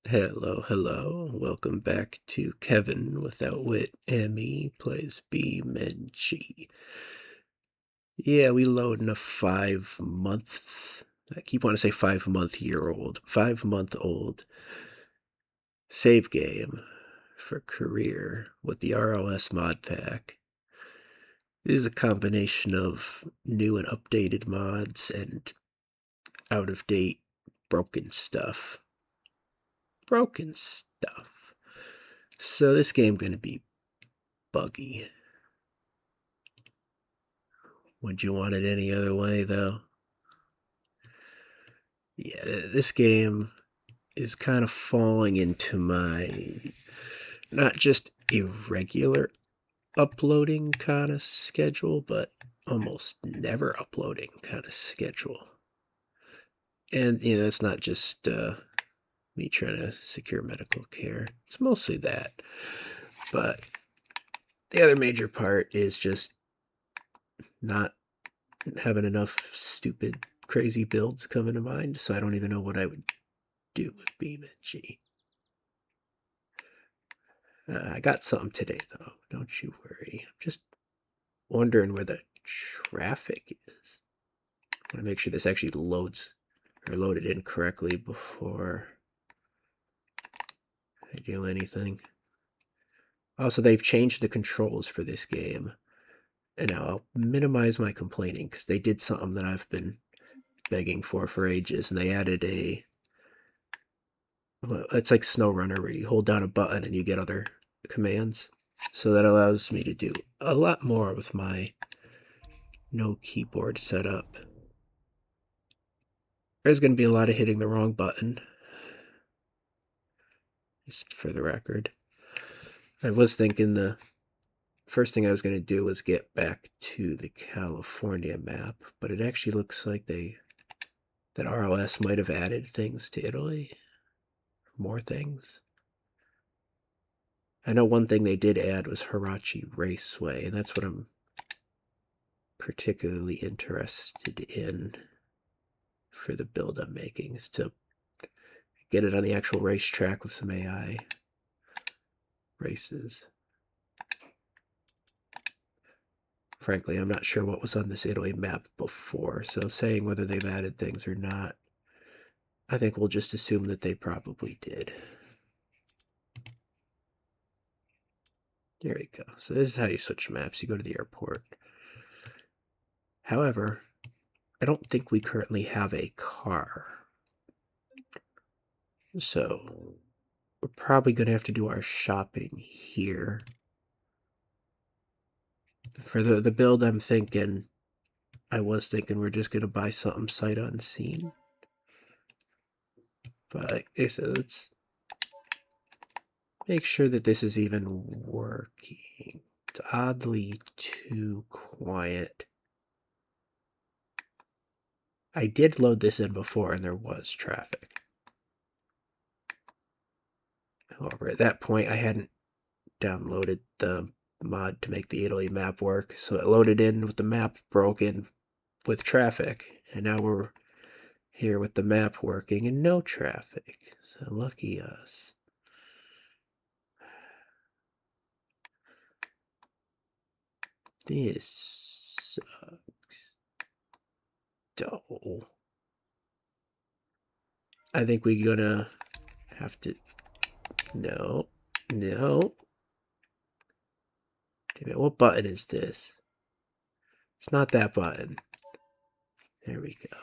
Hello, hello. Welcome back to Kevin Without Wit ME plays Beam.NG. Yeah, we loading a 5-month, I keep wanting to say 5-month-year-old, 5-month-old save game for career with the RLS mod pack. This is a combination of new and updated mods and out-of-date broken stuff. So this game gonna be buggy. Would you want it any other way, though? Yeah, this game is kind of falling into my not just irregular uploading kind of schedule, but almost never uploading kind of schedule. And, that's not just me trying to secure medical care. It's mostly that. But the other major part is just not having enough stupid, crazy builds coming to mind, so I don't even know what I would do with Beam.NG. I got something today, though. Don't you worry. I'm just wondering where the traffic is. I want to make sure this actually loads or loaded in correctly before I do anything. Also, they've changed the controls for this game. And now I'll minimize my complaining because they did something that I've been begging for ages, and they added well, it's like SnowRunner where you hold down a button and you get other commands. So that allows me to do a lot more with my no keyboard setup. There's going to be a lot of hitting the wrong button, just for the record. I was thinking the first thing I was going to do was get back to the California map, but it actually looks like that RLS might have added things to Italy. More things. I know one thing they did add was Hirachi Raceway, and that's what I'm particularly interested in for the build I'm making, is to get it on the actual racetrack with some AI races. Frankly, I'm not sure what was on this Italy map before, so saying whether they've added things or not, I think we'll just assume that they probably did. There we go. So this is how you switch maps. You go to the airport. However, I don't think we currently have a car. So we're probably going to have to do our shopping here. For the build I was thinking we're just going to buy something sight unseen. But like I said, let's make sure that this is even working. It's oddly too quiet. I did load this in before and there was traffic. However, at that point I hadn't downloaded the mod to make the Italy map work, so it loaded in with the map broken with traffic, and now we're here with the map working and no traffic. So lucky us. This sucks. Oh. I think we're gonna have to... No. No. Damn it, what button is this? It's not that button. There we go.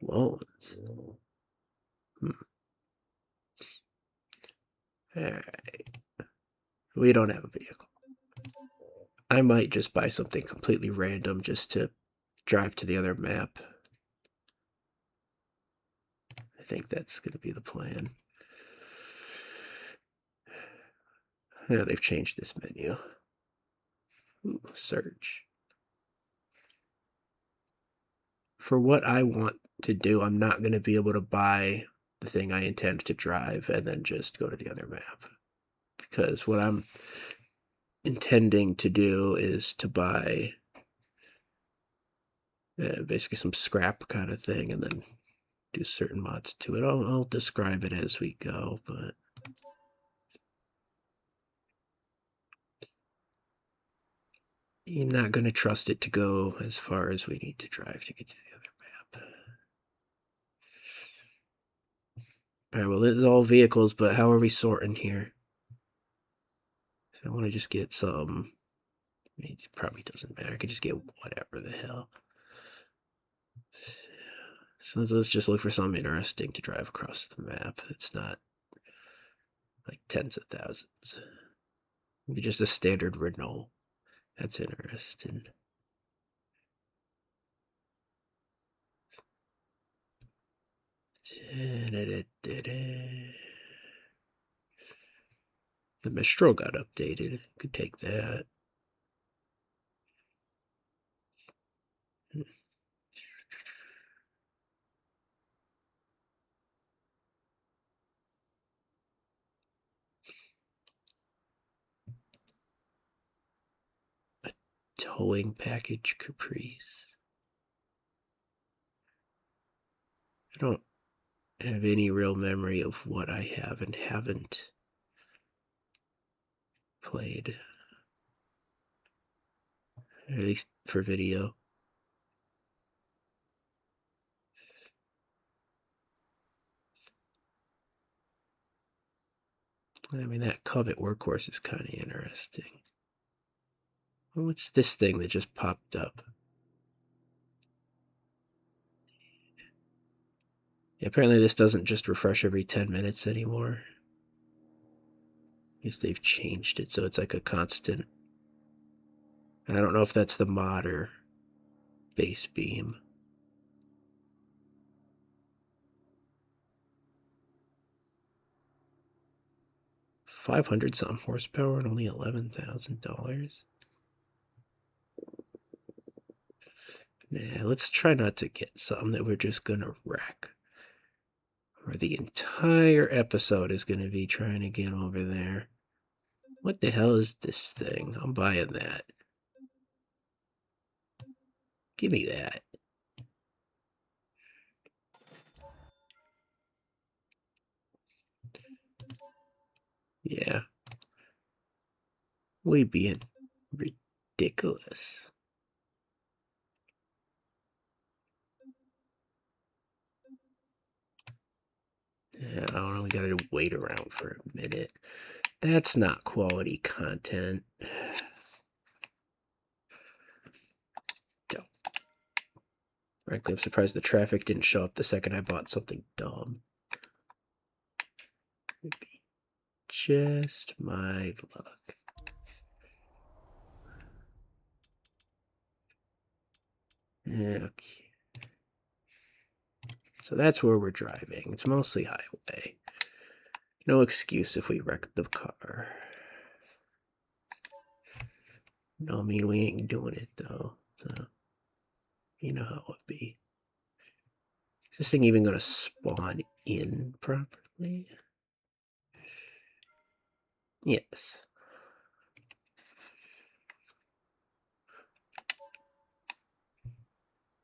Loans. Alright. We don't have a vehicle. I might just buy something completely random just to drive to the other map. I think that's going to be the plan. Yeah, they've changed this menu. Ooh, search. For what I want to do, I'm not going to be able to buy the thing I intend to drive and then just go to the other map. Because what I'm intending to do is to buy basically some scrap kind of thing and then do certain mods to it. I'll describe it as we go, but I'm not going to trust it to go as far as we need to drive to get to the other map. All right, well, this is all vehicles, but how are we sorting here? So I want to just get some. It probably doesn't matter. I could just get whatever the hell. So let's just look for something interesting to drive across the map. It's not like tens of thousands. Maybe just a standard Renault. That's interesting. The Mistral got updated. Could take that. A towing package Caprice. I don't have any real memory of what I have and haven't played. At least for video. I mean, that Covet workhorse is kind of interesting. What's this thing that just popped up? Yeah, apparently this doesn't just refresh every 10 minutes anymore. I guess they've changed it so it's like a constant. And I don't know if that's the mod or base beam. $500 some horsepower and only $11,000. Nah, let's try not to get something that we're just gonna wreck. Or the entire episode is gonna be trying to get over there. What the hell is this thing? I'm buying that. Give me that. Yeah. We being ridiculous. Yeah, I don't know, we gotta wait around for a minute. That's not quality content. Frankly, I'm surprised the traffic didn't show up the second I bought something dumb. Maybe just my luck. Okay. So that's where we're driving. It's mostly highway. No excuse if we wreck the car. No, I mean, we ain't doing it, though. So, you know how it would be. Is this thing even going to spawn in properly? Yes.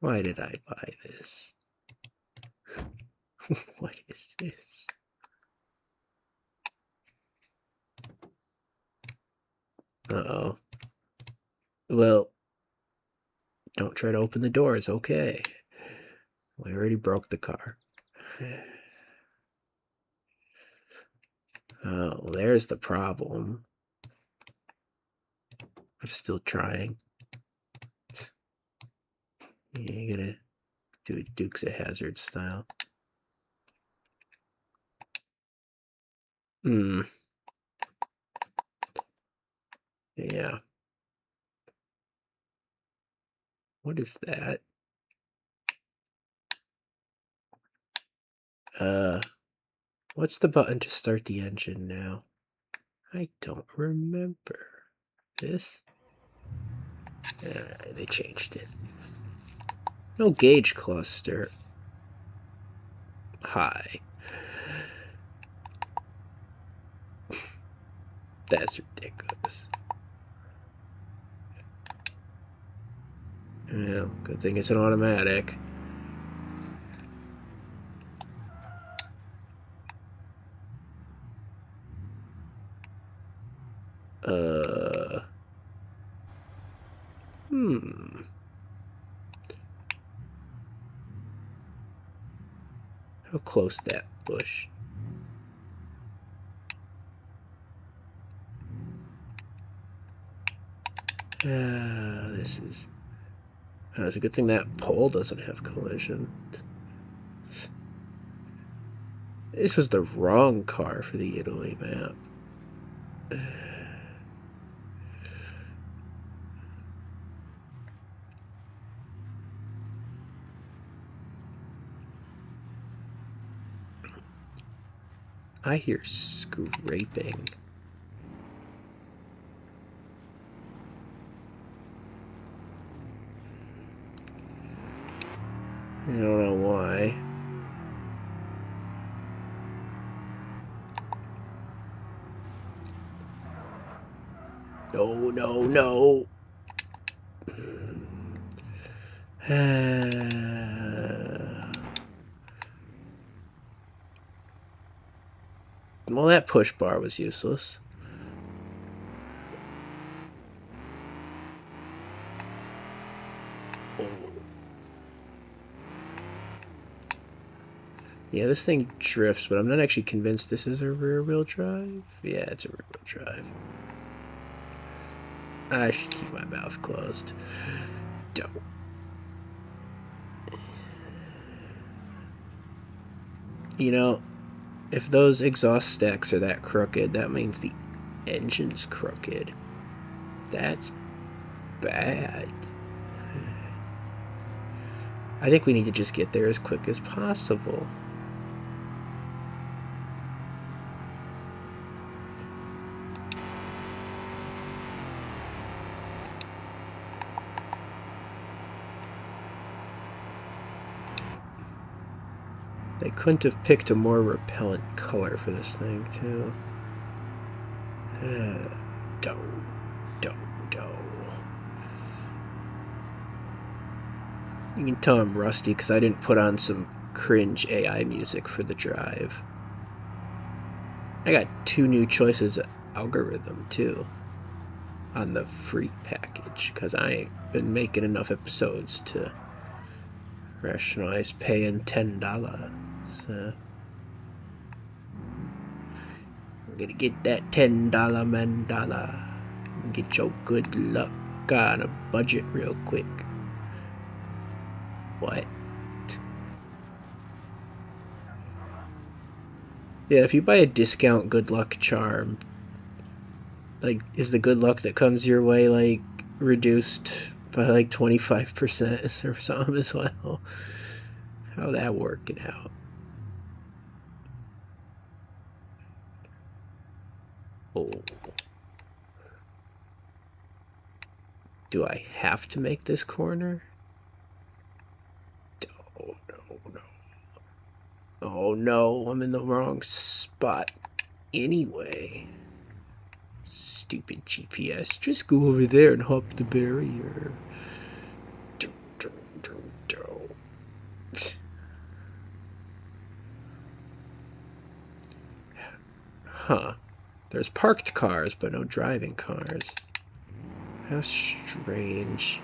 Why did I buy this? What is this? Uh-oh. Well, don't try to open the doors, okay. We already broke the car. Oh, there's the problem. I'm still trying. You gotta do it Dukes of Hazzard style. Yeah. What is that? What's the button to start the engine now? I don't remember. This? They changed it. No gauge cluster. High. That's ridiculous. Yeah, good thing it's an automatic. How close that bush? This is... it's a good thing that pole doesn't have collision. This was the wrong car for the Italy map. I hear scraping. I don't know why. No, no, no. Well, that push bar was useless. Yeah, this thing drifts, but I'm not actually convinced this is a rear-wheel drive. Yeah, it's a rear-wheel drive. I should keep my mouth closed. Don't. You know, if those exhaust stacks are that crooked, that means the engine's crooked. That's bad. I think we need to just get there as quick as possible. They couldn't have picked a more repellent color for this thing, too. Don't. You can tell I'm rusty because I didn't put on some cringe AI music for the drive. I got 2 new choices of algorithm, too, on the free package because I ain't been making enough episodes to rationalize paying $10. So I'm gonna get that $10 mandala and get your good luck on a budget real quick. What? Yeah, if you buy a discount good luck charm, like, is the good luck that comes your way, like, reduced by, like, 25% or something as well? How that working out? Oh. Do I have to make this corner? Oh, no. Oh, no, I'm in the wrong spot anyway. Stupid GPS. Just go over there and hop the barrier. Huh. There's parked cars, but no driving cars. How strange.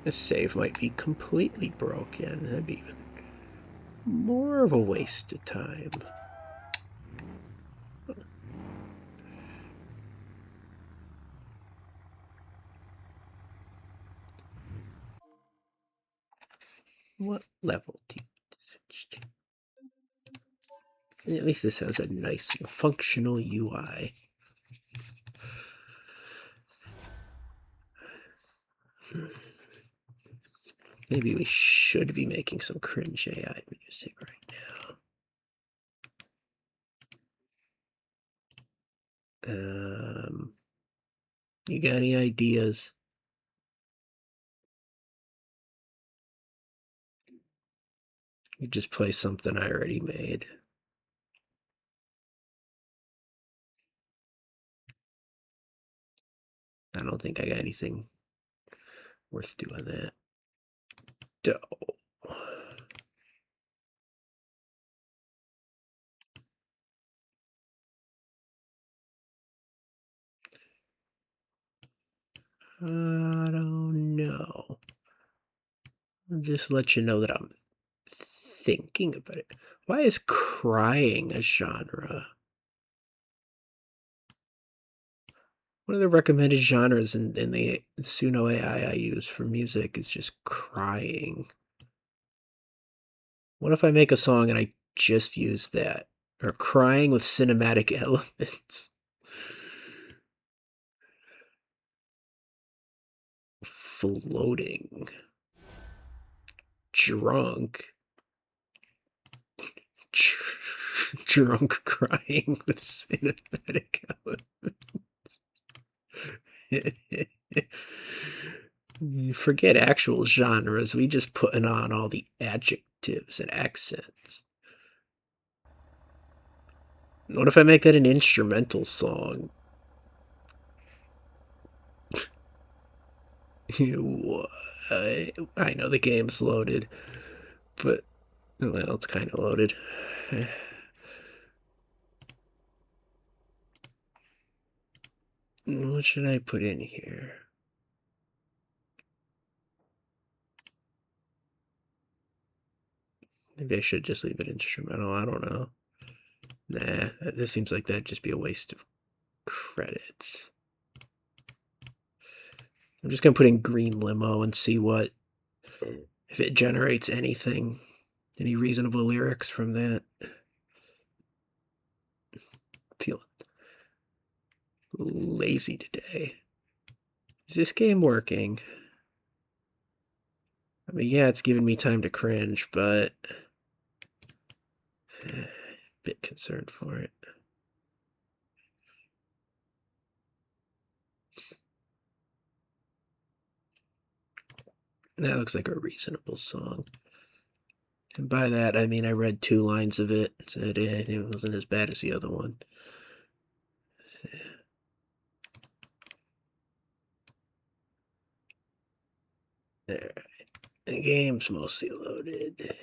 This save might be completely broken. That'd be even more of a waste of time. What level do you switch to? At least this has a nice functional UI. Maybe we should be making some cringe AI music right now. You got any ideas? You just play something I already made. I don't think I got anything worth doing that. I don't know. I'll just let you know that I'm thinking about it. Why is crying a genre? One of the recommended genres in the Suno AI I use for music is just crying. What if I make a song and I just use that? Or crying with cinematic elements. Floating. Drunk. Drunk crying with cinematic elements. Forget actual genres. We just putting on all the adjectives and accents. What if I make that an instrumental song? What? I know the game's loaded, but well, it's kind of loaded. What should I put in here? Maybe I should just leave it instrumental. I don't know. Nah, this seems like that'd just be a waste of credits. I'm just gonna put in green limo and see what, if it generates anything, any reasonable lyrics from that. Feeling lazy today. Is this game working? I mean, yeah, it's giving me time to cringe, but a bit concerned for it. That looks like a reasonable song. And by that, I mean I read 2 lines of it, said it wasn't as bad as the other one. There. The game's mostly loaded.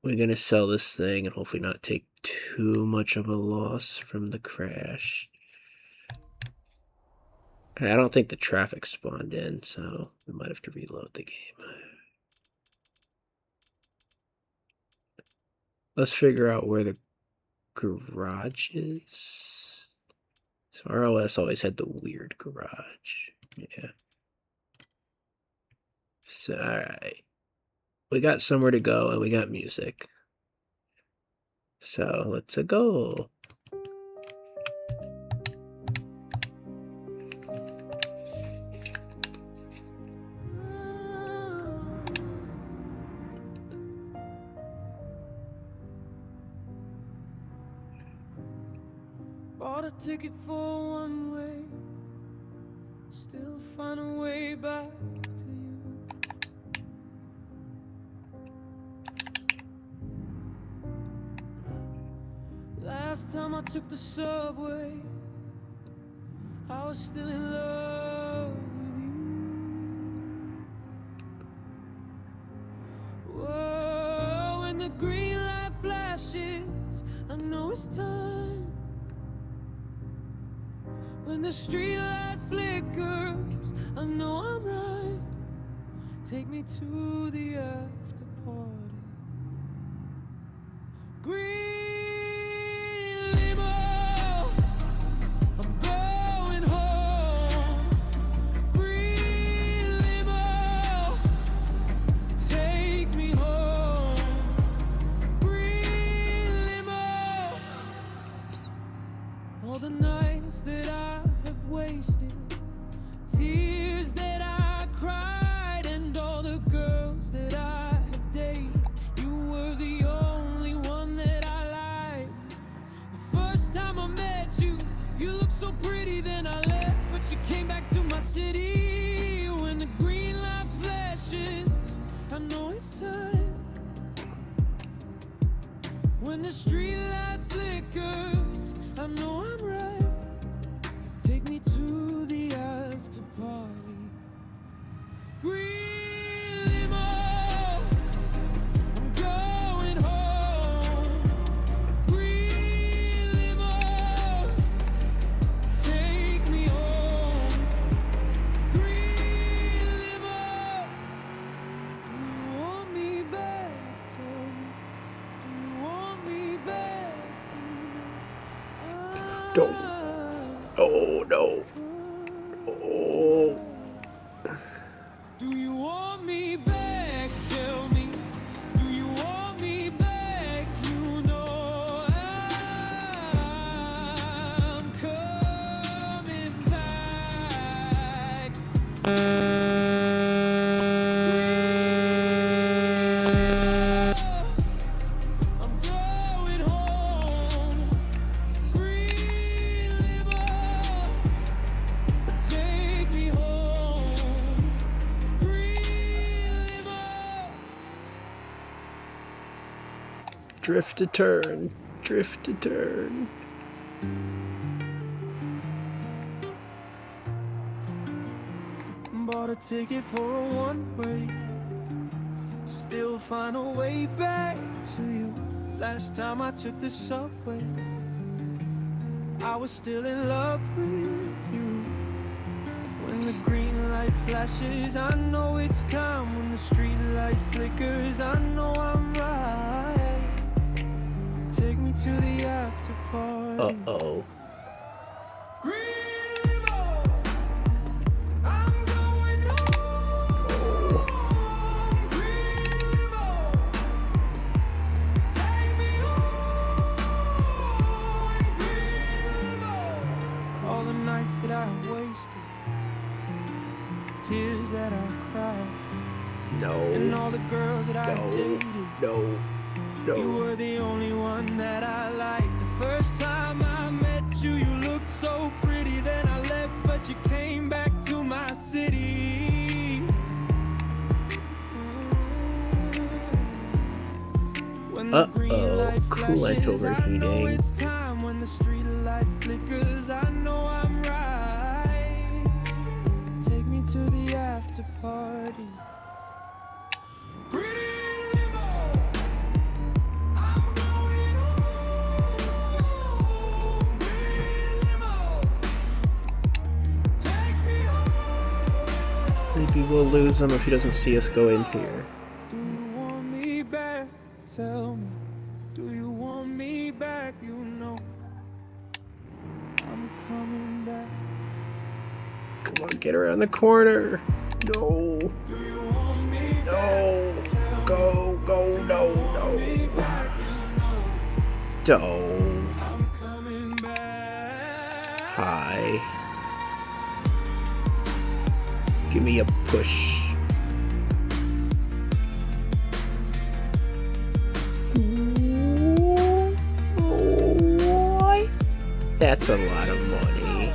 We're gonna sell this thing and hopefully not take too much of a loss from the crash. I don't think the traffic spawned in, so we might have to reload the game. Let's figure out where the garage is. So RLS always had the weird garage. Yeah. So, alright. We got somewhere to go and we got music. So, let's go. Bought a ticket for one way, still find a way back to you. Last time I took the subway, I was still in love with you. Whoa, when the green light flashes, I know it's time. When the street light flickers, I know I'm right. Take me to the after party. Green limo, I'm going home. Green limo, take me home. Green limo, all the nights that I have wasted, tears that I cried, and all the girls that I No. Oh, no. Oh. Do you want me back? Tell me. Do you want me back? You know I'm coming back. I'm going home. Green river, take me home. Green river. Drift to turn. Drift to turn. Bought a ticket for a one-way. Still find a way back to you. Last time I took the subway, I was still in love with you. When the green light flashes, I know it's time. When the street light flickers, I know I'm right. Take me to the after party. Uh-oh. Green limo, I'm going home. Green limo, take me home. Green limo, all the nights that I wasted, tears that I cried, and No. all the girls that I dated. No. You No. were the only one that I liked. The first time I met you, you looked so pretty. Then I left, but you came back to my city. When the green light Coolant flashes, I know overheating. it's time. When the street light flickers, I know I'm right. Take me to the after party. Green limo, I'm going home. Green limo, take me home. Maybe we'll lose him if he doesn't see us go in here. Do you want me back? Tell me. Do you want me back? You know I'm coming back. Come on, get around the corner. No. Do you want me No. back? Tell Go. No. me back. Don't. I'm coming back. Hi. Give me a push. That's a lot of money.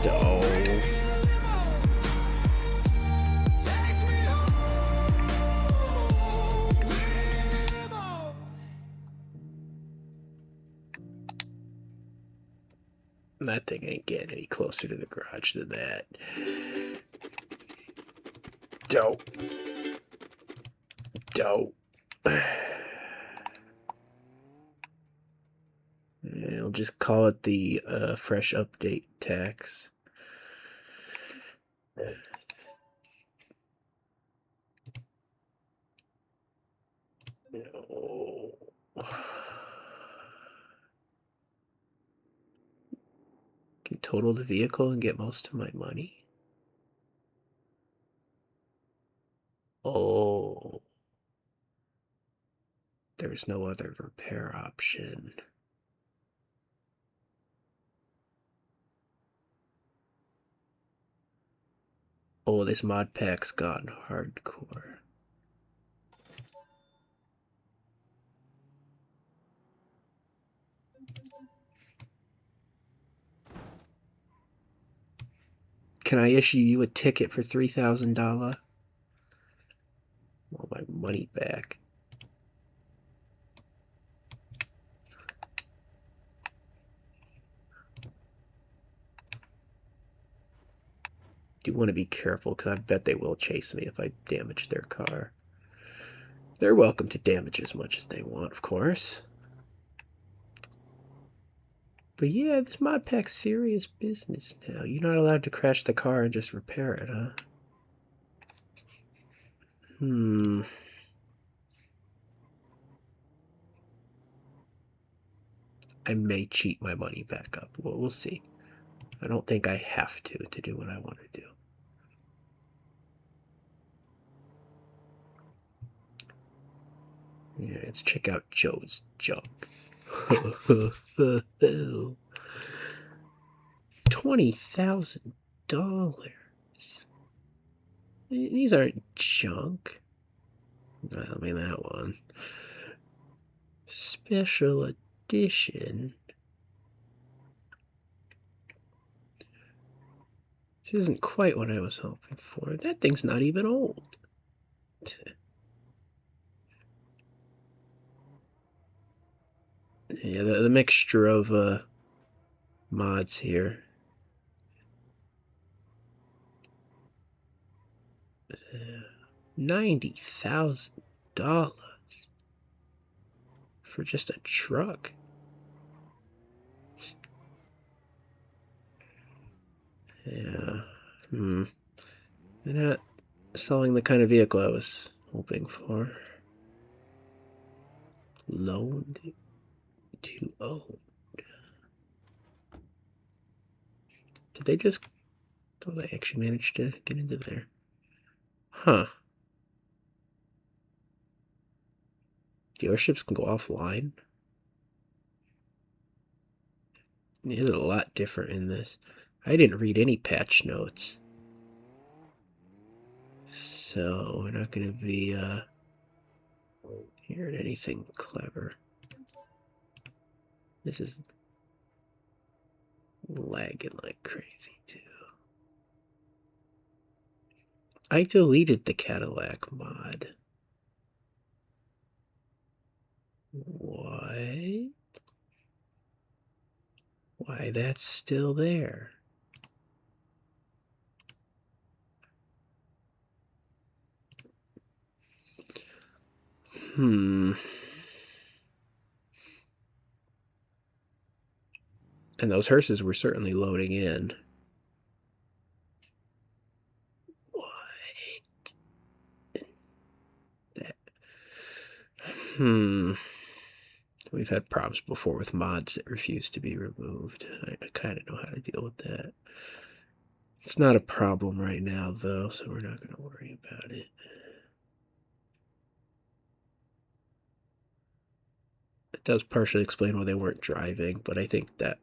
Don't. Take me home. Limo. That thing ain't getting any closer to the garage than that. Don't. I'll just call it the fresh update tax. No. Can total the vehicle and get most of my money? Oh. There's no other repair option. Oh, this mod pack's gone hardcore. Can I issue you a ticket for $3,000? Want my money back. Do want to be careful because I bet they will chase me if I damage their car. They're welcome to damage as much as they want, of course. But yeah, this mod pack's serious business now. You're not allowed to crash the car and just repair it, huh? I may cheat my money back up. We'll see. I don't think I have to do what I want to do. Yeah, let's check out Joe's junk. $20,000. These aren't junk. I mean, that one. Special edition. This isn't quite what I was hoping for. That thing's not even old. Yeah, the mixture of mods here. $90,000 for just a truck. Yeah. They're not selling the kind of vehicle I was hoping for. Loaned to own. Did they just... Oh, they actually managed to get into there. Huh. Dealerships can go offline. It is a lot different in this. I didn't read any patch notes. So we're not going to be hearing anything clever. This is lagging like crazy too. I deleted the Cadillac mod. What? Why, that's still there. And those hearses were certainly loading in. What? That. We've had problems before with mods that refuse to be removed. I kind of know how to deal with that. It's not a problem right now, though, so we're not going to worry about it. It does partially explain why they weren't driving, but I think that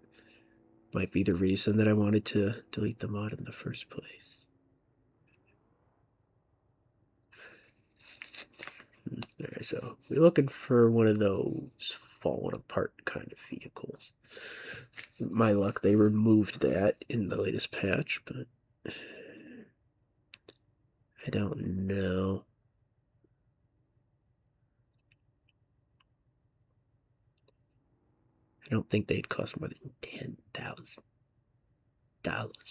might be the reason that I wanted to delete the mod in the first place. Alright, so we're looking for one of those falling apart kind of vehicles. My luck, they removed that in the latest patch, but I don't know. I don't think they'd cost more than $10,000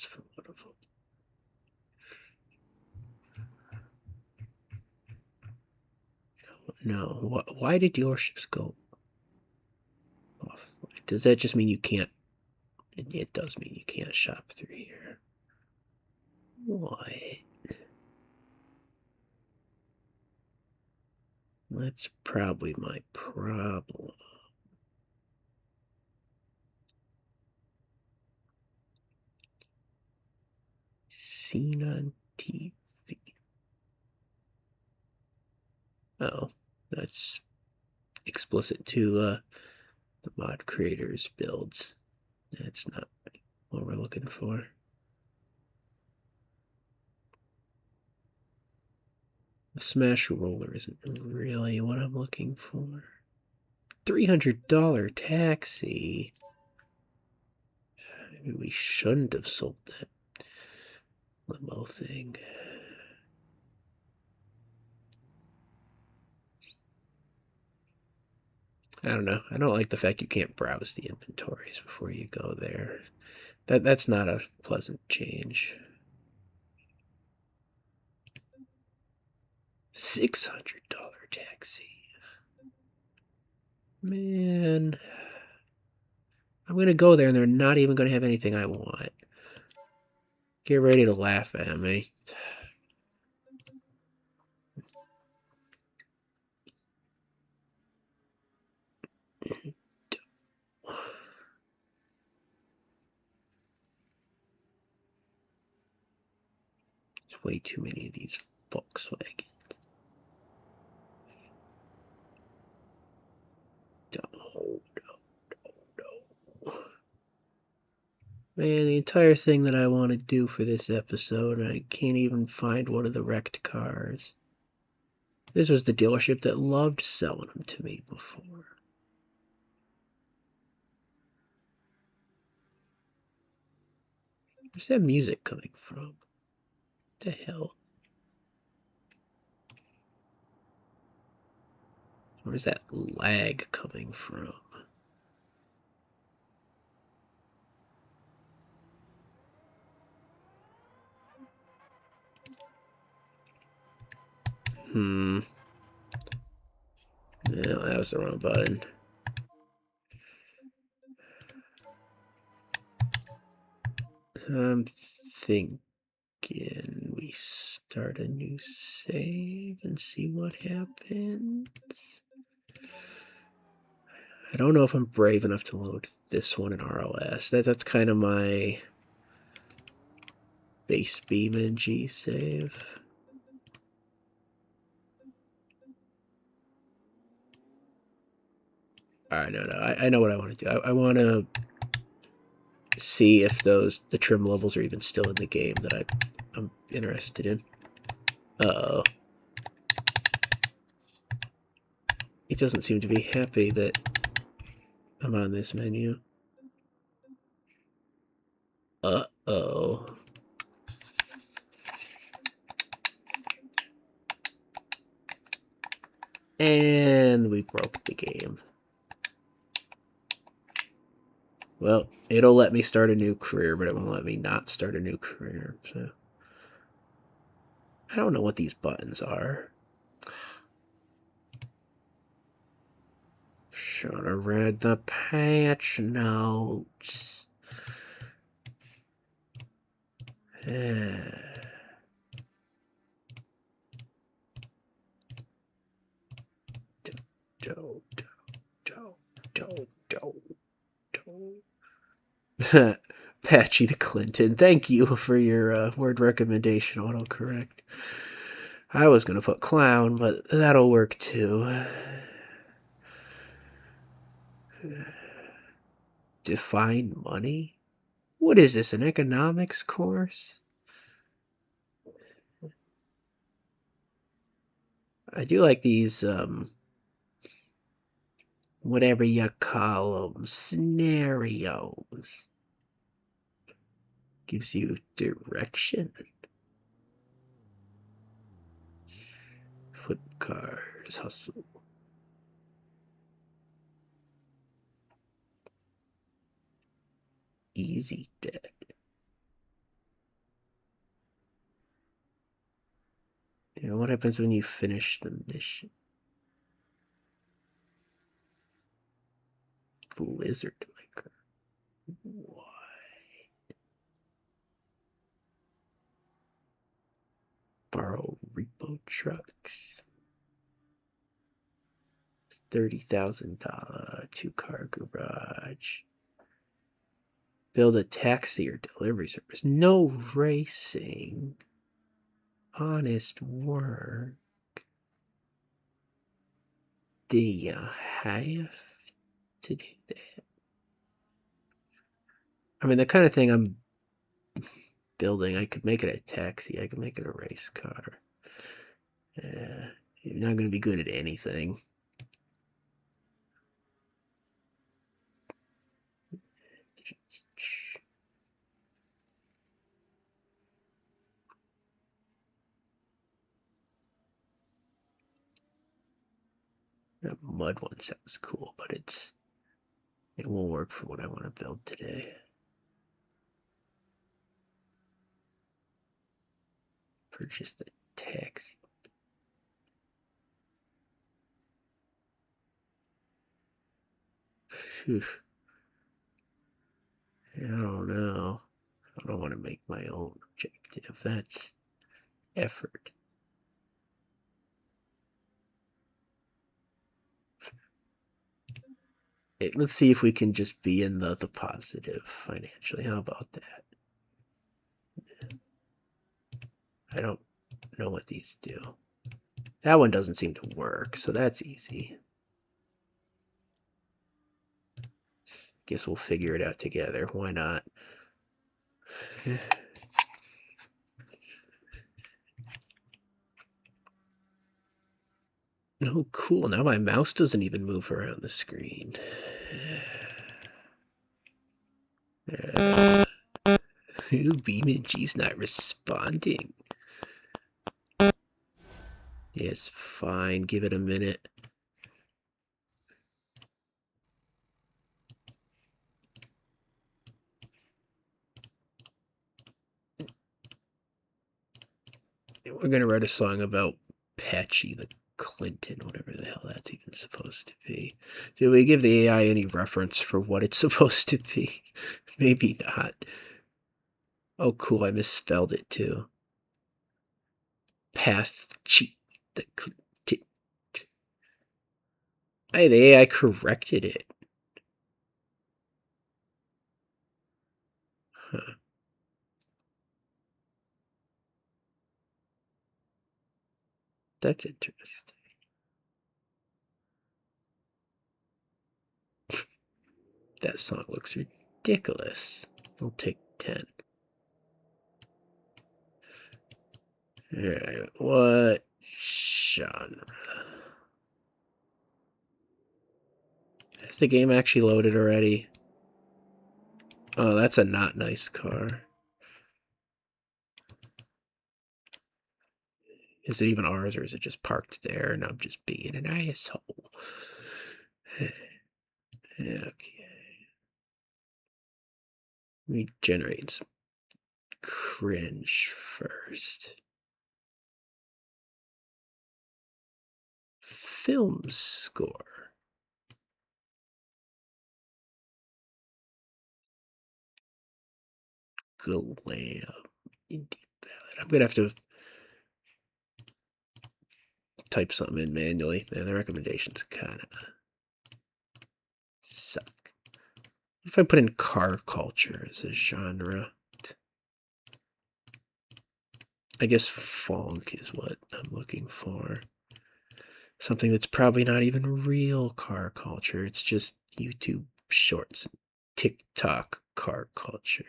for one of them. No. Why did dealerships go off? Does that just mean you can't? It does mean you can't shop through here. What? That's probably my problem. Seen on TV. Oh, that's explicit to the mod creators builds. That's not what we're looking for. The Smash Roller isn't really what I'm looking for. $300 taxi. Maybe we shouldn't have sold that limo thing. I don't know. I don't like the fact you can't browse the inventories before you go there. That's not a pleasant change. $600 taxi. Man. I'm gonna go there and they're not even gonna have anything I want. Get ready to laugh at me. way too many of these Volkswagens. No. Man, the entire thing that I want to do for this episode, I can't even find one of the wrecked cars. This was the dealership that loved selling them to me before. Where's that music coming from? What the hell? Where's that lag coming from? No, that was the wrong button. I'm thinking we start a new save and see what happens. I don't know if I'm brave enough to load this one in RLS. That's kind of my base Beam.NG save. Alright, no, I know what I want to do. I want to see if the trim levels are even still in the game that I'm interested in. Uh-oh. It doesn't seem to be happy that I'm on this menu. Uh-oh. And we broke the game. Well, it'll let me start a new career, but it won't let me not start a new career. So I don't know what these buttons are. Should have read the patch notes. Patchy the Clinton. Thank you for your word recommendation, autocorrect. I was going to put clown, but that'll work too. Define money? What is this, an economics course? I do like these, whatever you call them, scenarios. Gives you direction. Foot cars, hustle. Easy debt. You know, what happens when you finish the mission? Blizzard liquor. Why? Borrow repo trucks. $30,000 two-car garage. Build a taxi or delivery service. No racing. Honest work. Do you have to do that? I mean, the kind of thing I'm building, I could make it a taxi. I could make it a race car. You're not going to be good at anything. That mud one sounds cool, but it won't work for what I want to build today. Purchase the taxi. Phew. I don't know. I don't want to make my own objective. That's effort. Let's see if we can just be in the positive financially. How about that? I don't know what these do. That one doesn't seem to work, so that's easy. Guess we'll figure it out together. Why not? Oh, cool. Now my mouse doesn't even move around the screen. Beam.NG's not responding. Yes, fine. Give it a minute. We're going to write a song about Patchy the Clinton, whatever the hell that's even supposed to be. Did we give the AI any reference for what it's supposed to be? Maybe not. Oh, cool. I misspelled it too. Patchy the Clinton. Hey, the AI corrected it. Huh. That's interesting. That song looks ridiculous. I'll take 10. Alright, what genre? Has the game actually loaded already? Oh, that's a not nice car. Is it even ours, or is it just parked there and I'm just being an asshole? Okay. Let me generate some cringe first. Film score. Glam. Indie ballad. I'm gonna have to type something in manually. Man, the recommendations kind of suck. If I put in car culture as a genre, I guess funk is what I'm looking for. Something that's probably not even real car culture. It's just YouTube shorts, TikTok car culture.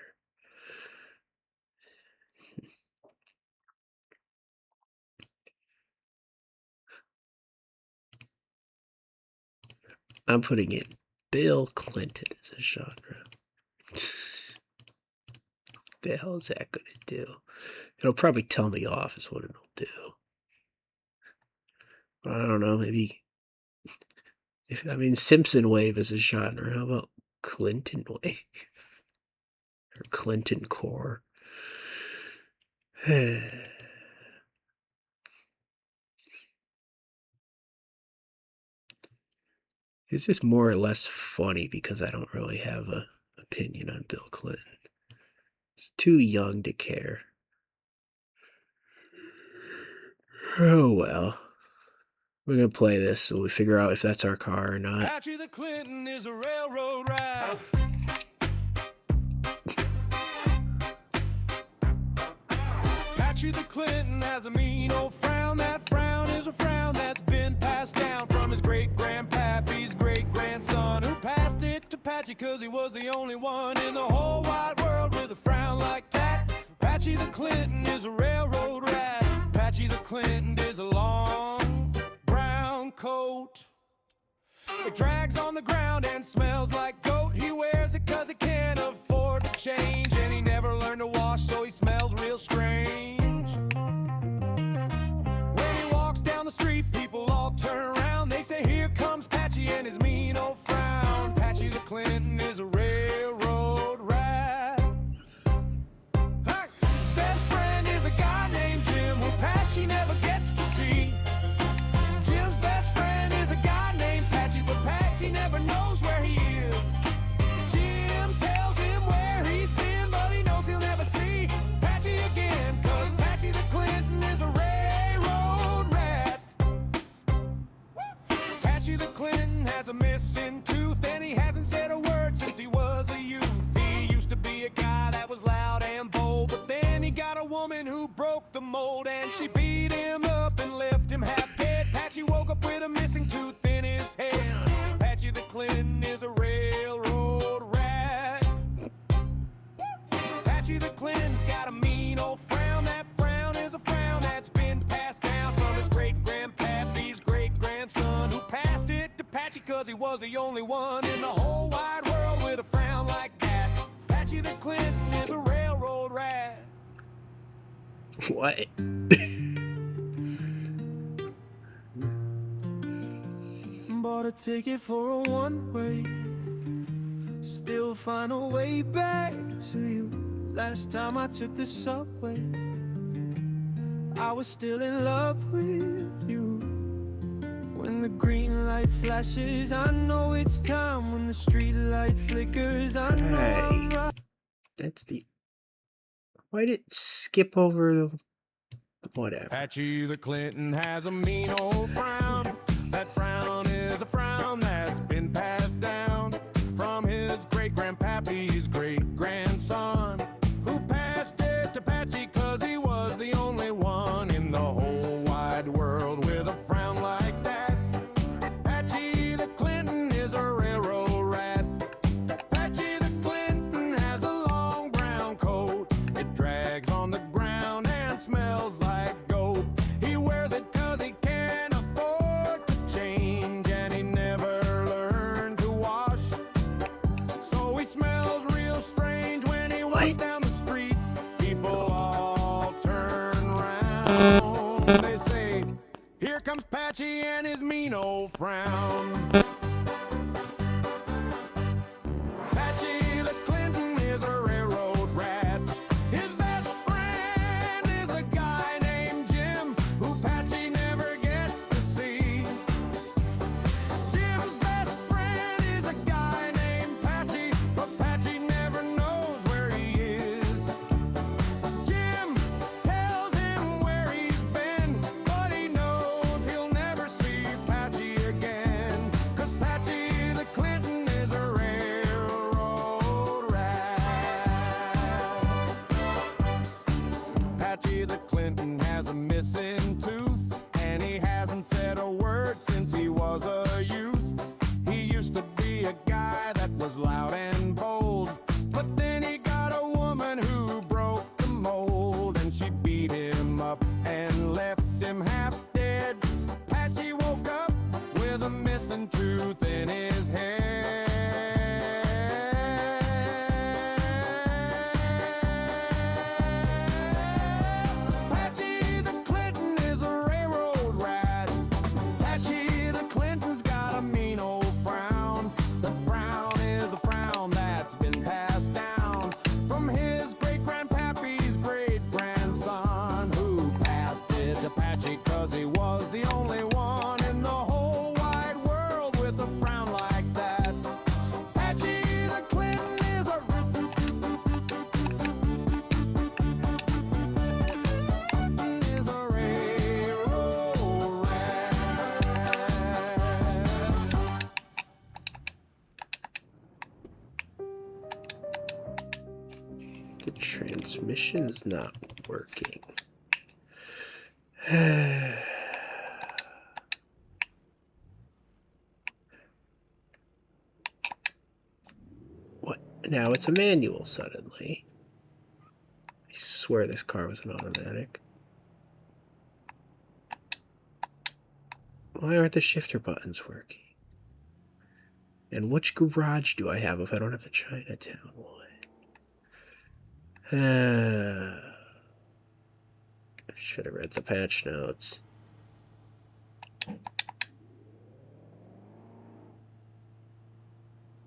I'm putting in Bill Clinton as a genre. What the hell is that going to do? It'll probably tell me off is what it'll do. I don't know, maybe... Simpson Wave is a genre. How about Clinton Wave? Or Clinton Core? It's just more or less funny because I don't really have an opinion on Bill Clinton. He's too young to care. Oh well. We're gonna play this so we figure out if that's our car or not. Patchy the Clinton is a railroad ride. Patchy the Clinton has a mean old frown. That frown is a frown that's been passed down from his great-grandpappy's great-grandson, who passed it to Patchy cause he was the only one in the whole wide world with a frown like that. Patchy the Clinton is a railroad rat. Patchy the Clinton is a long brown coat. It drags on the ground and smells like goat. He wears it cause he can't afford to change, and he never learned to wash, so he smells real strange. When he walks down the street, people all turn around. They say, here comes Patchy and his mean old frown. Patchy the Clinton is a railroad rat. His best friend is a guy named Jim, who Patchy never gets to see. Jim's best friend is a guy named Patchy, but Patchy never knows where he is. Jim tells him where he's been, but he knows he'll never see Patchy again, cause Patchy the Clinton is a railroad rat. Patchy the Clinton has a missing tooth, and he hasn't said a word since he was a youth. He used to be a guy that was loud and bold, but then he got a woman who broke the mold, him half dead. Patchy woke up with a missing tooth in his head. Patchy the Clinton is a railroad rat. Patchy the Clinton's got a mean old frown. That frown is a frown that's been passed down from his great-grandpappy's great-grandson, who passed it to Patchy cause he was the only one in the whole wide world with a frown like that. Patchy the Clinton is a railroad rat. What? Bought a ticket for a one-way, still find a way back to you. Last time I took the subway, I was still in love with you. When the green light flashes, I know it's time. When the street light flickers, I know I'm right. That's the... Why did it skip over the... Whatever. Patchy the Clinton has a mean old frown. That frown is a frown that's been passed down from his great-grandpappy's great-grandson, who passed it to Patchy cause he was the only one in the whole wide world with a frown like that. Patchy the Clinton is a railroad rat. Patchy the Clinton has a long brown coat. It drags on the ground and smells like goat. He wears it cause he can't afford to change, and he never learned to wash. So he smells real strange when he walks down the street. People all turn round. They say, here comes Patchy and his mean old frown. Patchy the Clinton is a railroad rat. His best friend is a guy named Jim, who Patchy never gets to see. Jim's best friend is a guy named Patchy, but Patchy never knows where he is. Jim tells him where he's been, but he knows he'll never see Patchy again, cause Patchy the Clinton is a railroad rat. Patchy the Clinton has a missing tooth, and he hasn't said a word since he was a youth. He used to be a guy that was loud and bold, but then he got a woman who broke the mold, and she beat him up and left him half dead. Patchy woke up with a missing tooth in his head. Patchy the Clinton is a railroad rat. Patchy the Clinton's got a mean old frown. The frown is a frown that's been passed down from his great-grandpappy's great-grandson, who passed it to Patchy cause he was the only one in the whole wide world with a frown like that. Patchy the Clinton is a railroad rat. The transmission's not working. What? Now it's a manual suddenly. I swear this car was an automatic. Why aren't the shifter buttons working? And which garage do I have if I don't have the Chinatown one? Should have read the patch notes.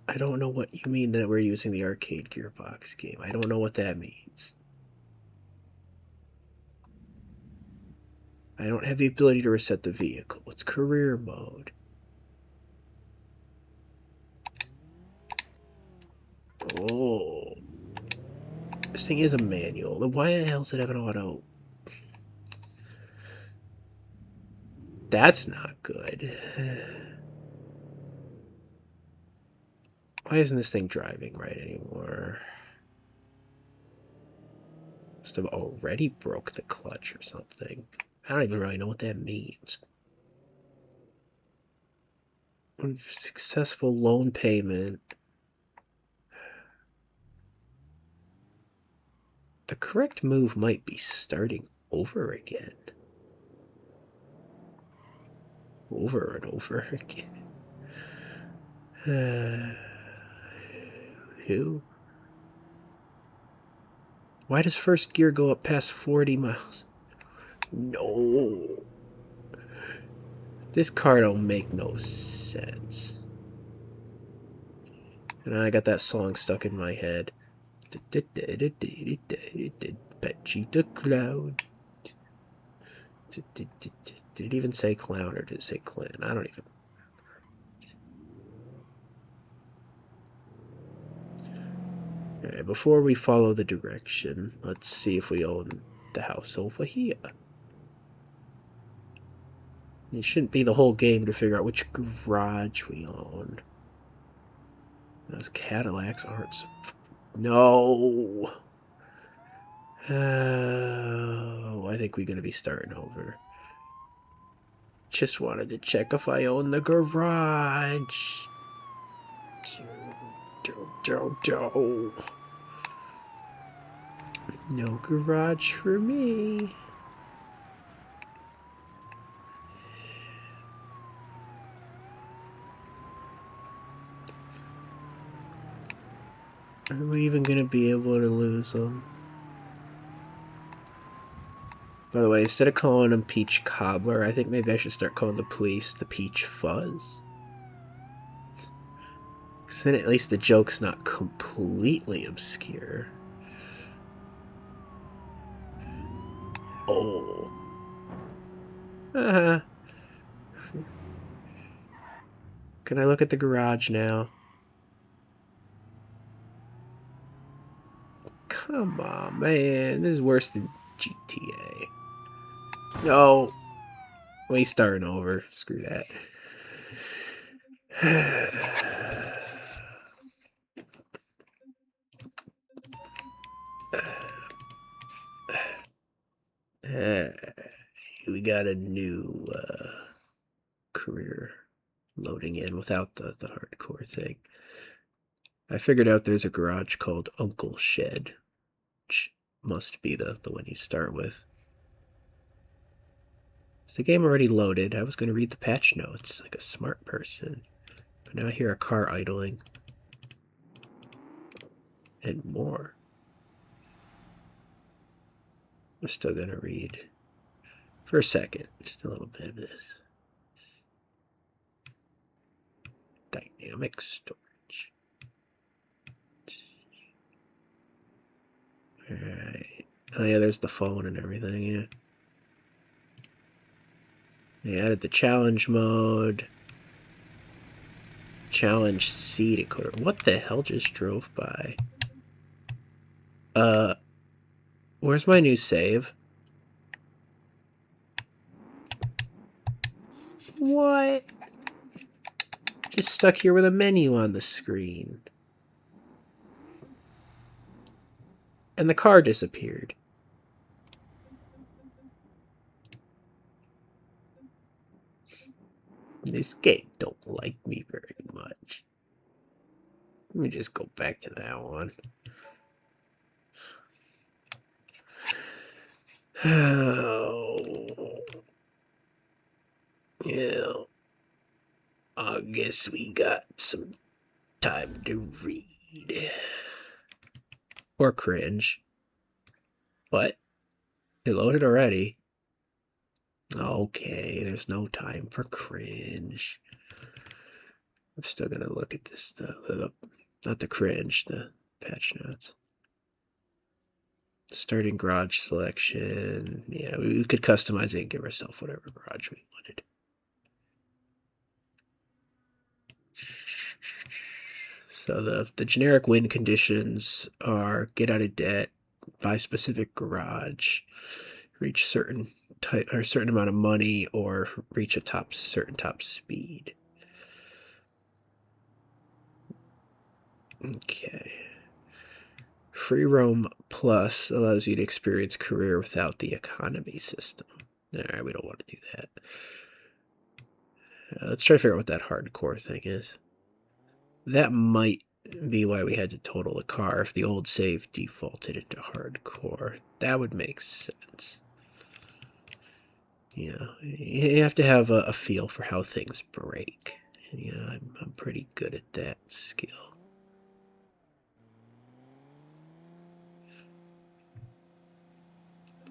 I don't know what you mean that we're using the arcade gearbox game. I don't know what that means. I don't have the ability to reset the vehicle. It's career mode. Oh. This thing is a manual. Then why the hell does it have an auto? That's not good. Why isn't this thing driving right anymore? Must have already broke the clutch or something. I don't even really know what that means. Successful loan payment. The correct move might be starting over again. Over and over again. Who? Why does first gear go up past 40 miles? No. This car don't make no sense. And I got that song stuck in my head. Patchy the Clown. Did it even say clown or did it say clan? I don't even. Alright, before we follow the direction, let's see if we own the house over here. It shouldn't be the whole game to figure out which garage we own. Those Cadillacs aren't. No! Oh, I think we're going to be starting over. Just wanted to check if I own the garage. No garage for me. Are we even going to be able to lose them? By the way, instead of calling him Peach Cobbler, I think maybe I should start calling the police the Peach Fuzz. Because then at least the joke's not completely obscure. Oh. Uh-huh. Can I look at the garage now? Come on, man. This is worse than GTA. No. We starting over. Screw that. We got a new career loading in without the hardcore thing. I figured out there's a garage called Uncle Shed, which must be the one you start with. Is the game already loaded? I was going to read the patch notes like a smart person. But now I hear a car idling. And more. I'm still going to read. For a second, just a little bit of this. Dynamic storage. Alright. Oh yeah, there's the phone and everything, yeah. They added the challenge mode. Challenge seat encoder. What the hell just drove by? Where's my new save? What? Just stuck here with a menu on the screen. And the car disappeared. This game don't like me very much. Let me just go back to that one. Oh. Yeah. I guess we got some time to read. Or cringe. What? It loaded already? Okay, there's no time for cringe. I'm still gonna look at this, not the cringe, the patch notes. Starting garage selection. Yeah, we could customize it and give ourselves whatever garage we wanted. So the generic win conditions are get out of debt, buy specific garage, reach certain type or certain amount of money, or reach a certain top speed. Okay. Free roam plus allows you to experience career without the economy system. Alright, we don't want to do that. Let's try to figure out what that hardcore thing is. That might be why we had to total the car. If the old save defaulted into hardcore, that would make sense. You know, you have to have a feel for how things break. And, you know, I'm pretty good at that skill.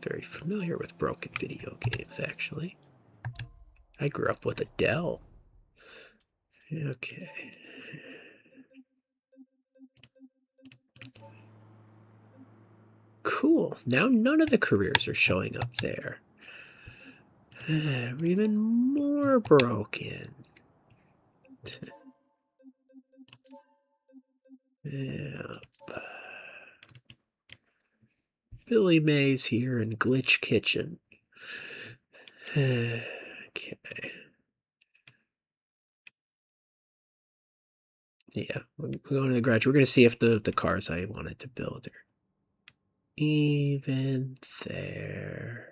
Very familiar with broken video games, actually. I grew up with a Dell. Okay. Cool. Now none of the careers are showing up there. We're even more broken. Yep. Billy Mays here in Glitch Kitchen. Okay. Yeah, we're going to the garage. We're going to see if the cars I wanted to build are even there.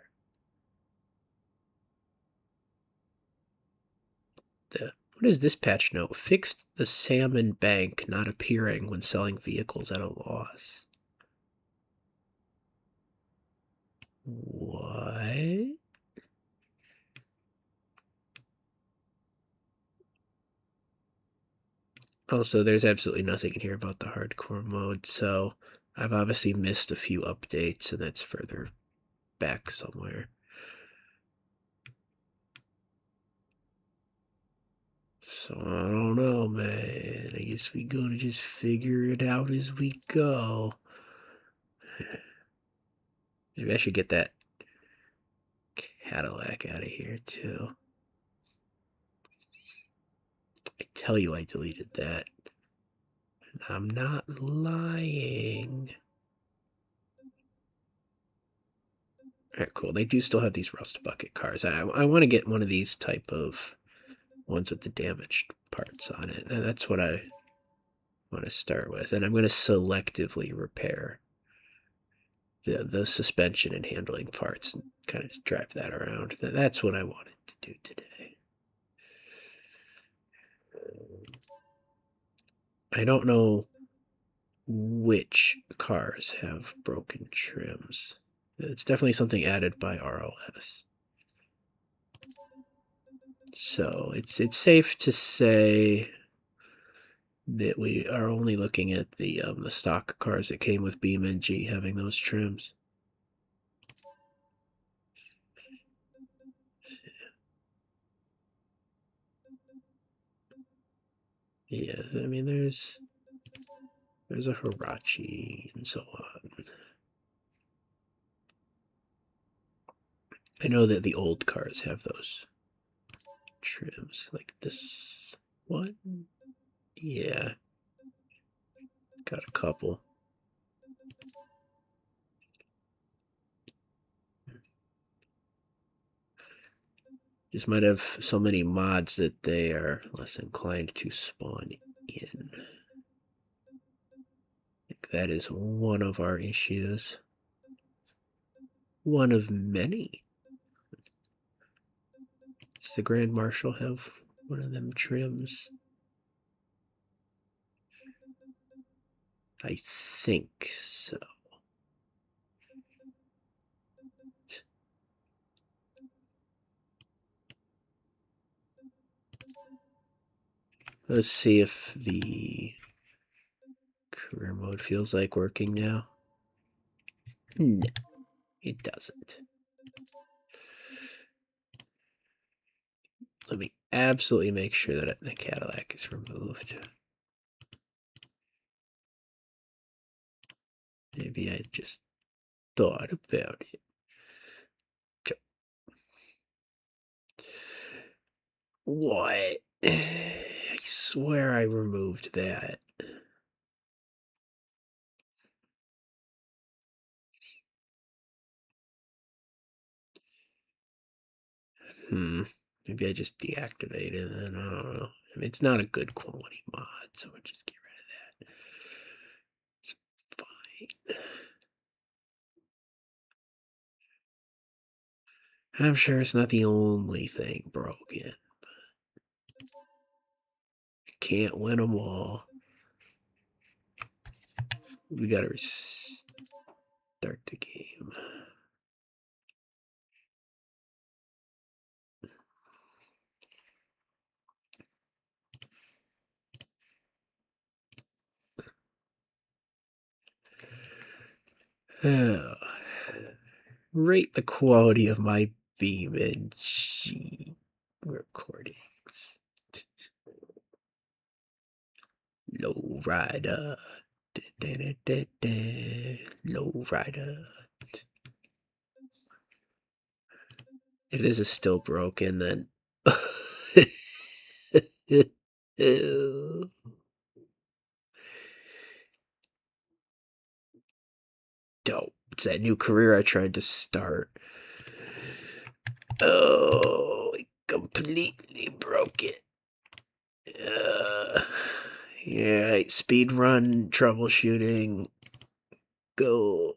What is this patch note? Fixed the salmon bank not appearing when selling vehicles at a loss. What? Also, there's absolutely nothing in here about the hardcore mode, so I've obviously missed a few updates, and that's further back somewhere. So I don't know, man. I guess we gonna just figure it out as we go. Maybe I should get that Cadillac out of here too. I tell you I deleted that. I'm not lying. Alright, cool. They do still have these rust bucket cars. I want to get one of these type of ones with the damaged parts on it. And that's what I want to start with. And I'm going to selectively repair the suspension and handling parts and kind of drive that around. That's what I wanted to do today. I don't know which cars have broken trims. It's definitely something added by RLS. So it's safe to say that we are only looking at the stock cars that came with Beam.NG having those trims. Yeah, I mean there's a Hirachi and so on. I know that the old cars have those trims, like this one. Yeah, got a couple. Just might have so many mods that they are less inclined to spawn in. I think that is one of our issues. One of many. Does the Grand Marshal have one of them trims? I think so. Let's see if the career mode feels like working now. No, it doesn't. Let me absolutely make sure that the Cadillac is removed. Maybe I just thought about it. What? I swear I removed that. Maybe I just deactivated it. I don't know. I mean, it's not a good quality mod, so we'll just get rid of that. It's fine. I'm sure it's not the only thing broken. Can't win them all. We gotta restart the game. Rate the quality of my Beam.NG recordings. Low rider. Low rider. If this is still broken, then dope. It's that new career I tried to start. Oh, I completely broke it. Yeah, speed run troubleshooting. Go.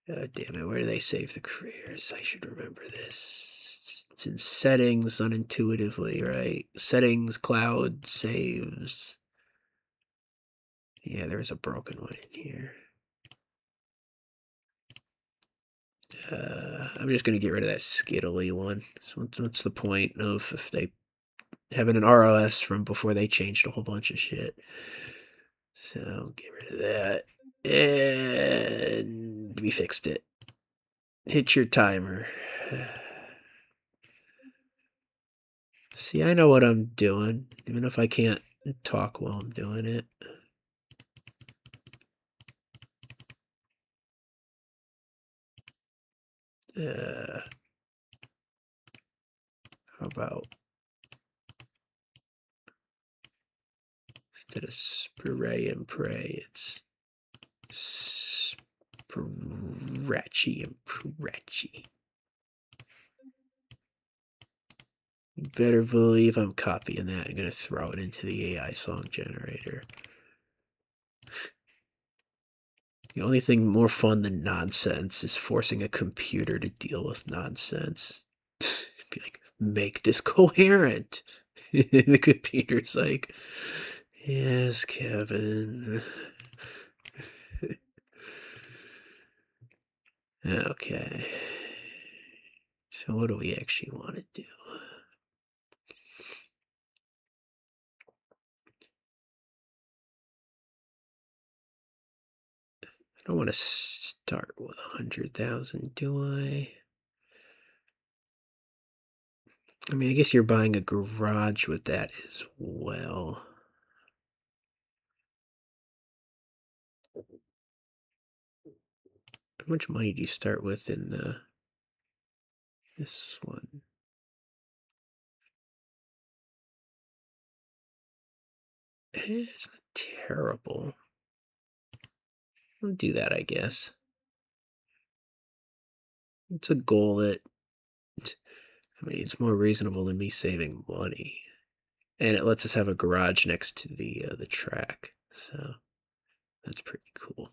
God damn it, where do they save the careers? I should remember this. It's in settings, unintuitively, right? Settings, cloud, saves. Yeah, there's a broken one in here. I'm just going to get rid of that skittly one. So what's the point of if they having an RLS from before they changed a whole bunch of shit? So get rid of that. And we fixed it. Hit your timer. See, I know what I'm doing, even if I can't talk while I'm doing it. How about instead of spray and pray, it's scratchy and pratchy. You better believe I'm copying that and going to throw it into the AI song generator. The only thing more fun than nonsense is forcing a computer to deal with nonsense. Be like, make this coherent. The computer's like, yes, Kevin. Okay. So what do we actually want to do? I don't want to start with 100,000, do I? I mean, I guess you're buying a garage with that as well. How much money do you start with in this one? It's not terrible. I'll do that, I guess. It's a goal that, I mean, it's more reasonable than me saving money. And it lets us have a garage next to the track. So that's pretty cool.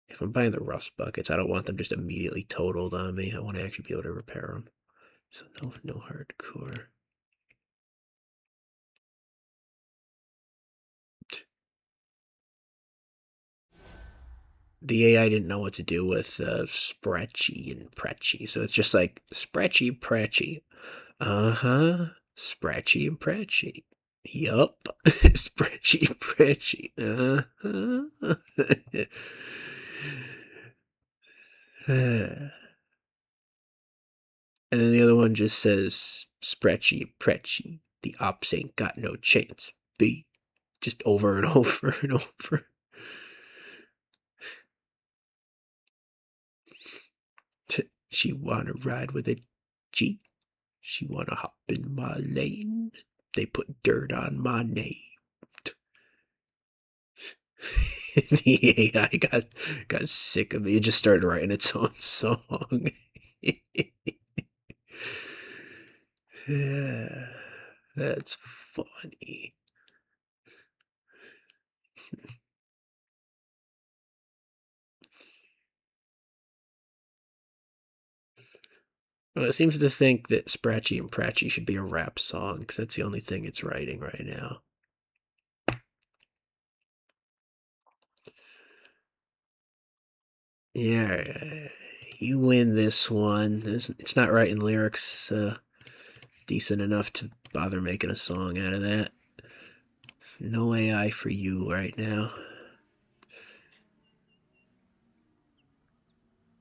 If I'm buying the rust buckets, I don't want them just immediately totaled on me. I want to actually be able to repair them. So no hardcore. The AI didn't know what to do with Spratchy and Pratchy, so it's just like Spratchy Pratchy. Spratchy and Pratchy. Yup. Spratchy Pratchy. And then the other one just says Spratchy Pratchy. The ops ain't got no chance. B. Just over and over and over. She wanna ride with a G. She wanna hop in my lane. They put dirt on my name. The AI got sick of me and just started writing its own song. Yeah, that's funny. Well, it seems to think that Spratchy and Pratchy should be a rap song, because that's the only thing it's writing right now. Yeah, you win this one. It's not writing lyrics decent enough to bother making a song out of that. No AI for you right now.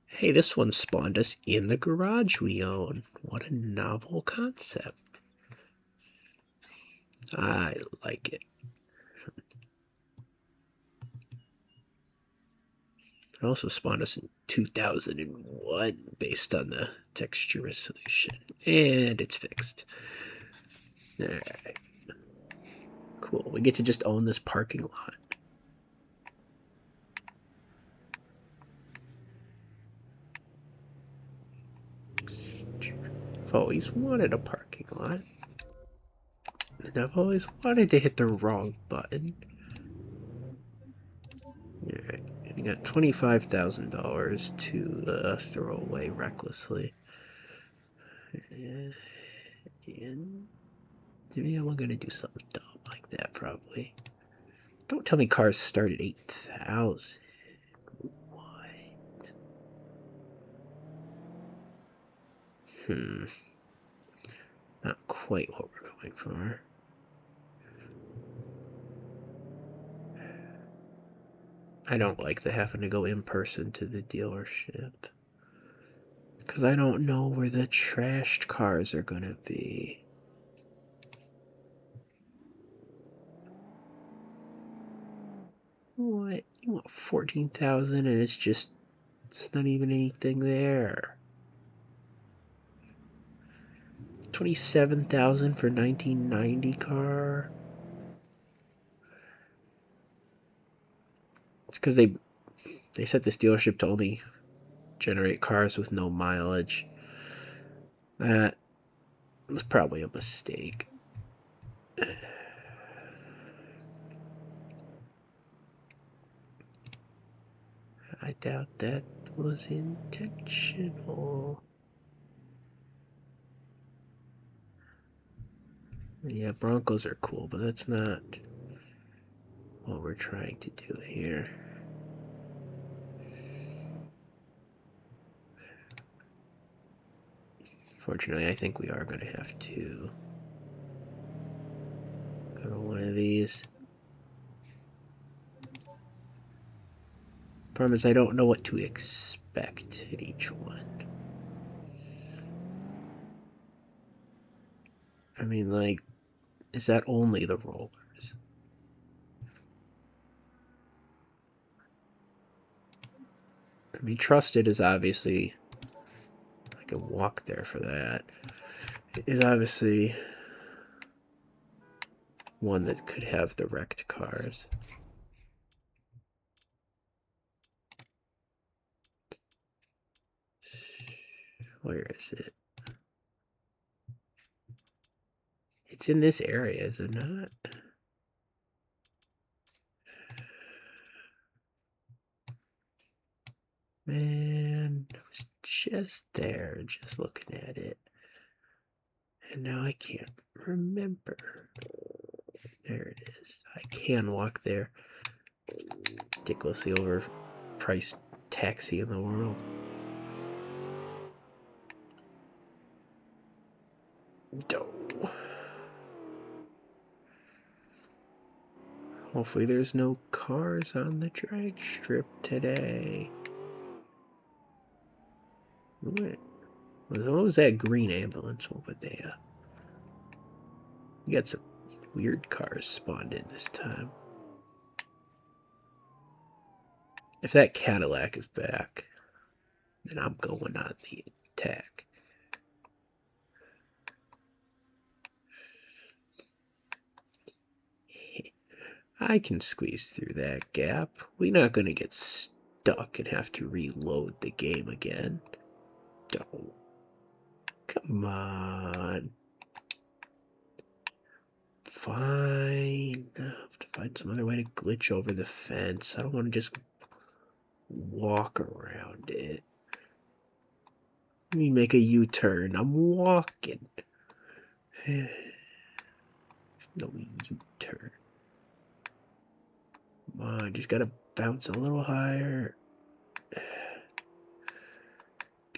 Hey, this one spawned us in the garage we own. What a novel concept. I like it. It also spawned us in 2001 based on the texture resolution. And it's fixed. Alright. Cool. We get to just own this parking lot. I've always wanted a parking lot. And I've always wanted to hit the wrong button. Alright. We got $25,000 to throw away recklessly. And maybe I'm gonna do something dumb like that, probably. Don't tell me cars start at 8,000. What? Not quite what we're going for. I don't like the having to go in person to the dealership. Because I don't know where the trashed cars are gonna be. What? You want 14,000 and it's not even anything there. 27,000 for 1990 car. It's because they set this dealership to only generate cars with no mileage. That was probably a mistake. I doubt that was intentional. Yeah, Broncos are cool, but that's not what we're trying to do here. Fortunately, I think we are going to have to go to one of these. Problem is, I don't know what to expect at each one. I mean, like, is that only the rollers? I mean, trusted is obviously, I can walk there for that. It is obviously one that could have the wrecked cars. Where is it? It's in this area, is it not? Man, I was just there, just looking at it. And now I can't remember. There it is. I can walk there. Ridiculously overpriced taxi in the world. Oh. Hopefully there's no cars on the drag strip today. What was that green ambulance over there? We got some weird cars spawned in this time. If that Cadillac is back, then I'm going on the attack. I can squeeze through that gap. We're not going to get stuck and have to reload the game again. Don't. Come on. Fine. I have to find some other way to glitch over the fence. I don't want to just walk around it. Let me make a U-turn. I'm walking. No U-turn. Come on, just gotta bounce a little higher.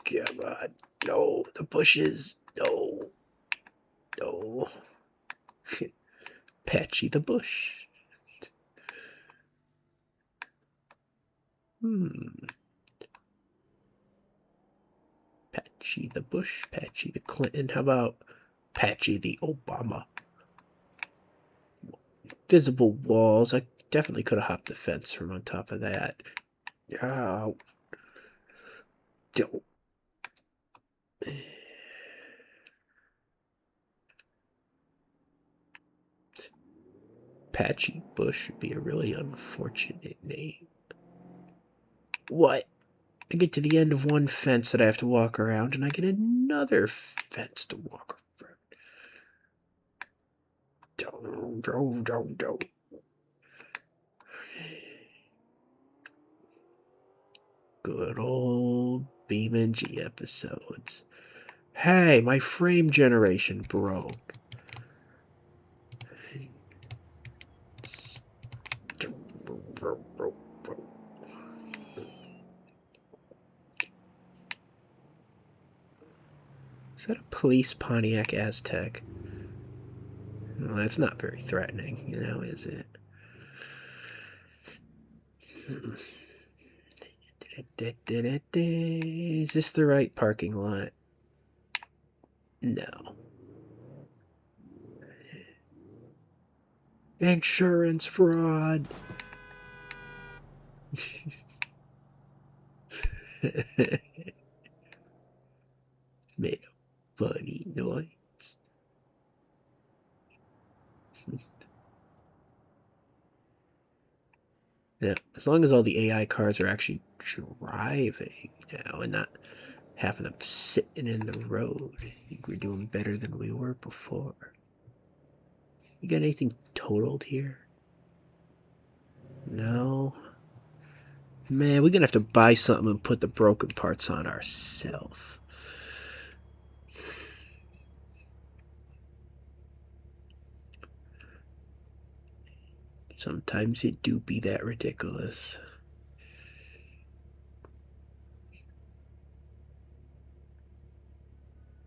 Come on. No, the bushes. No. No. Patchy the bush. Patchy the Bush, Patchy the Clinton. How about Patchy the Obama? Visible walls. I definitely could have hopped the fence from on top of that. Oh. Don't. Patchy Bush would be a really unfortunate name. What? I get to the end of one fence that I have to walk around, and I get another fence to walk around. Don't. Good old Beam.NG episodes. Hey, my frame generation broke. Is that a police Pontiac Aztec? Well, that's not very threatening, you know, is it? Is this the right parking lot? No. Insurance fraud. Made a funny noise. Yeah, as long as all the AI cars are actually driving now and not having them sitting in the road, I think we're doing better than we were before. You got anything totaled here? No. Man, we're gonna have to buy something and put the broken parts on ourselves. Sometimes it do be that ridiculous.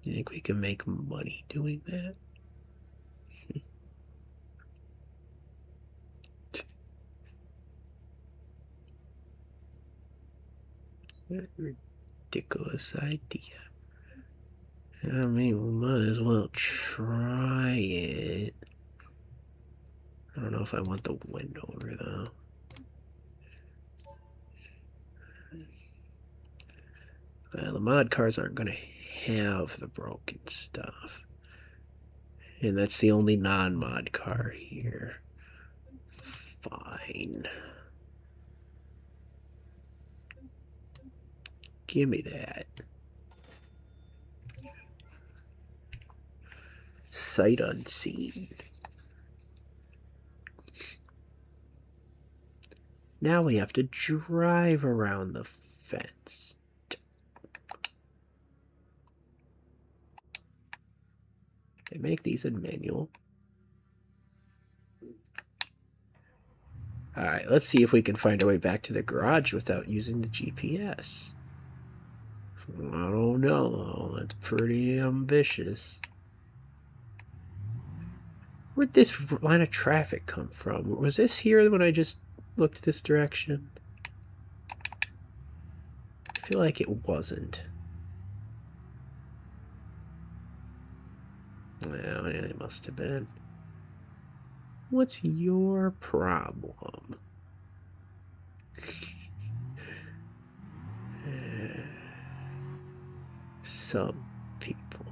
You think we can make money doing that? What a ridiculous idea. I mean, we might as well try it. I don't know if I want the window over though. Well, the mod cars aren't gonna have the broken stuff. And that's the only non-mod car here. Fine. Give me that. Sight unseen. Now we have to drive around the fence. They make these in manual. Alright, let's see if we can find our way back to the garage without using the GPS. I don't know, that's pretty ambitious. Where'd this line of traffic come from? Was this here when I just looked this direction? I feel like it wasn't. Well, it must have been. What's your problem? Some people.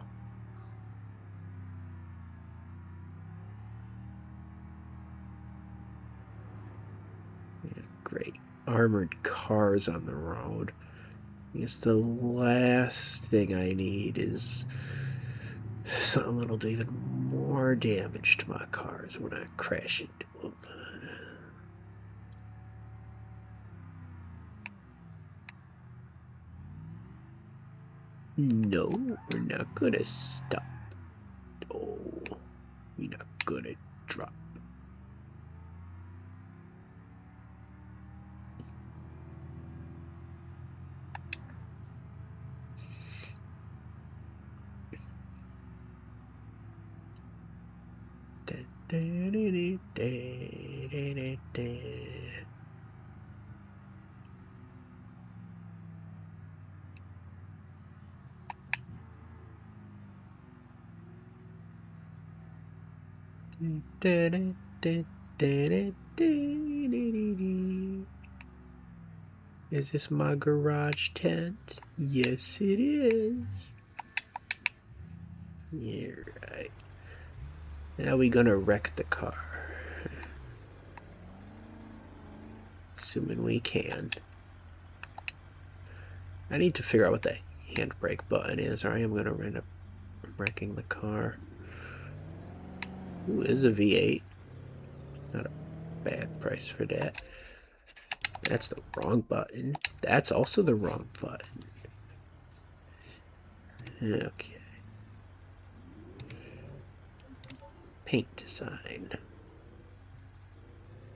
Yeah, great. Armored cars on the road. I guess the last thing I need is something that'll do even more damage to my cars when I crash into them. No, we're not gonna stop. Oh, we're not gonna drop. Is this my garage tent? Yes, it is. Yeah, right. Now we gonna wreck the car. Assuming we can. I need to figure out what the handbrake button is, or I am gonna end up wrecking the car. Ooh, is a V8. Not a bad price for that. That's the wrong button. That's also the wrong button. Okay. Paint design.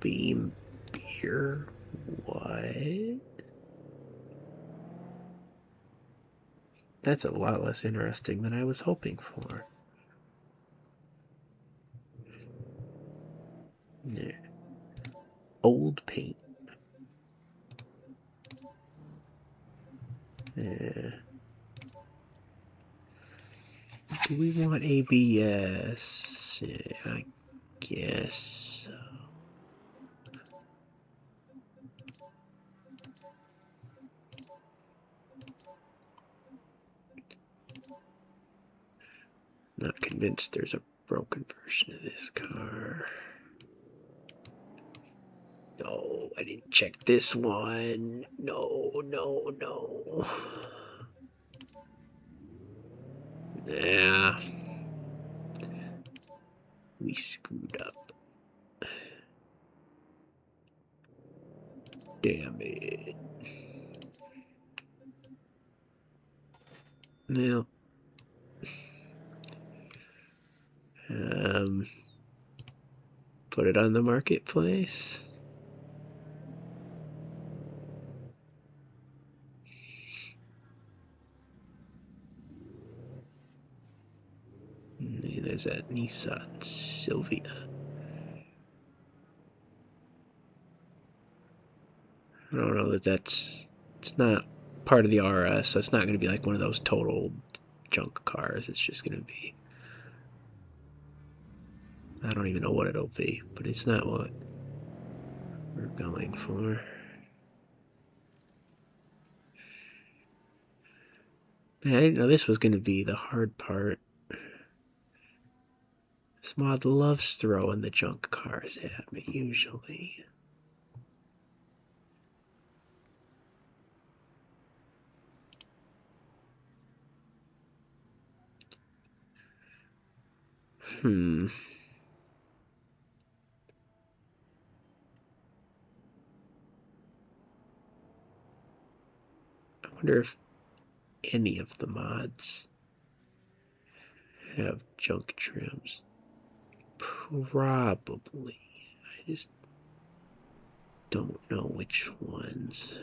Beam beer. What? That's a lot less interesting than I was hoping for. Yeah. Old paint. Yeah. Do we want ABS? Yeah, I guess so. Not convinced there's a broken version of this car. No, I didn't check this one. No. Yeah. We screwed up. Damn it. Now, put it on the marketplace. And there's that Nissan Sylvia. I don't know it's not part of the RLS, so it's not going to be like one of those total junk cars. It's just going to be, I don't even know what it'll be, but it's not what we're going for. Man, I didn't know this was going to be the hard part. This mod loves throwing the junk cars at me, usually. I wonder if any of the mods have junk trims. Probably. I just don't know which ones.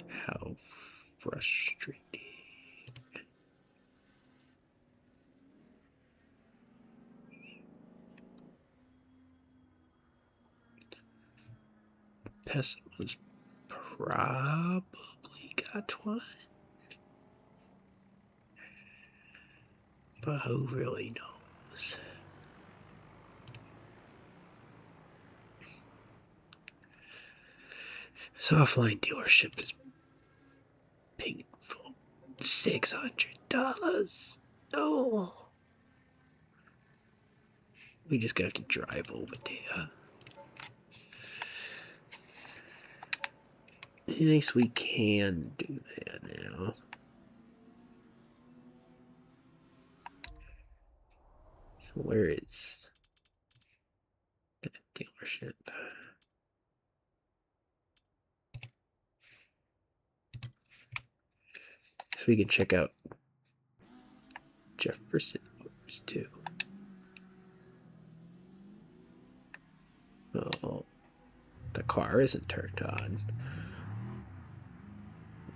How frustrating. Pessima's probably got one. But who really knows? This offline dealership is painful. $600. No. We just have to drive over there. Nice, we can do that now. So where is that dealership? So we can check out Jefferson too. Oh, the car isn't turned on.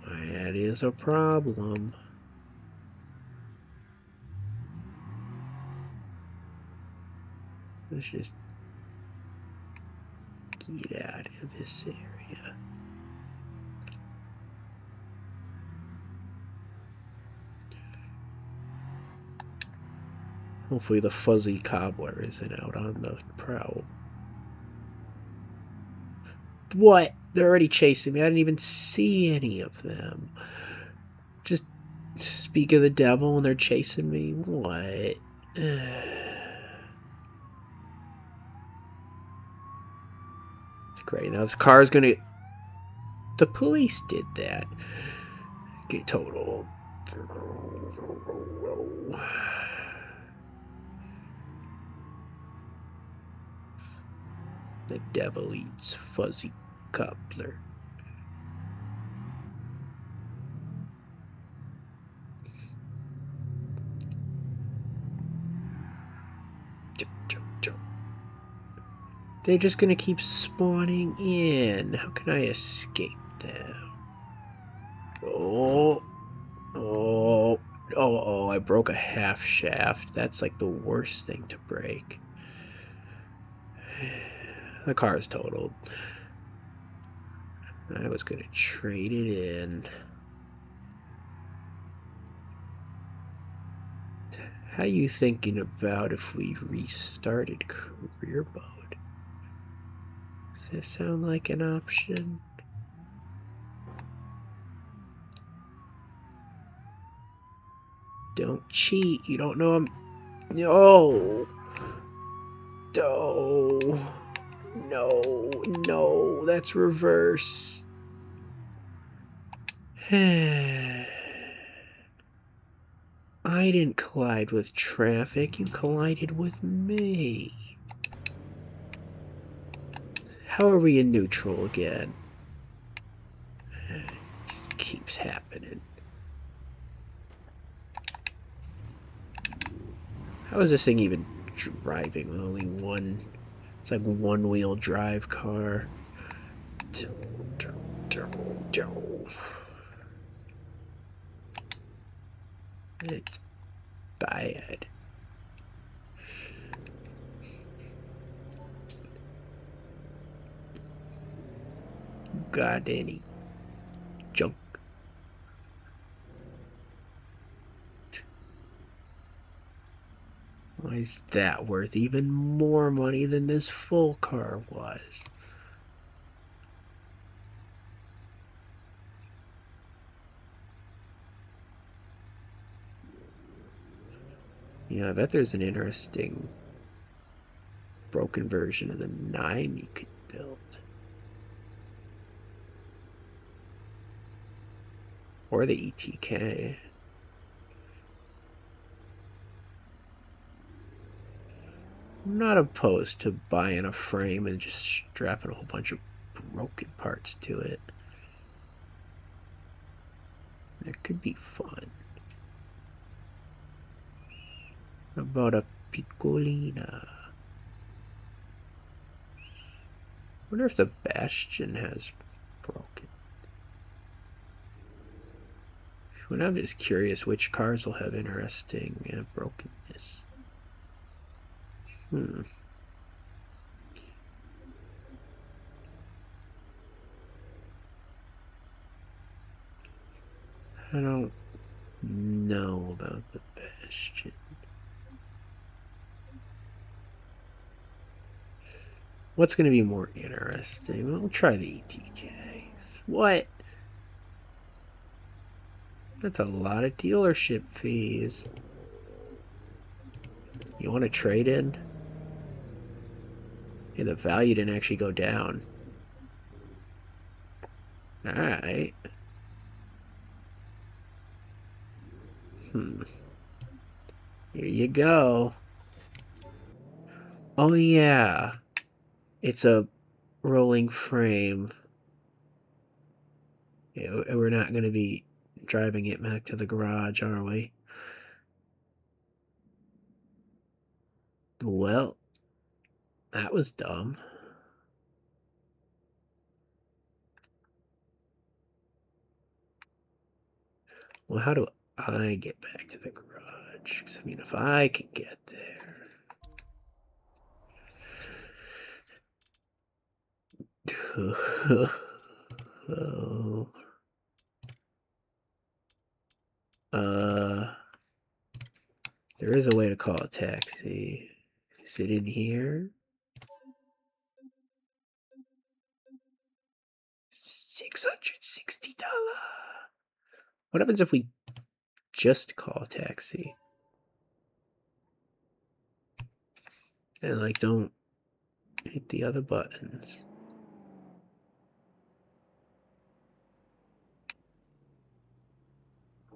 That is a problem. Let's just get out of this area. Hopefully the fuzzy cobbler isn't out on the prowl. What? They're already chasing me. I didn't even see any of them. Just speak of the devil and they're chasing me. What? It's great. Now this car's gonna... The police did that. Get total. The devil eats fuzzy cobbler. They're just gonna keep spawning in. How can I escape them? Oh, I broke a half shaft. That's like the worst thing to break. The car is totaled. I was gonna trade it in. How you thinking about if we restarted career mode? Does that sound like an option? Don't cheat. You don't know I'm... No. No. That's reverse. I didn't collide with traffic. You collided with me. How are we in neutral again? It just keeps happening. How is this thing even driving with only one? It's like one-wheel drive car. It's bad. Got any junk? Why is that worth even more money than this full car was? Yeah, I bet there's an interesting broken version of the 9 you could build. Or the ETK. I'm not opposed to buying a frame and just strapping a whole bunch of broken parts to it. That could be fun. How about a Piccolina? I wonder if the Bastion has broken. Well, I'm just curious which cars will have interesting brokenness. I don't know about the Bastion. What's going to be more interesting? We'll try the ETK. What? That's a lot of dealership fees. You want to trade in? Hey, the value didn't actually go down. Alright. Here you go. Oh yeah. It's a rolling frame. Yeah, we're not going to be driving it back to the garage, are we? Well, that was dumb. Well, how do I get back to the garage? 'Cause, I mean, if I can get there. Oh. There is a way to call a taxi. Is it in here? $660. What happens if we just call a taxi? And, like, don't hit the other buttons.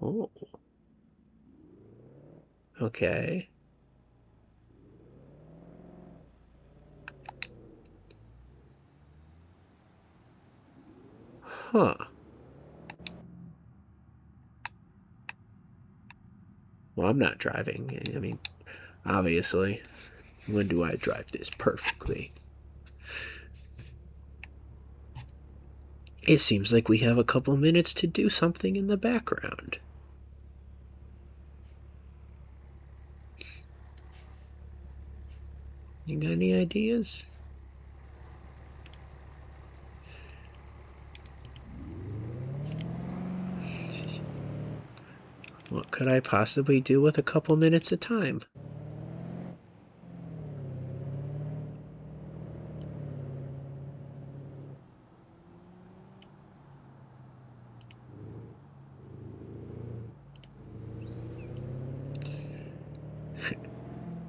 Oh. Okay. Huh. Well, I'm not driving. I mean, obviously. When do I drive this perfectly? It seems like we have a couple minutes to do something in the background. You got any ideas? What could I possibly do with a couple minutes of time?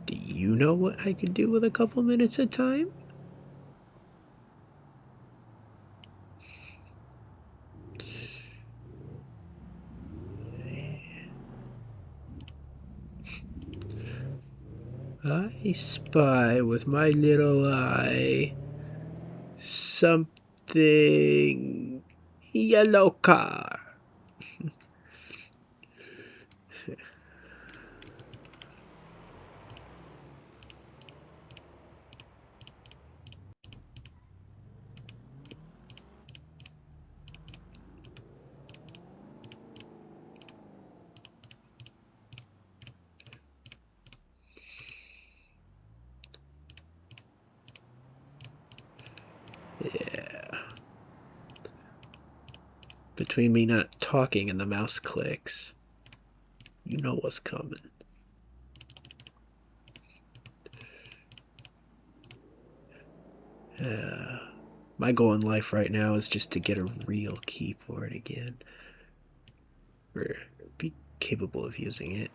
Do you know what I could do with a couple minutes of time? I spy with my little eye something yellow car. Yeah. Between me not talking and the mouse clicks, you know what's coming. My goal in life right now is just to get a real keyboard again. Or be capable of using it.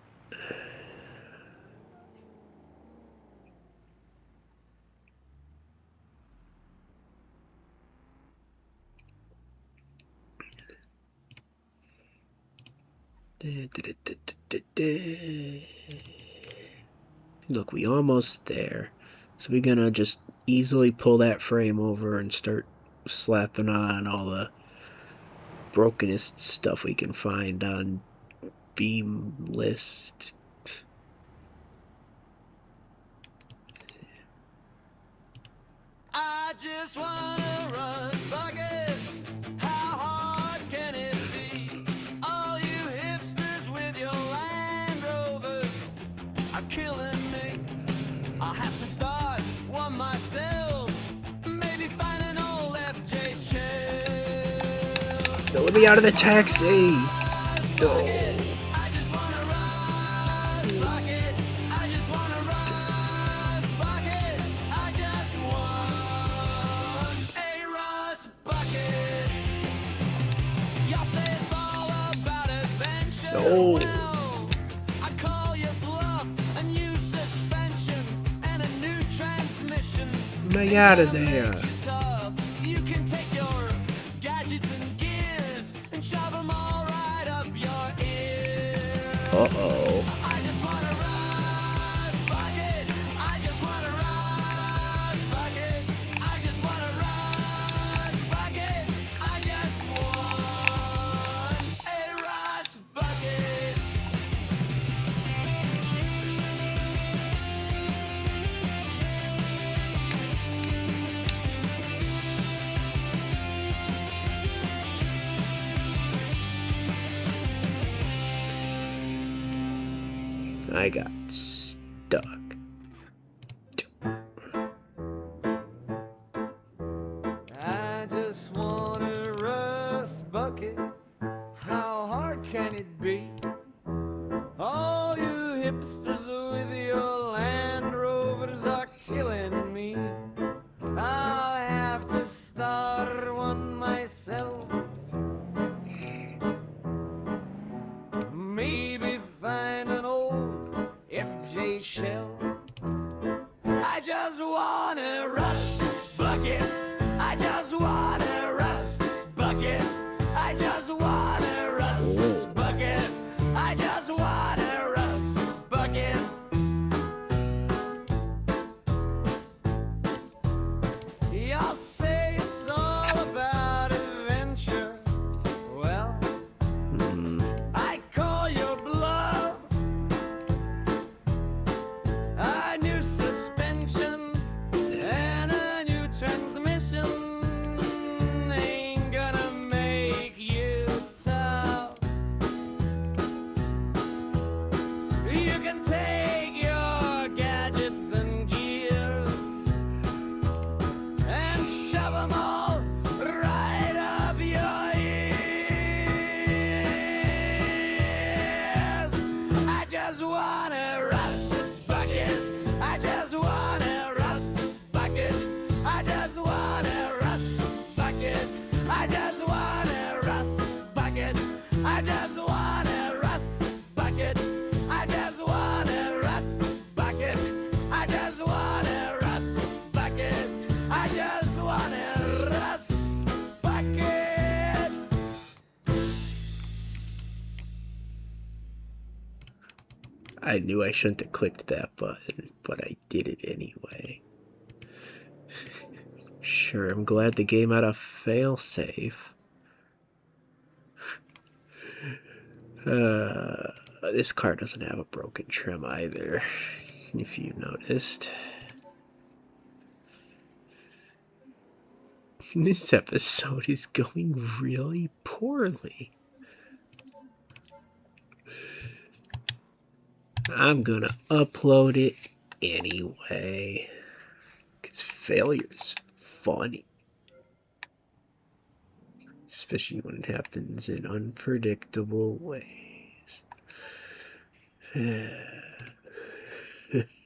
Look, we almost there. So we're gonna just easily pull that frame over and start slapping on all the brokenest stuff we can find on Beam list. I just wanna rust bucket. How hard can it be? All you hipsters with your Land Rovers are killing me. I'll have to start one myself. Maybe find an old FJ shell. No, let me out of the taxi. No. No. I call you bluff, a new suspension and a new transmission. Let me out of there. You can take your gadgets and gear Uh-oh. I just wanna ride bucket. I just wanna ride bucket. I just wanna ride bucket. I just want a rust bucket. I got stuck. I just want a rust bucket. How hard can it be? All you hipsters with your Land Rovers are killing me. I'll have to start one myself. Maybe find an old FJ shell. I just want a rust bucket. I just want a rust bucket. I just want a rust bucket. I just want a rust bucket. Y'all say it's all about adventure. Well, I call your bluff. A new suspension and a new transmission ain't gonna make you tough. You can take your gadgets and gears and shove them all right up your ears. I just want a rust bucket. I just want a rust bucket. I just want a rust bucket. I just want a rust bucket. I just want a rust bucket. I just want a rust bucket. I just want a rust bucket. I just want a rust bucket. I knew I shouldn't have clicked that button, but I did it anyway. Sure, I'm glad the game had a failsafe. This car doesn't have a broken trim either, if you noticed. This episode is going really poorly. I'm gonna upload it anyway, because failure's funny. Especially when it happens in unpredictable ways. And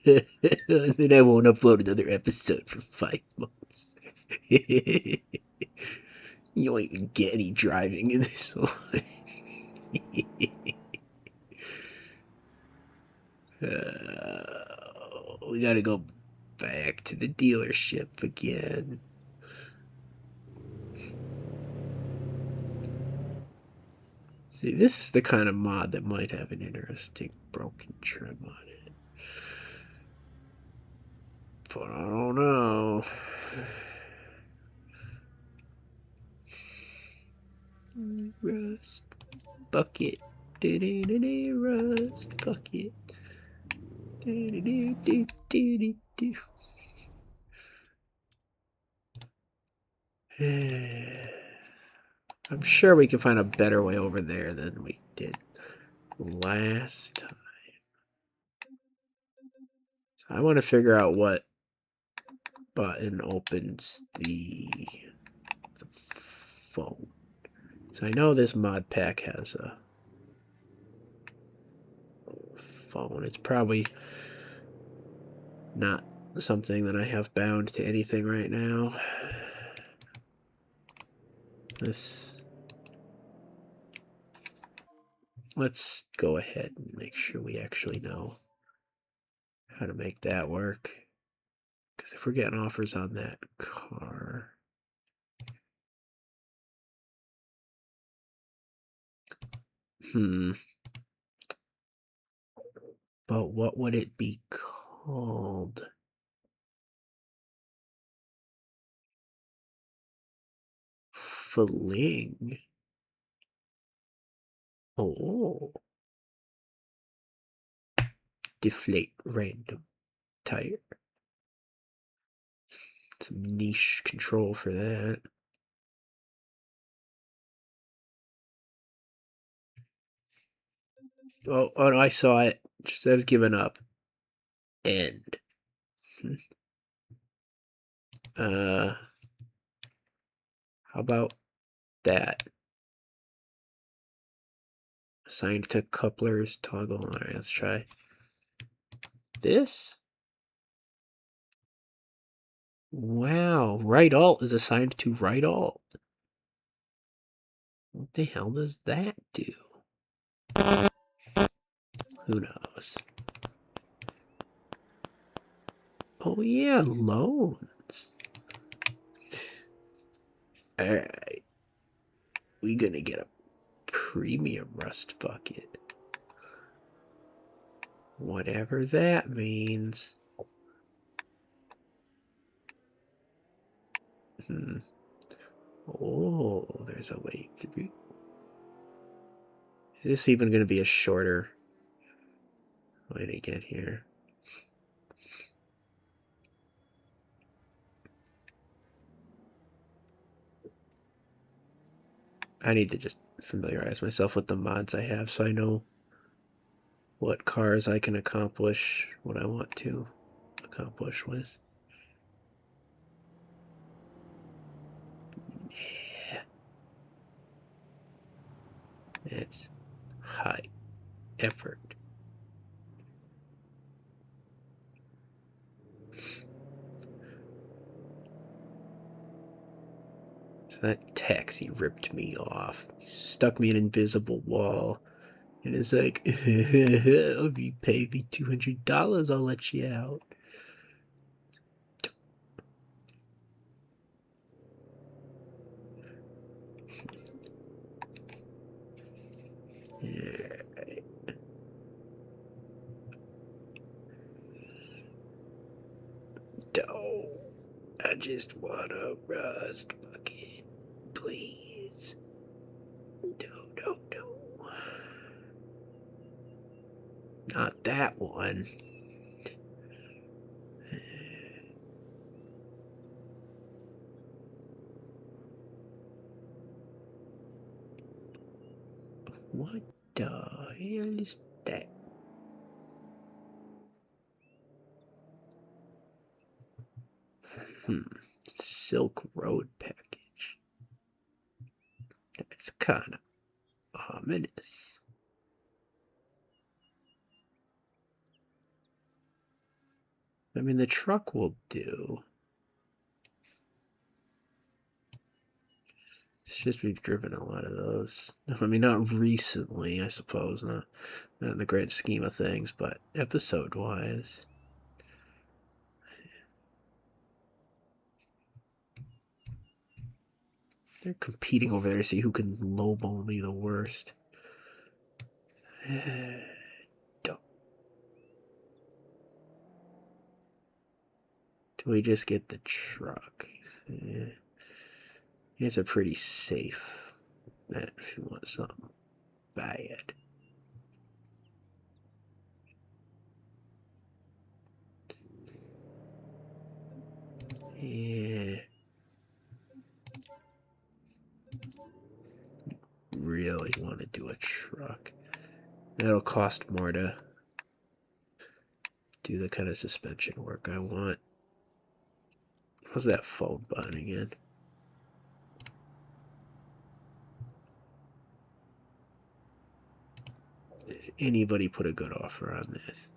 then I won't upload another episode for 5 months. You won't even get any driving in this one. We gotta go back to the dealership again. See, this is the kind of mod that might have an interesting broken trim on it. But I don't know. Rust bucket. Rust bucket. I'm sure we can find a better way over there than we did last time. I want to figure out what button opens the phone. So I know this mod pack has a phone. It's probably not something that I have bound to anything right now. Let's go ahead and make sure we actually know how to make that work. Because if we're getting offers on that car... But what would it be called? Fling. Oh. Deflate random tire. Some niche control for that. Oh no, I saw it. Just I was giving up. End. How about that? Assigned to couplers, toggle. Alright, let's try this. Wow, right alt is assigned to right alt. What the hell does that do? Who knows? Oh yeah, loans. Alright. We gonna get a premium rust bucket. Whatever that means. Oh, there's a way through. Is this even gonna be a shorter way to get here? I need to just familiarize myself with the mods I have so I know what cars I can accomplish what I want to accomplish with. Yeah. It's high effort. So that taxi ripped me off. He stuck me in an invisible wall. And it's like, if you pay me $200, I'll let you out. Don't. I just want a rust bucket. Please. No. Not that one. What the hell is that? Silk Road package. That's kind of ominous. I mean, the truck will do. It's just we've driven a lot of those. I mean, not recently, I suppose, not in the grand scheme of things, but episode-wise. They're competing over there to see who can lowball me the worst. Don't. Do we just get the truck? It's a pretty safe bet if you want something bad. Yeah. Really want to do a truck. That'll cost more to do the kind of suspension work I want. How's that fold button again? Does anybody put a good offer on this?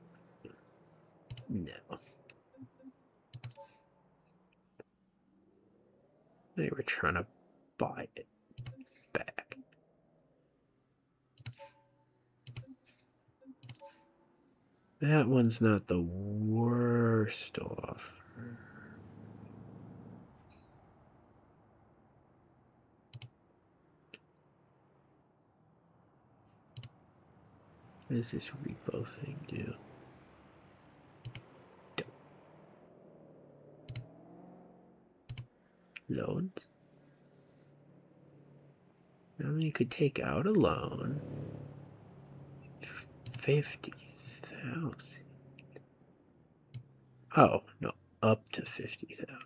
No. They were trying to buy it back. That one's not the worst offer. What does this repo thing do? loans. I mean, you could take out a loan. 50,000. Oh, no, up to 50,000.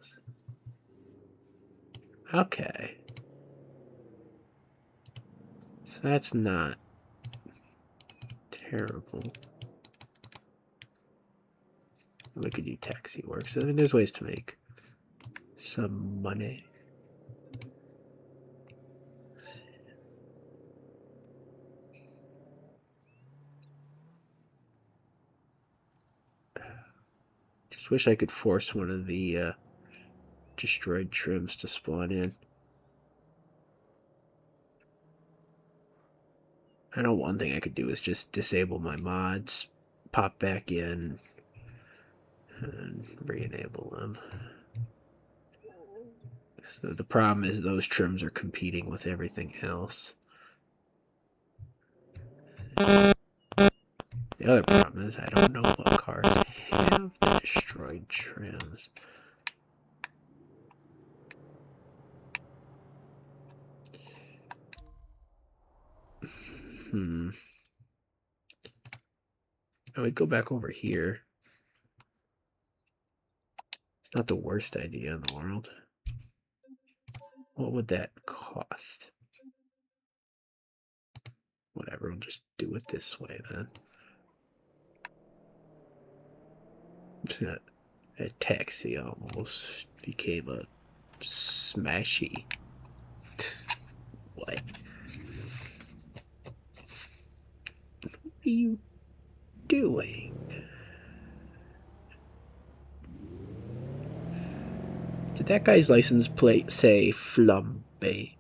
Okay. So that's not terrible. We could do taxi work. So I mean, there's ways to make some money. Just wish I could force one of the destroyed trims to spawn in. I know one thing I could do is just disable my mods, pop back in, and re-enable them. So the problem is those trims are competing with everything else. The other problem is I don't know what cars have the destroyed trims. I would go back over here. It's not the worst idea in the world. What would that cost? Whatever, we'll just do it this way then. A taxi almost became a smashy. What? What are you doing? Did that guy's license plate say flambe?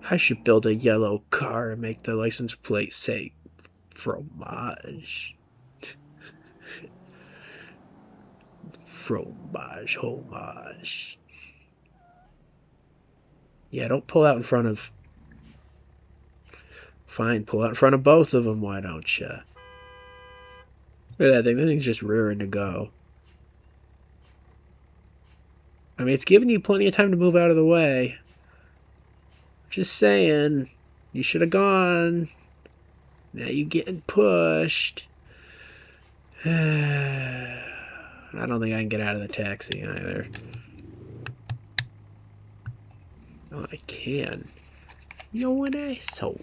I should build a yellow car and make the license plate say fromage. Fromage, homage. Yeah, don't pull out in front of... Fine, pull out in front of both of them, why don't you? Look at that thing. That thing's just rearing to go. I mean, it's giving you plenty of time to move out of the way. Just saying. You should have gone. Now you getting pushed. I don't think I can get out of the taxi either. Oh, I can. You're an asshole.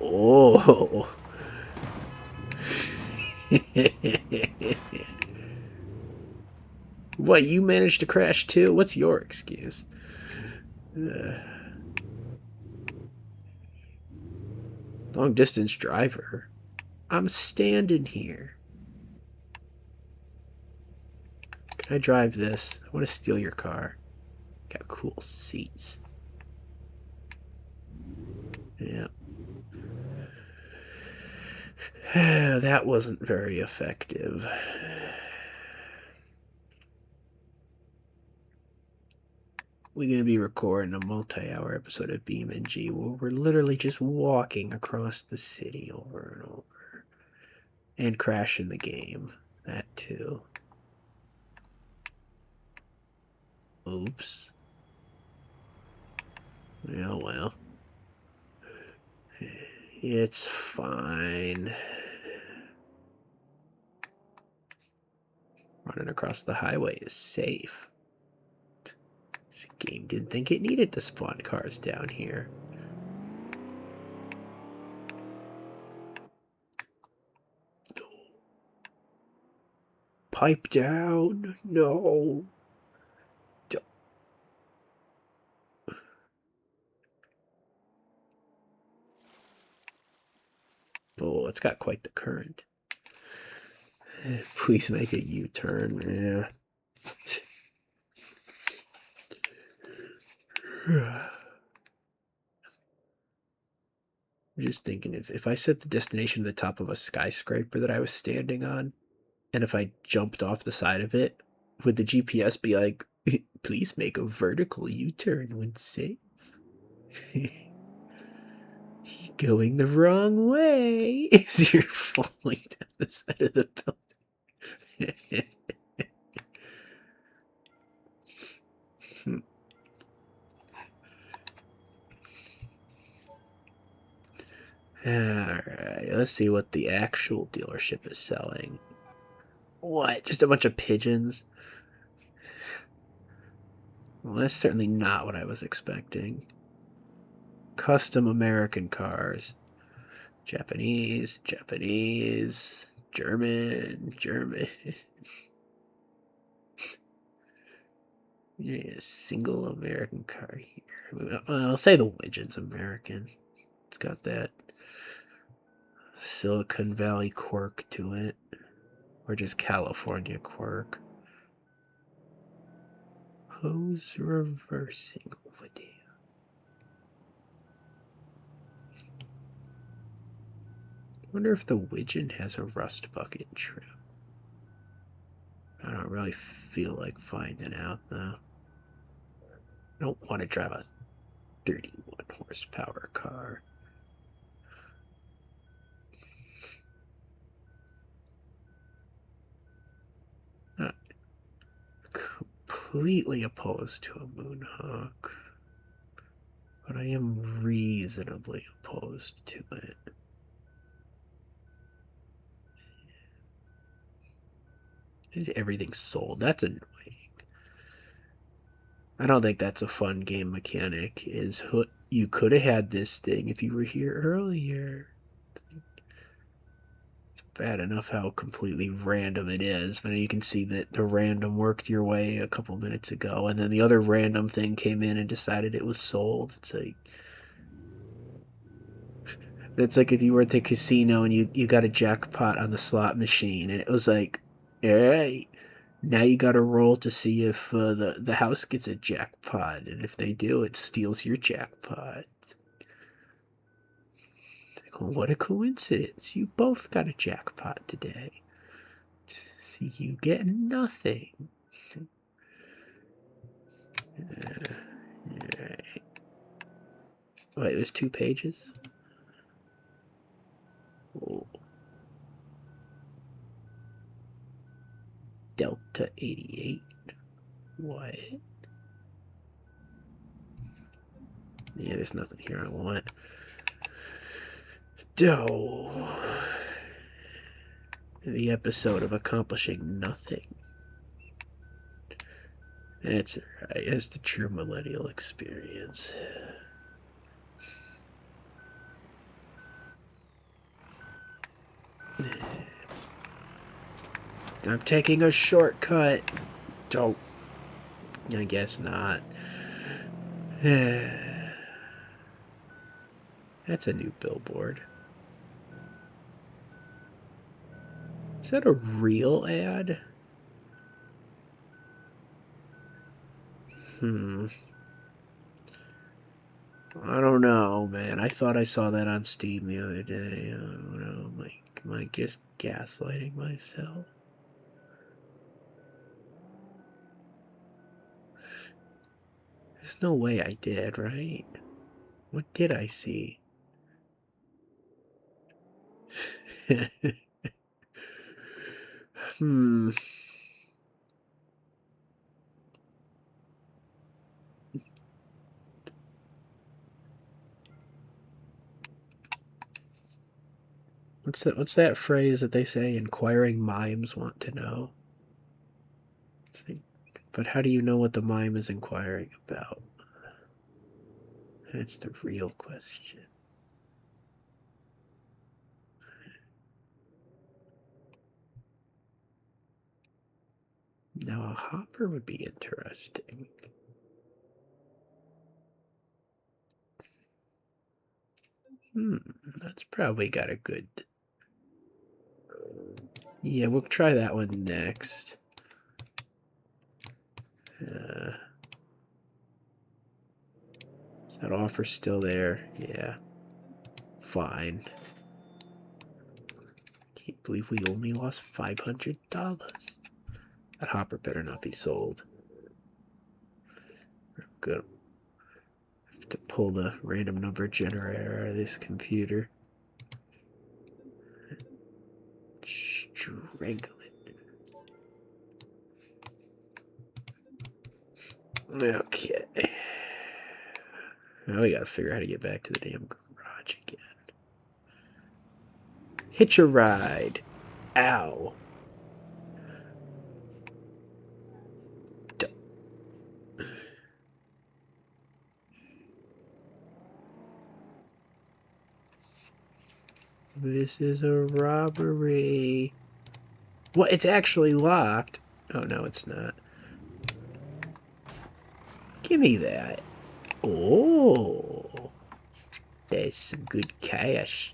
Oh. What, you managed to crash too? What's your excuse? Long distance driver. I'm standing here. Can I drive this? I want to steal your car. Got cool seats. Yeah. That wasn't very effective. We're going to be recording a multi-hour episode of Beam.NG where we're literally just walking across the city over and over. And crashing the game. That too. Oops. Yeah, well. It's fine. Running across the highway is safe. This game didn't think it needed to spawn cars down here. Pipe down. No. Oh, it's got quite the current. Please make a U-turn. Yeah. I'm just thinking, if I set the destination to the top of a skyscraper that I was standing on, and if I jumped off the side of it, would the GPS be like, please make a vertical U-turn when safe? going the wrong way as you're falling down the side of the building. Alright, let's see what the actual dealership is selling. What? Just a bunch of pigeons? Well, that's certainly not what I was expecting. Custom American cars. Japanese, German. Yeah, single American car here. Well, I'll say the Widgeon's American. It's got that Silicon Valley quirk to it. Or just California quirk. Hose reversing over there. I wonder if the Widgeon has a rust bucket trim. I don't really feel like finding out though. I don't want to drive a 31 horsepower car. Not completely opposed to a Moonhawk, but I am reasonably opposed to it. Everything's sold. That's annoying. I don't think that's a fun game mechanic. Is you could have had this thing if you were here earlier. It's bad enough how completely random it is. But you can see that the random worked your way a couple minutes ago, and then the other random thing came in and decided it was sold. It's like that's like if you were at the casino and you got a jackpot on the slot machine, and it was like, all right, now you got to roll to see if the house gets a jackpot, and if they do, it steals your jackpot. Like, well, what a coincidence! You both got a jackpot today. See, you get nothing. Right. Wait, there's 2 pages. Oh. Delta 88. What? Yeah, there's nothing here I want. Doe. The episode of accomplishing nothing. That's right. That's the true millennial experience. I'm taking a shortcut. Don't. I guess not. That's a new billboard. Is that a real ad? I don't know, man. I thought I saw that on Steam the other day. I don't know. Am I just gaslighting myself? There's no way I did, right? What did I see? What's that phrase that they say? Inquiring mimes want to know. But how do you know what the mime is inquiring about? That's the real question. Now a hopper would be interesting. That's probably got a good... Yeah, we'll try that one next. Is that offer still there? Yeah. Fine. Can't believe we only lost $500. That hopper better not be sold. Good. To pull the random number generator out of this computer. Strangle it. Okay. Now we gotta figure out how to get back to the damn garage again. Hitch a ride. Ow. This is a robbery. What? It's actually locked. Oh, no, it's not. Give me that. Oh. That's some good cash.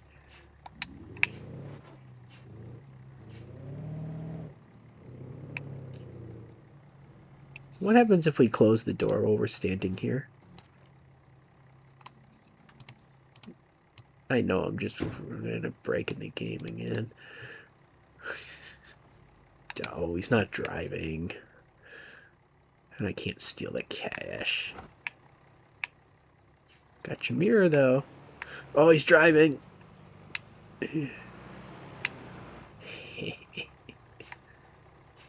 What happens if we close the door while we're standing here? I know I'm just gonna break in the game again. Oh, he's not driving. And I can't steal the cash. Got your mirror, though. Oh, he's driving.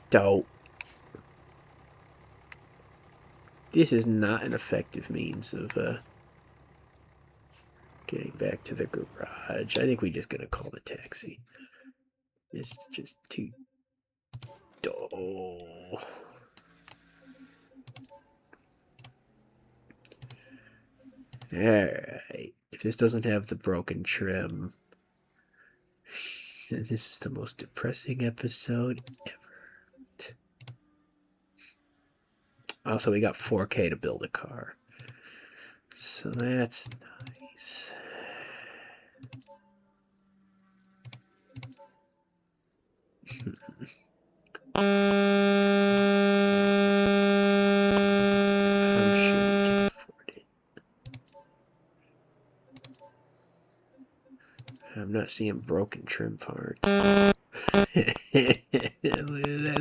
Dope. This is not an effective means of getting back to the garage. I think we're just gonna call the taxi. It's just too... Oh. Alright. If this doesn't have the broken trim, then this is the most depressing episode ever. Also, we got 4K to build a car. So that's nice. I'm sure we can afford it. I'm not seeing broken trim parts.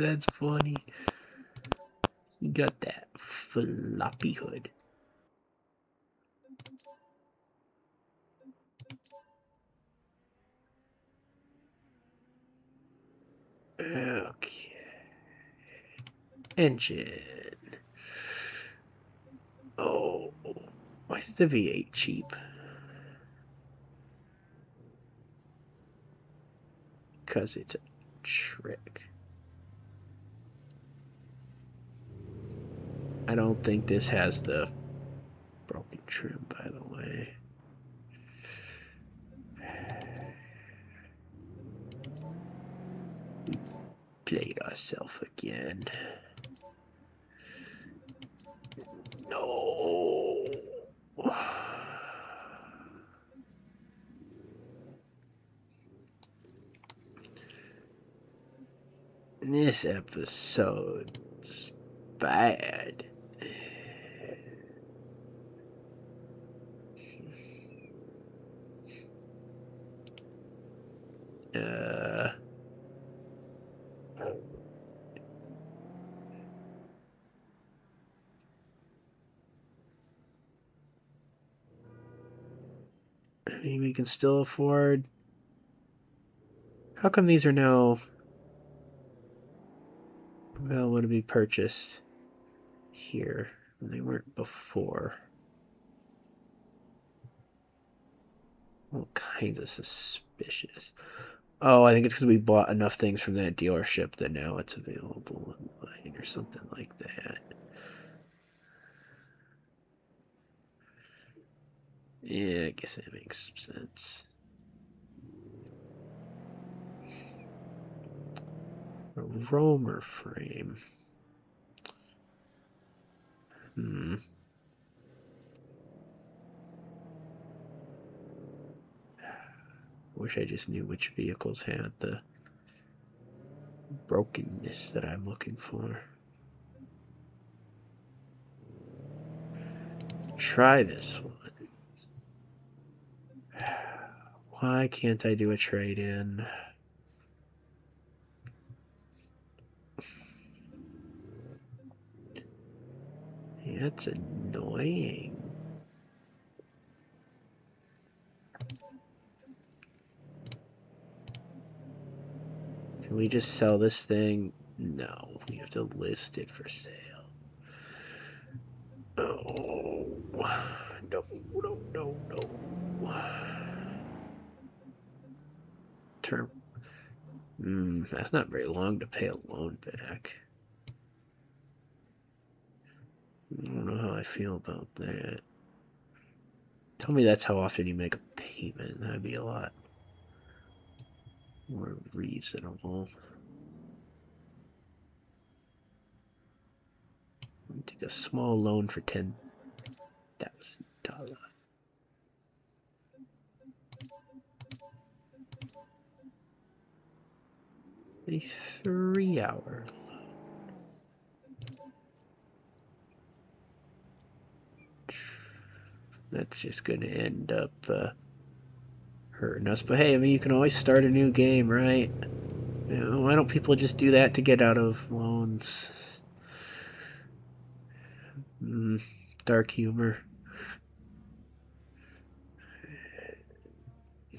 That's funny. You got that floppy hood. Okay. Engine. Oh, why is the V8 cheap? Because it's a trick. I don't think this has the broken trim, by the way. We played ourselves again. No. This episode's bad. I mean, we can still afford... How come these are now available to be purchased here when they weren't before? All kinds of suspicious. Oh, I think it's because we bought enough things from that dealership that now it's available online or something like that. Yeah, I guess that makes some sense. A roamer frame. Wish I just knew which vehicles had the brokenness that I'm looking for. Try this one. Why can't I do a trade-in? That's annoying. we just sell this thing? No, we have to list it for sale. Oh, no. Term. That's not very long to pay a loan back. I don't know how I feel about that. Tell me that's how often you make a payment. That'd be a lot more reasonable. Take a small loan for $10,000. A 3-hour loan. That's just gonna end up hurting us. But hey, I mean, you can always start a new game, right? You know, why don't people just do that to get out of loans? Dark humor.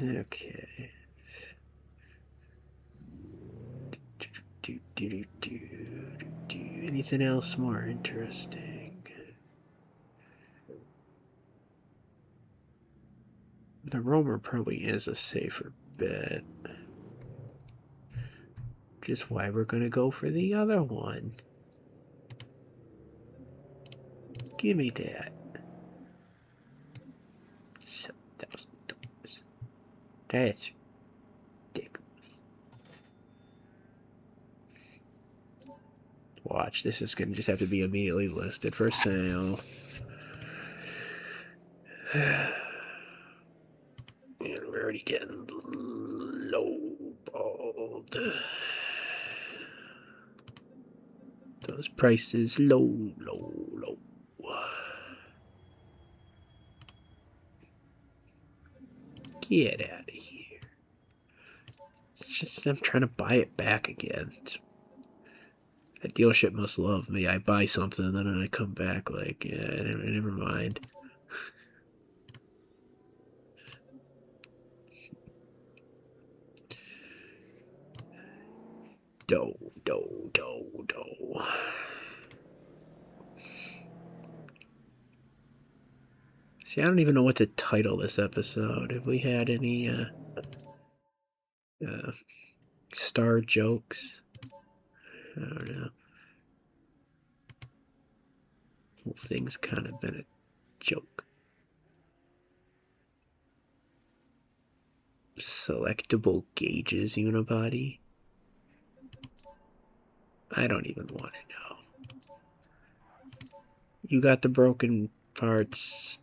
Okay. Anything else more interesting? The roamer probably is a safer bet. Which is why we're gonna go for the other one. Give me that. $7,000. That's ridiculous. Watch, this is gonna just have to be immediately listed for sale. And we're already getting lowballed. Those prices low. Get out of here. It's just I'm trying to buy it back again. That dealership must love me. I buy something and then I come back like, yeah, never mind. Dough. See, I don't even know what to title this episode. Have we had any star jokes? I don't know. The whole thing's kind of been a joke. Selectable gauges unibody? I don't even want to know. You got the broken parts.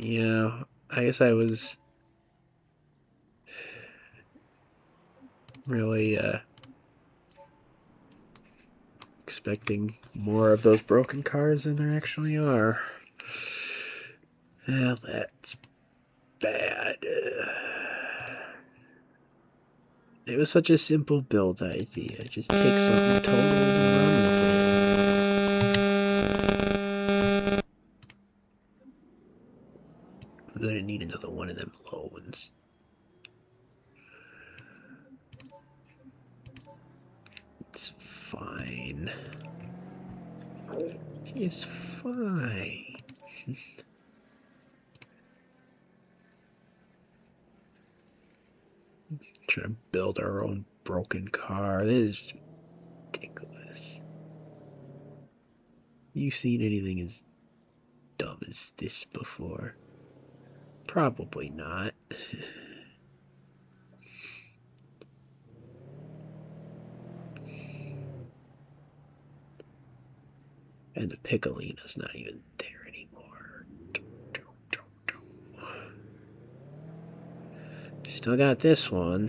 Yeah, I guess I was really expecting more of those broken cars than there actually are. Well, that's bad. It was such a simple build idea. Just take something totally and run with it. We're gonna need another one of them loans. It's fine. It's fine. Trying to build our own broken car. This is ridiculous. You seen anything as dumb as this before? Probably not. And the Piccolina's not even there anymore. Still got this one.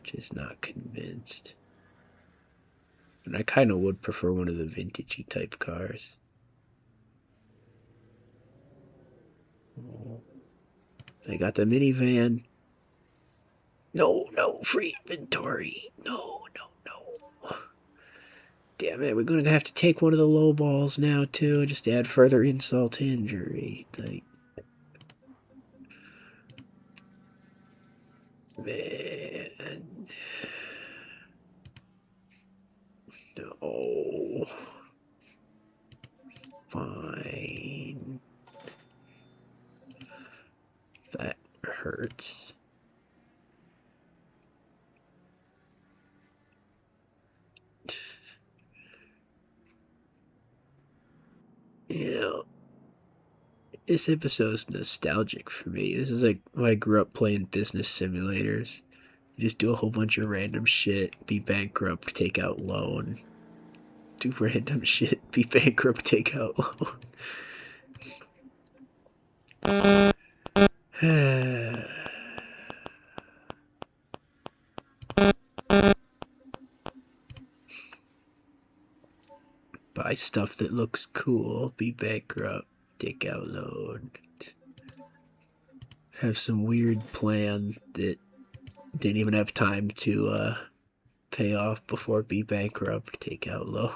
Just not convinced. And I kind of would prefer one of the vintagey type cars. They got the minivan. No, free inventory. No. Damn it, we're gonna have to take one of the low balls now too, just to add further insult to injury. Like, man, no. Fine. That hurts. Yeah. This episode's nostalgic for me. This is like when I grew up playing business simulators. You just do a whole bunch of random shit, be bankrupt, take out loan. Do random shit, be bankrupt, take out loan. Buy stuff that looks cool, be bankrupt, take out loan. Have some weird plan that didn't even have time to pay off before be bankrupt, take out loan.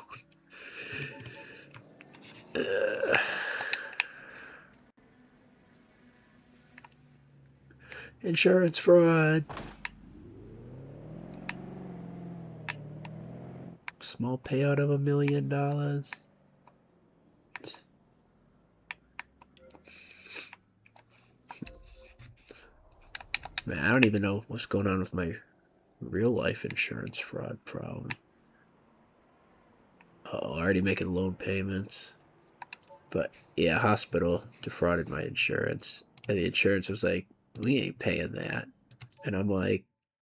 Insurance fraud. Small payout of $1 million. Man, I don't even know what's going on with my real life insurance fraud problem. Oh, already making loan payments. But yeah, hospital defrauded my insurance. And the insurance was like, we ain't paying that. And I'm like,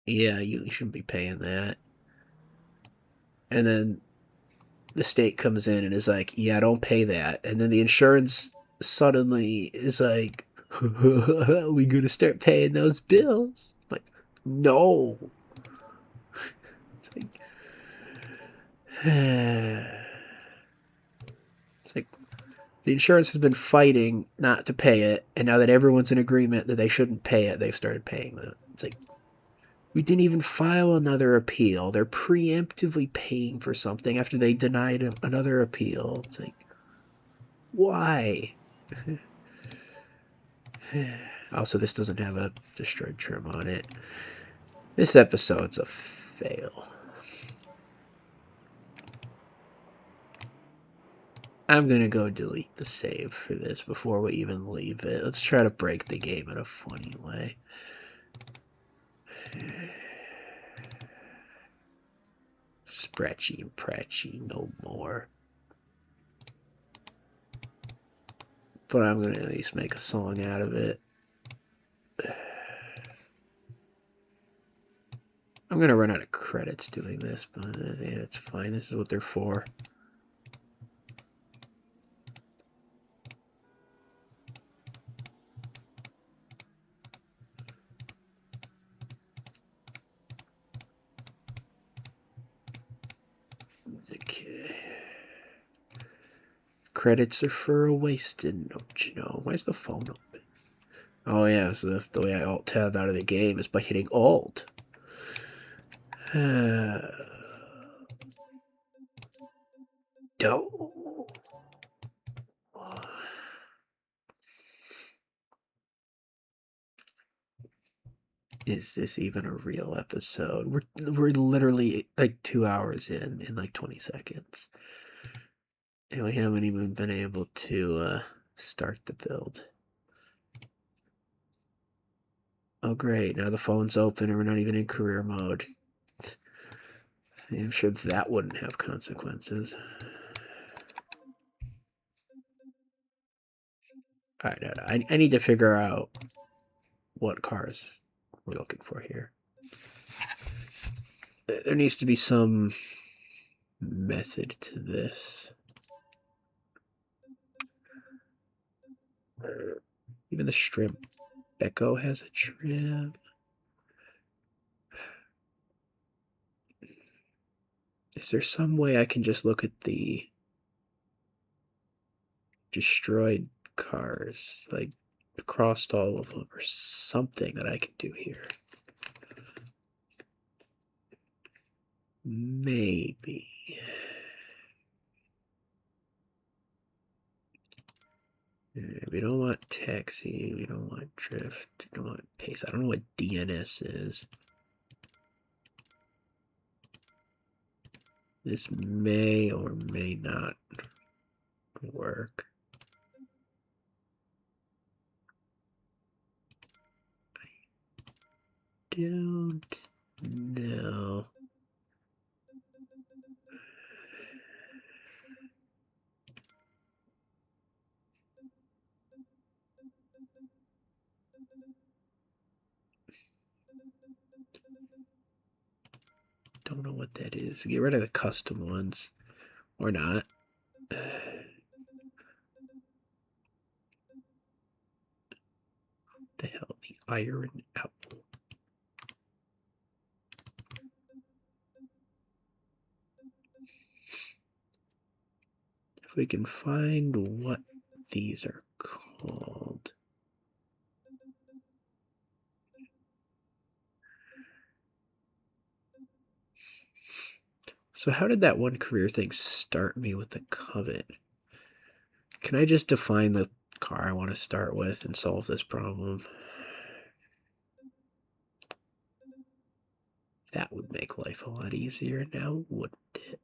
yeah, you shouldn't be paying that. And then the state comes in and is like, yeah, don't pay that. And then the insurance suddenly is like, we gonna start paying those bills. I'm like, no. It's like, it's like the insurance has been fighting not to pay it, and now that everyone's in agreement that they shouldn't pay it, they've started paying it. It's like, we didn't even file another appeal. They're preemptively paying for something after they denied another appeal. It's like, why? Also, this doesn't have a destroyed trim on it. This episode's a fail. I'm gonna go delete the save for this before we even leave it. Let's try to break the game in a funny way. Scratchy and Pratchy no more. But I'm gonna at least make a song out of it. I'm gonna run out of credits doing this, but yeah, it's fine. This is what they're for. Okay. Credits are for a wasted, don't you know? Why's the phone open? Oh yeah, so the way I alt-tab out of the game is by hitting Alt. Don't. Is this even a real episode? We're literally like 2 hours in like 20 seconds. And we haven't even been able to start the build. Oh great, now the phone's open and we're not even in career mode. I'm sure that wouldn't have consequences. Alright, I need to figure out what cars we're looking for here. There needs to be some method to this. Even the shrimp Becco has a trim. Is there some way I can just look at the destroyed cars, like across all of them, or something that I can do here? Maybe. We don't want taxi, we don't want drift, we don't want pace. I don't know what DNS is. This may or may not work. I don't know. Don't know what that is. Get rid of the custom ones. Or not. The hell? The iron apple. If we can find what these are called. So how did that one career thing start me with the Covet? Can I just define the car I want to start with and solve this problem? That would make life a lot easier now, wouldn't it?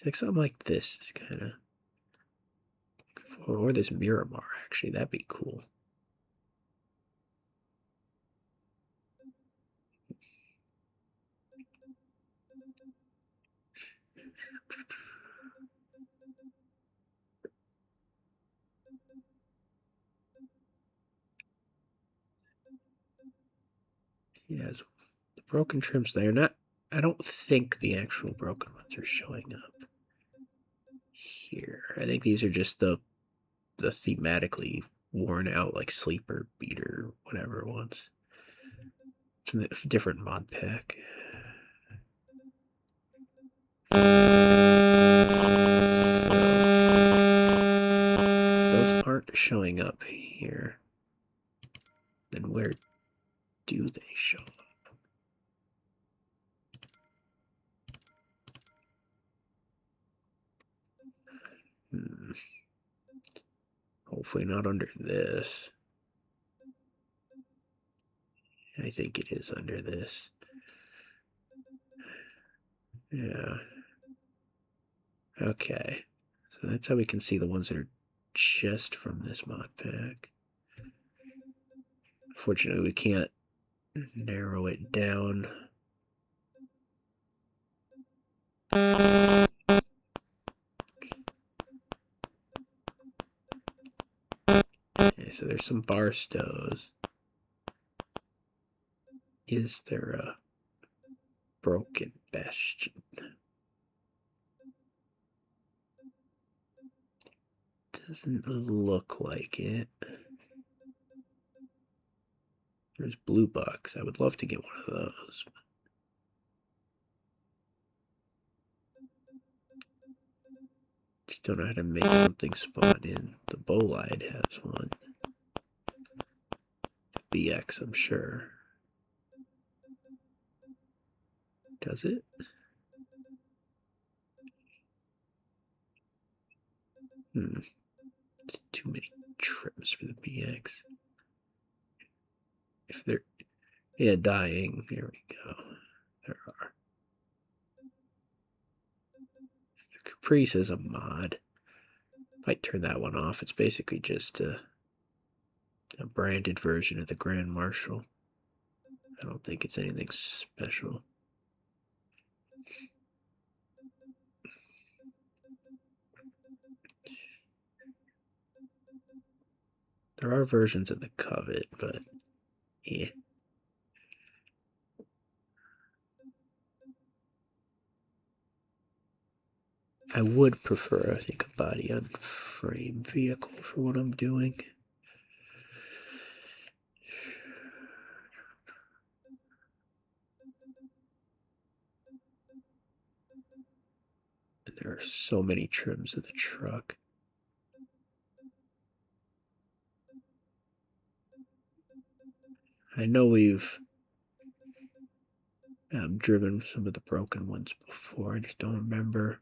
Like something like this is kind of... Or this Miramar, actually. That'd be cool. Yeah, the broken trims, they're not... I don't think the actual broken ones are showing up here. I think these are just the thematically worn out, like sleeper, beater, whatever ones. It's a different mod pack. Those aren't showing up here. Then where do they show up? Hopefully not under this. I think it is under this. Yeah. Okay. So that's how we can see the ones that are just from this mod pack. Fortunately, we can't narrow it down. Okay, so there's some Barstows. Is there a broken bastion? Doesn't look like it. There's blue bucks. I would love to get one of those. Just don't know how to make something spawn in. The Bolide has one. BX, I'm sure. Does it? Too many trims for the BX. If they're... Yeah, dying. There we go. There are. Caprice is a mod. If I turn that one off, it's basically just a branded version of the Grand Marshal. I don't think it's anything special. There are versions of the Covet, but yeah. I would prefer, I think, a body on frame vehicle for what I'm doing. And there are so many trims of the truck. I know we've driven some of the broken ones before. I just don't remember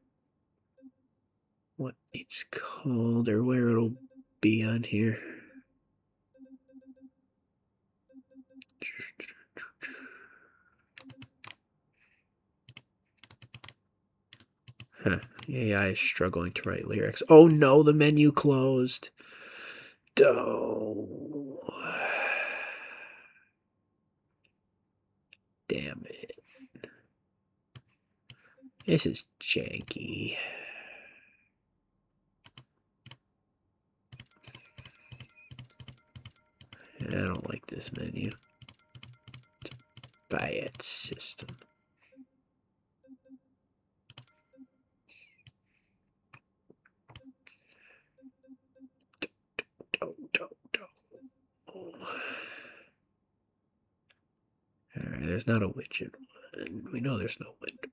what it's called or where it'll be on here. Huh. AI is struggling to write lyrics. Oh no, the menu closed. Oh. Damn it. This is janky. I don't like this menu. Buy it system. Alright, there's not a widget one. We know there's no window.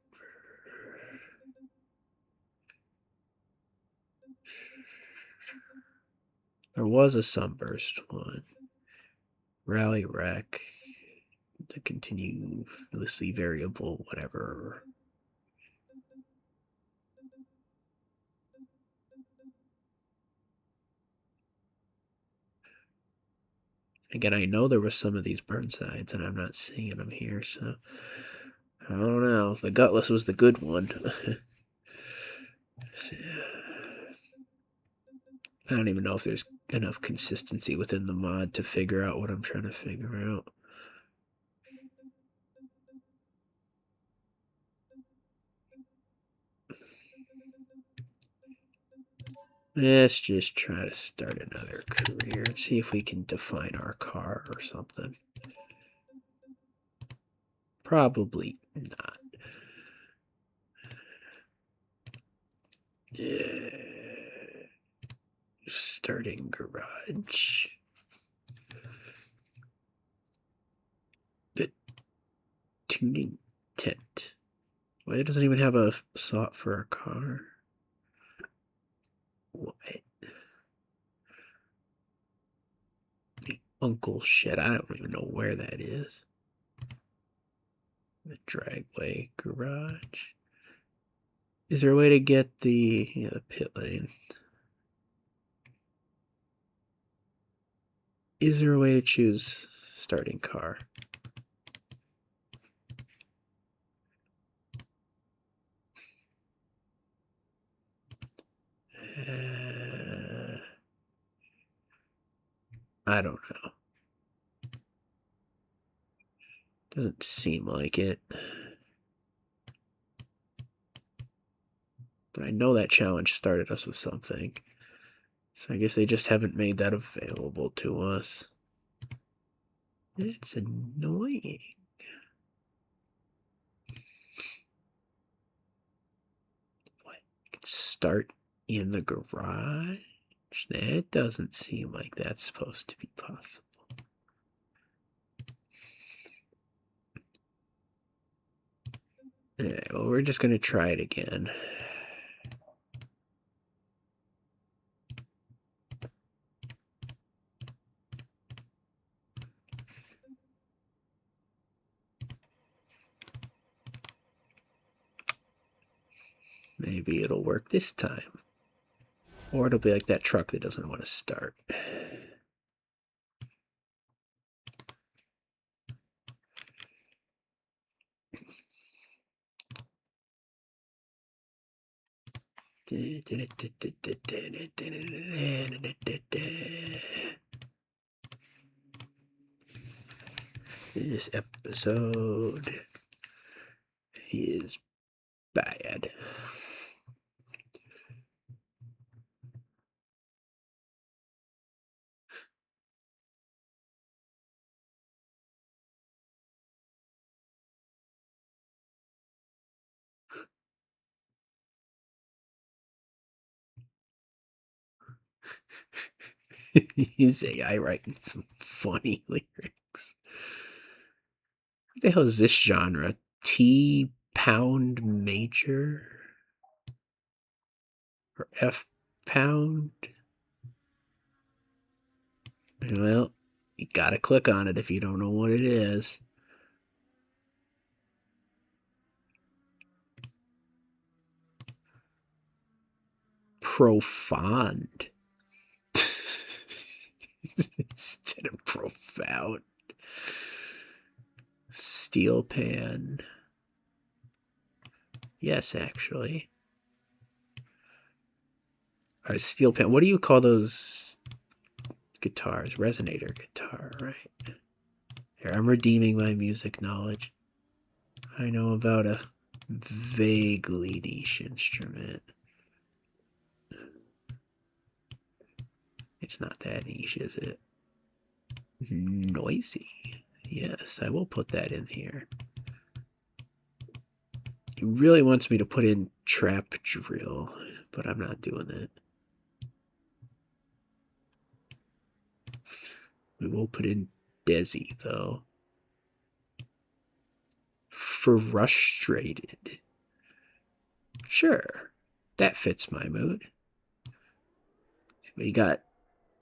There was a sunburst one. Rally rec. The continuously variable, whatever. Again, I know there were some of these Burnsides, and I'm not seeing them here, so I don't know. The Gutless was the good one. I don't even know if there's enough consistency within the mod to figure out what I'm trying to figure out. Let's just try to start another career and see if we can define our car or something. Probably not. Starting garage. The tuning tent. Why it doesn't even have a slot for a car? What? The uncle shed. I don't even know where that is. The dragway garage. Is there a way to get the pit lane? Is there a way to choose starting car? I don't know. Doesn't seem like it. But I know that challenge started us with something. So I guess they just haven't made that available to us. It's annoying. What? Start in the garage? That doesn't seem like that's supposed to be possible. Alright, well, we're just going to try it again. Maybe it'll work this time. Or it'll be like that truck that doesn't want to start. This episode is bad. His AI writing funny lyrics. What the hell is this genre? T pound major? Or F pound? Well, you gotta click on it if you don't know what it is. profound instead of profound. Steel pan. Yes, actually. Alright, steel pan. What do you call those guitars? Resonator guitar, right? Here, I'm redeeming my music knowledge. I know about a vaguely niche instrument. It's not that niche, is it? Noisy. Yes, I will put that in here. He really wants me to put in trap drill, but I'm not doing that. We will put in Desi, though. Frustrated. Sure, that fits my mood. We got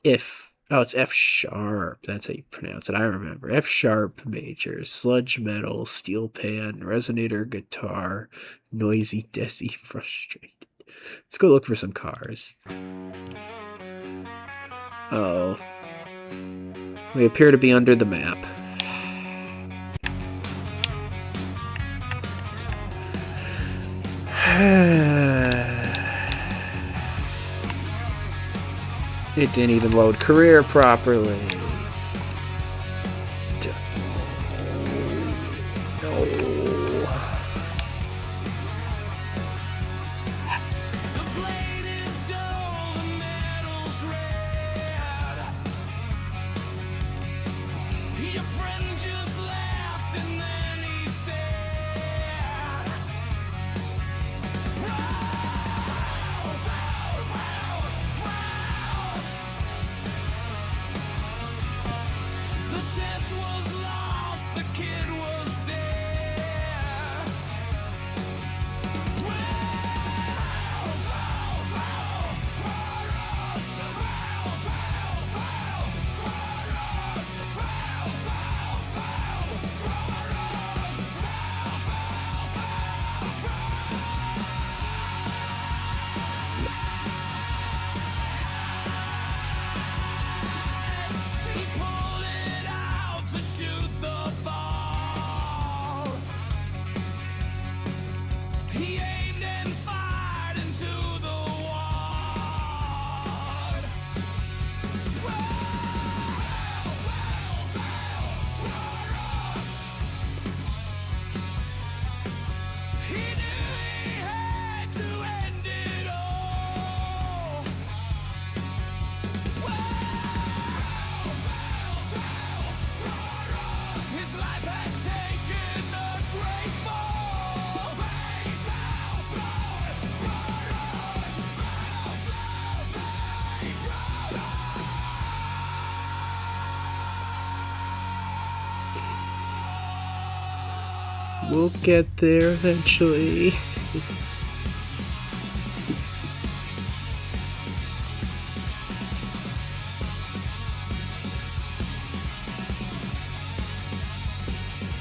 F. Oh, it's F sharp. That's how you pronounce it. I remember. F sharp major, sludge metal, steel pan, resonator guitar, noisy, Desi, frustrated. Let's go look for some cars. Oh. We appear to be under the map. It didn't even load career properly. No. The blade is dull, the metal's red. Your friend just laughed and then he said, the test was lost, the kid was dead. He pulled it out to shoot the ball. He aimed and fired into the wall. He knew he had to end it all. His life had taken a great fall. We'll get there eventually.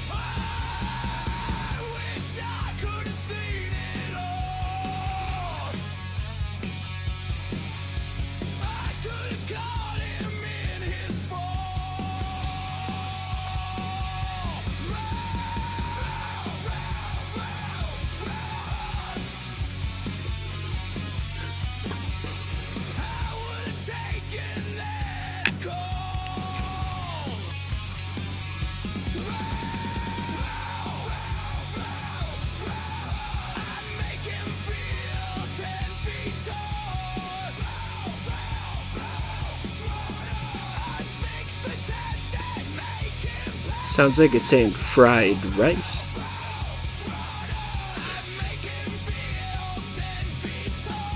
I wish I could have seen it all. I could have caught him in his fall. I would have taken that call. I'd make him feel 10 feet tall. I'd fix the test and make him pass. Sounds like it's saying fried rice. I'd make him feel 10 feet tall.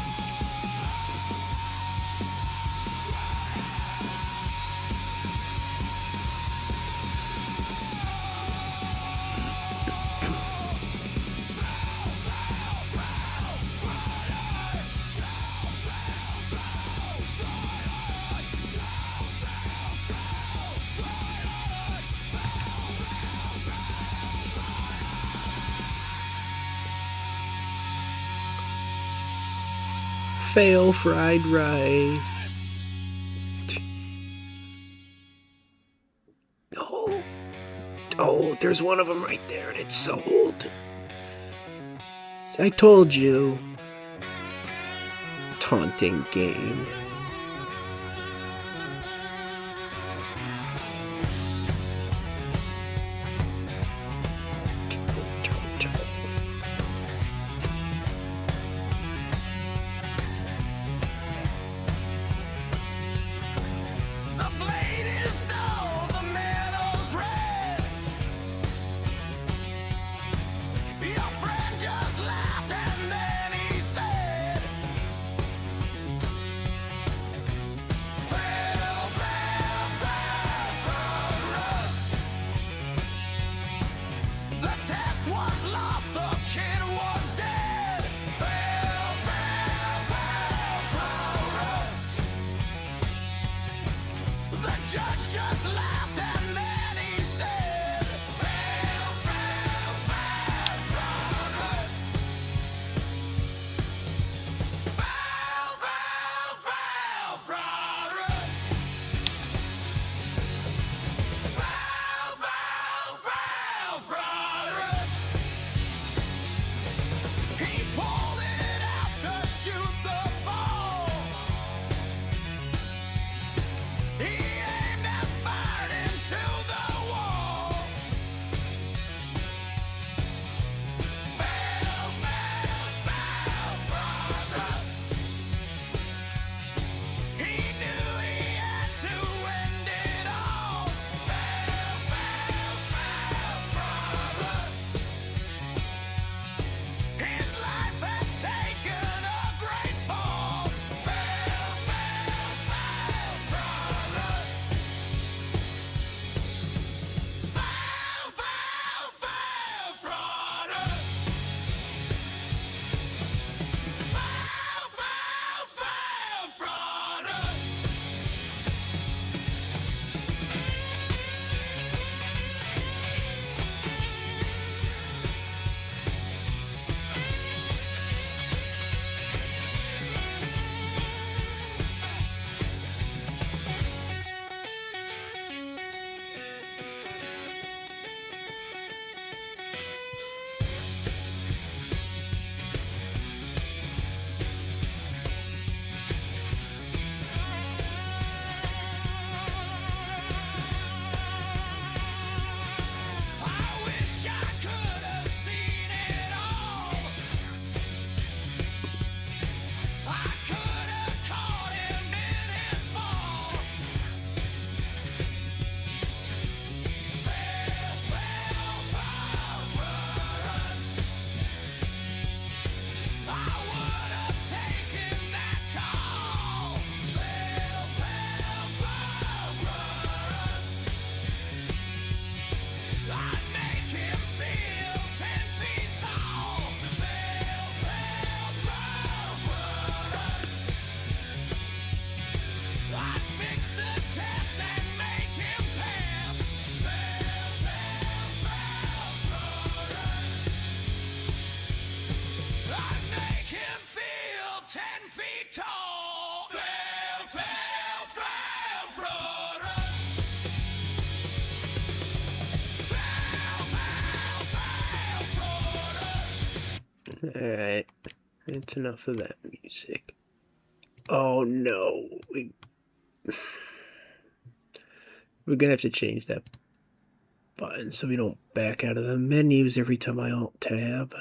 fail fried rice. Oh, oh, there's one of them right there, and it's sold. I told you. Taunting game. Alright, that's enough of that music. Oh no, we're gonna have to change that button so we don't back out of the menus every time I alt tab.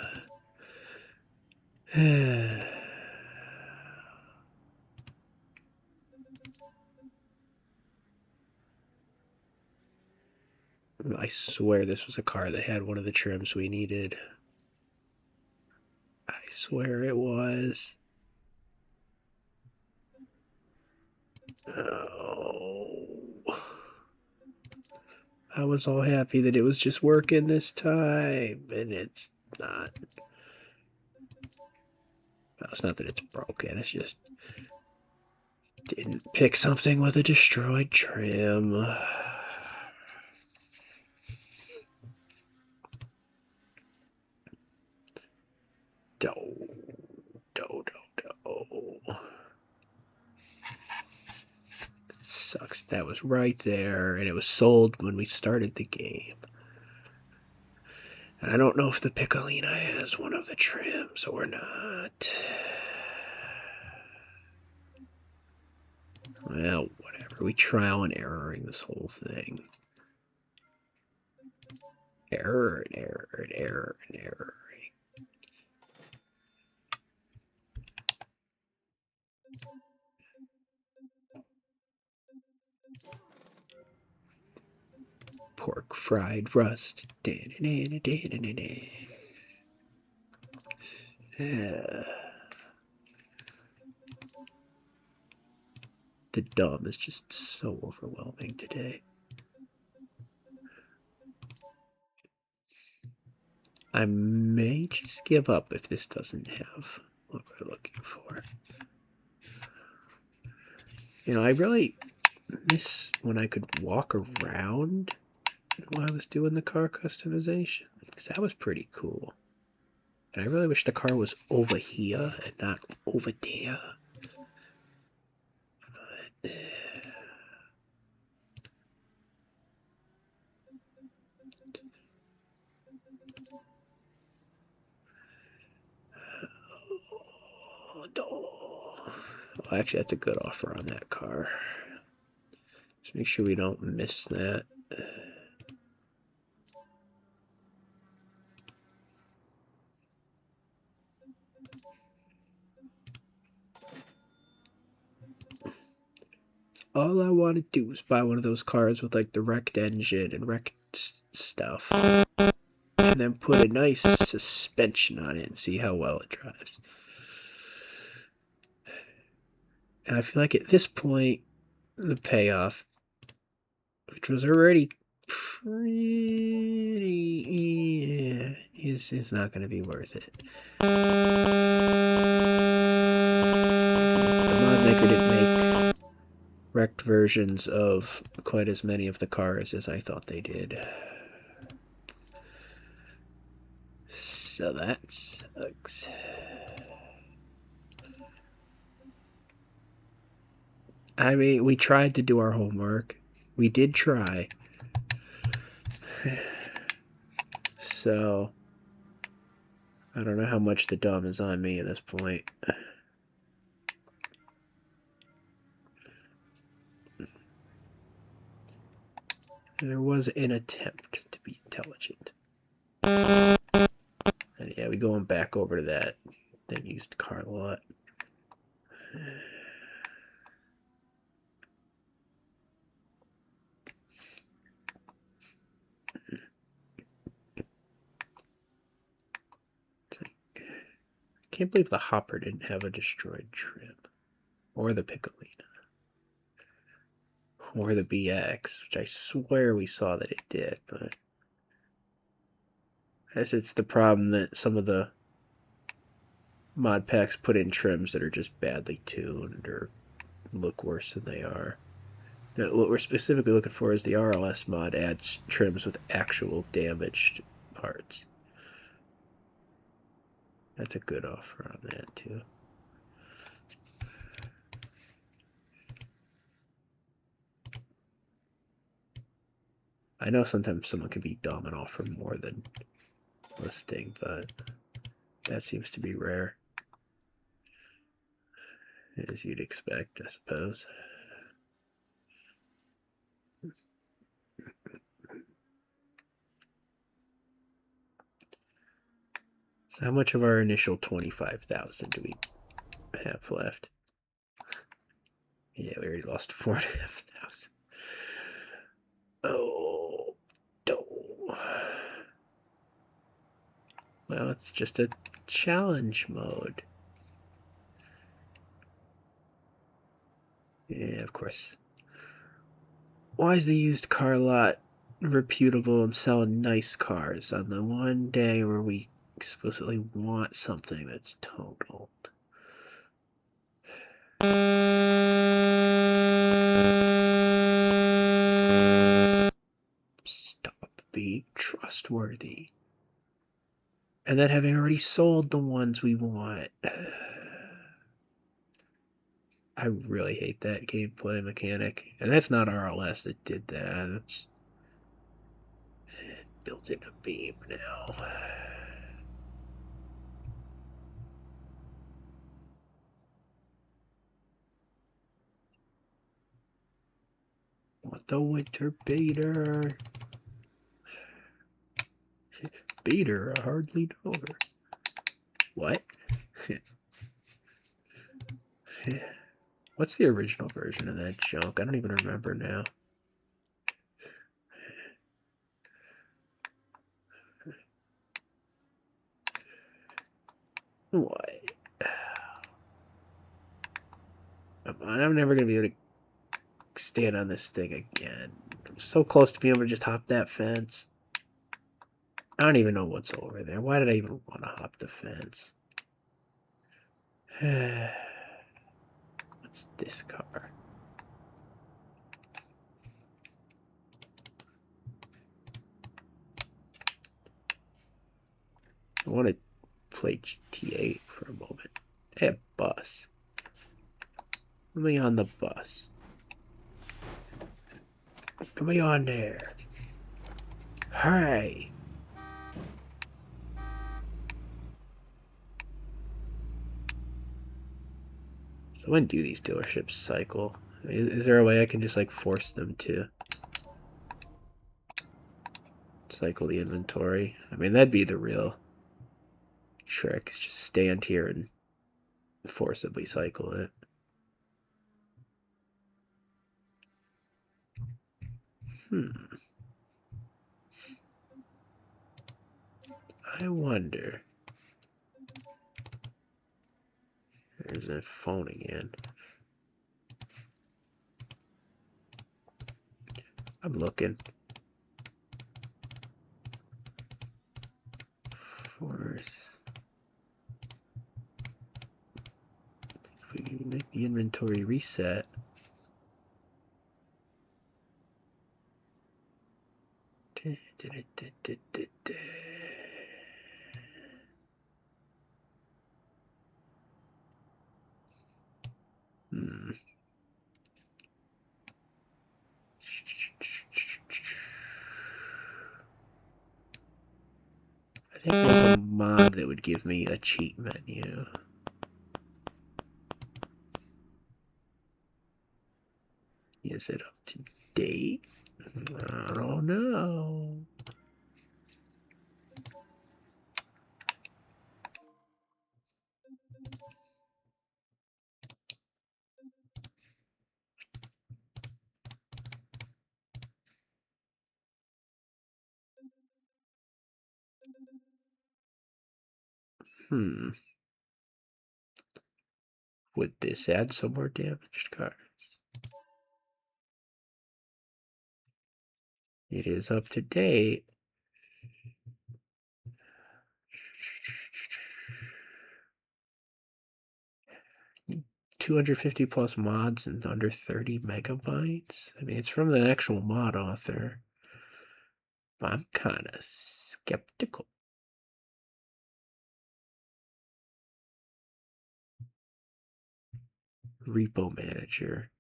I swear this was a car that had one of the trims we needed. I swear it was. Oh. I was all happy that it was just working this time, and it's not. Well, it's not that it's broken, it's just didn't pick something with a destroyed trim. Do. sucks. That was right there, and it was sold when we started the game. And I don't know if the Piccolina has one of the trims or not. Well, whatever. We trial and erroring this whole thing. Error and error and error and error. Pork fried rust. The dumb is just so overwhelming today. I may just give up if this doesn't have what we're looking for. You know, I really miss when I could walk around while I was doing the car customization, because that was pretty cool. And I really wish the car was over here and not over there. Well, actually, that's a good offer on that car. Let's make sure we don't miss that. All I want to do is buy one of those cars with like the wrecked engine and wrecked stuff, and then put a nice suspension on it and see how well it drives. And I feel like at this point, the payoff, which was already pretty, is not going to be worth it. The mod maker didn't make wrecked versions of quite as many of the cars as I thought they did. So that sucks. I mean, we tried to do our homework. We did try. So, I don't know how much the dumb is on me at this point. There was an attempt to be intelligent. And yeah, we going back over to that used car lot. I can't believe the Hopper didn't have a destroyed trim. Or the Piccolina. Or the BX, which I swear we saw that it did, but I guess it's the problem that some of the mod packs put in trims that are just badly tuned or look worse than they are. Now, what we're specifically looking for is the RLS mod adds trims with actual damaged parts. That's a good offer on that too. I know sometimes someone can be dumb and offer more than listing, but that seems to be rare. As you'd expect, I suppose. So how much of our initial 25,000 do we have left? Yeah, we already lost 4,500. Oh, no. Well, it's just a challenge mode. Yeah, of course. Why is the used car lot reputable and selling nice cars on the one day where we explicitly want something that's totaled? Stop being trustworthy. And then having already sold the ones we want. I really hate that gameplay mechanic. And that's not RLS that did that. It's built into Beam now. What the winter beater? Beater, I hardly know her. What? What's the original version of that junk? I don't even remember now. What? I'm never gonna be able to stand on this thing again. I'm so close to being able to just hop that fence. I don't even know what's over there. Why did I even want to hop the fence? What's this car? I want to play GTA for a moment. Hey, a bus. Put me on the bus. Put me on there. Hey. So when do these dealerships cycle? Is there a way I can just like force them to cycle the inventory? I mean, that'd be the real trick, is just stand here and forcibly cycle it. I wonder. There's a phone again. I'm looking. Force. If we can make the inventory reset. I think there's a mod that would give me a cheat menu. Is it up to date? I don't know. Would this add some more damaged cars? It is up to date. $250 plus mods and under 30 megabytes. I mean, it's from the actual mod author. But I'm kind of skeptical. Repo manager.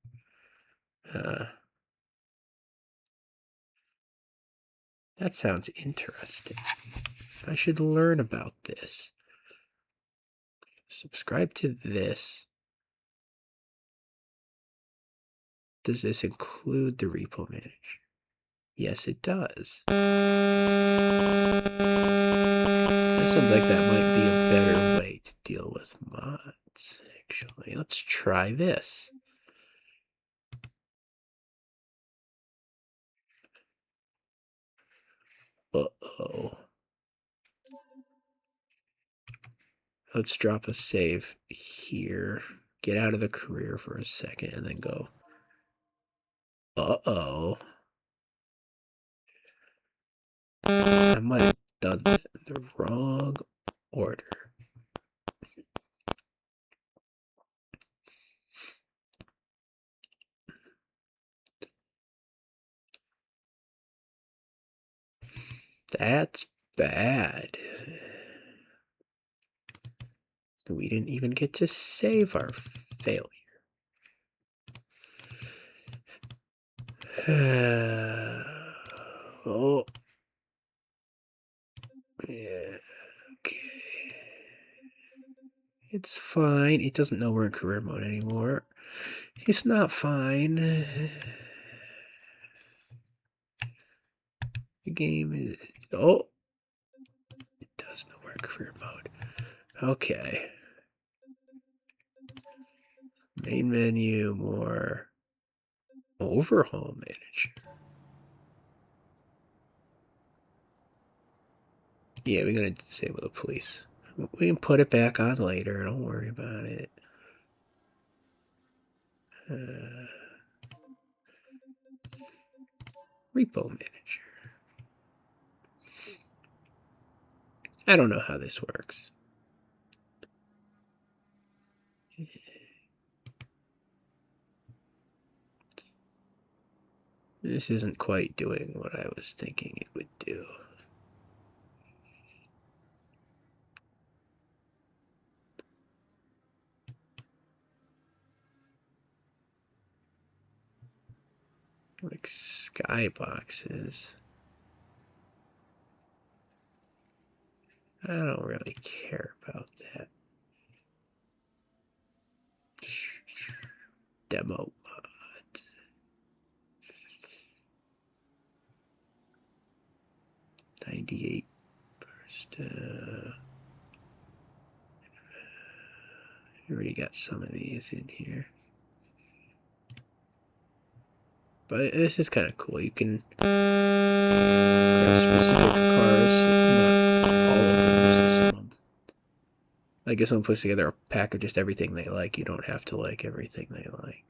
That sounds interesting. I should learn about this. Subscribe to this. Does this include the repo manager? Yes, it does. That sounds like that might be a better way to deal with mods, actually. Let's try this. Uh-oh. Let's drop a save here. Get out of the career for a second and then go. Uh-oh. I might have done that in the wrong order. That's bad. We didn't even get to save our failure. Oh. Yeah. Okay. It's fine. It doesn't know we're in career mode anymore. It's not fine. The game is... Oh! It does know we're in career mode. Okay. Main menu, more... Overhaul manager. Yeah, we're gonna disable the police. We can put it back on later. Don't worry about it. Repo manager. I don't know how this works. This isn't quite doing what I was thinking it would do. Like skyboxes. I don't really care about that. Demo mod. 98%. We already got some of these in here. But this is kind of cool. You can grab specific cars, not all of them, some of them. Like if someone puts together a pack of just everything they like, you don't have to like everything they like.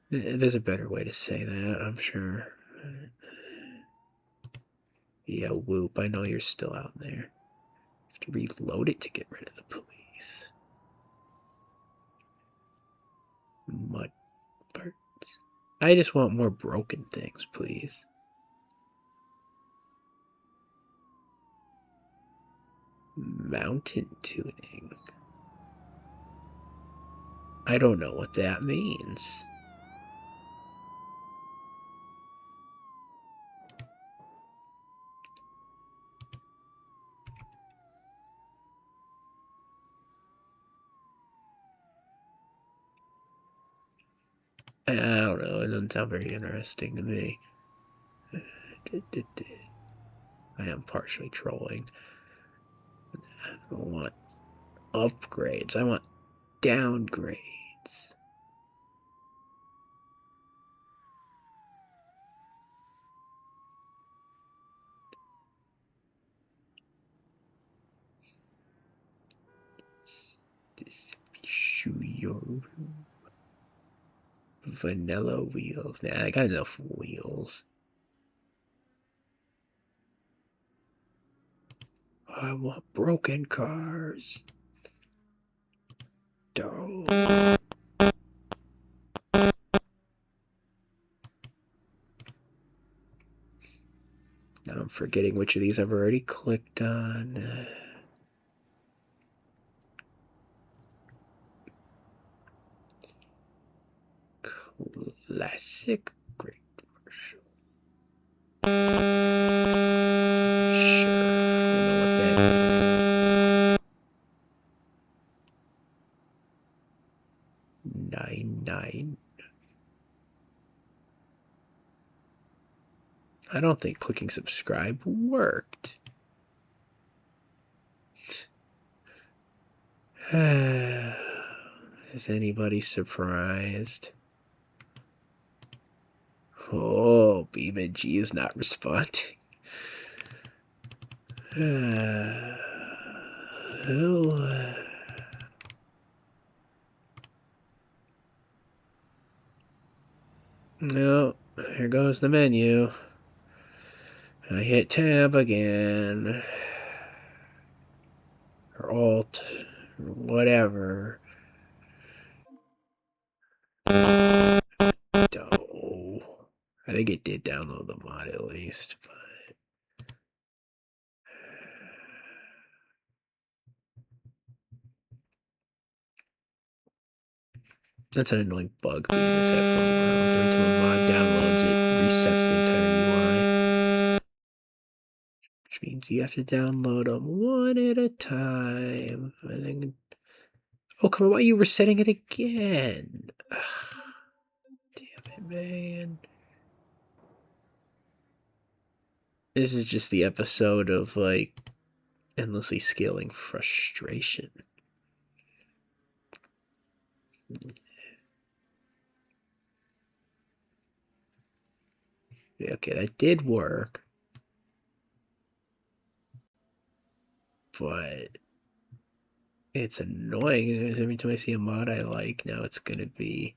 There's a better way to say that, I'm sure. Yeah, Whoop, I know you're still out there. You have to reload it to get rid of the police. Mud parts. I just want more broken things, please. Mountain tuning. I don't know what that means. I don't know. It doesn't sound very interesting to me. I am partially trolling. I don't want upgrades. I want downgrades. Shuyoru. Vanilla wheels. Nah, I got enough wheels. I want broken cars. Dope. Now I'm forgetting which of these I've already clicked on. Classic great commercial. Sure. 99. I don't think clicking subscribe worked. Is anybody surprised? Oh, Beam.NG is not responding. No, here goes the menu. I hit tab again. Or alt. Or whatever. Oh. I think it did download the mod at least, but... That's an annoying bug. But you just have to every time a mod downloads, it resets the entire UI. Which means you have to download them one at a time. And then... Oh, come on, why are you resetting it again? Damn it, man. This is just the episode of, like, endlessly scaling frustration. Yeah, okay, that did work. But it's annoying. Every time I see a mod I like, now it's gonna be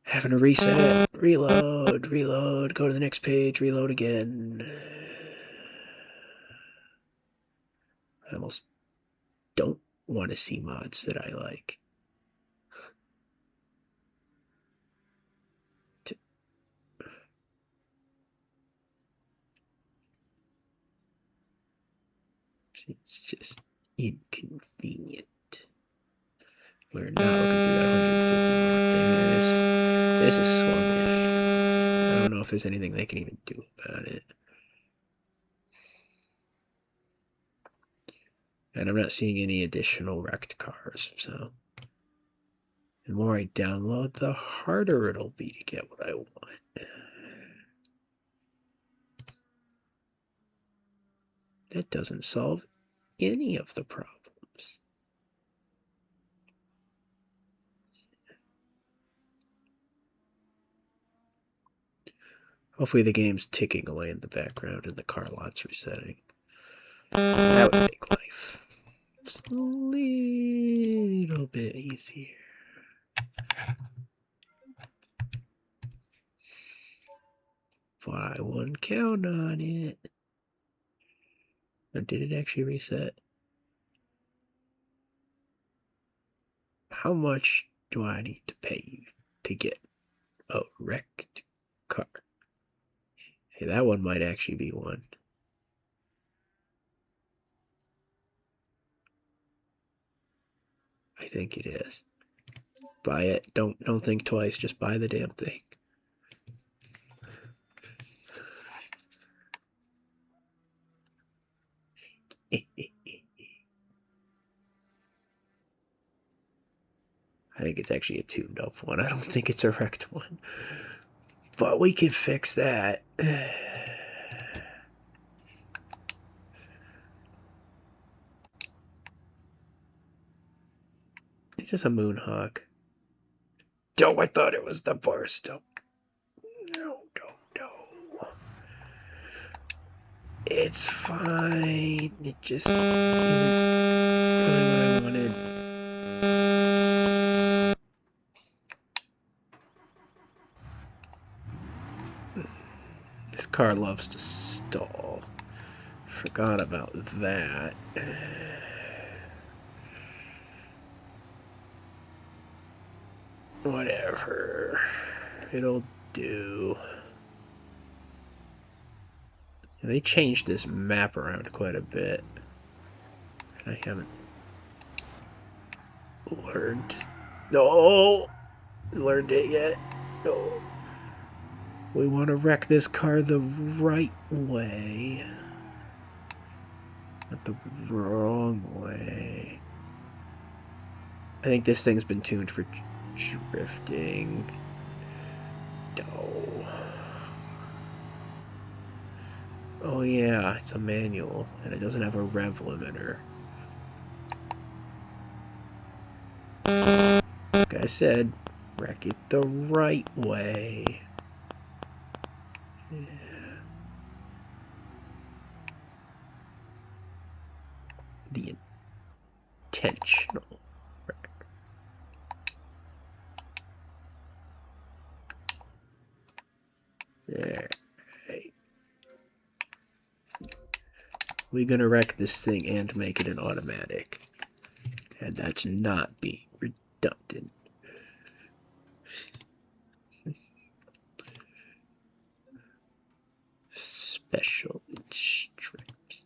having to reset, reload, go to the next page, reload again. I almost don't want to see mods that I like. It's just inconvenient. We're not looking through that 150 mark thing. This is sluggish. I don't know if there's anything they can even do about it. And I'm not seeing any additional wrecked cars, so the more I download, the harder it'll be to get what I want. That doesn't solve any of the problems. Hopefully the game's ticking away in the background and the car lot's resetting. That would make life just a little bit easier. But I wouldn't count on it. Or did it actually reset? How much do I need to pay you to get a wrecked car? Hey, that one might actually be one. I think it is. Buy it. Don't think twice. Just buy the damn thing. I think it's actually a tuned up one. I don't think it's a wrecked one. But we can fix that. It's just a Moonhawk. Oh, I thought it was the Barstow. No. It's fine. It just isn't really what I wanted. This car loves to stall. Forgot about that. Whatever. It'll do. They changed this map around quite a bit. I haven't learned it yet. No. We want to wreck this car the right way. Not the wrong way. I think this thing's been tuned for drifting. Oh yeah, it's a manual, and it doesn't have a rev limiter. Like I said, wreck it the right way. Yeah. The intentional wreck. There. We're gonna wreck this thing and make it an automatic. And that's not being redundant. Special stripes.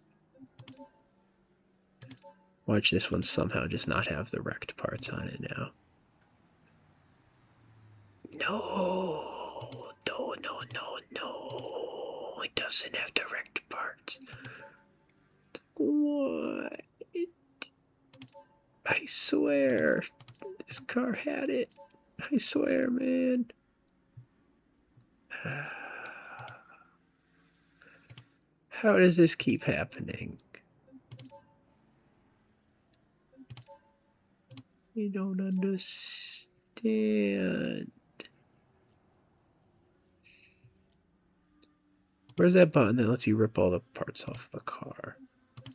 Watch this one somehow just not have the wrecked parts on it now. No. No, no, no, no. It doesn't have direct parts. What? I swear. This car had it. I swear, man. How does this keep happening? I don't understand. Where's that button that lets you rip all the parts off of a car? I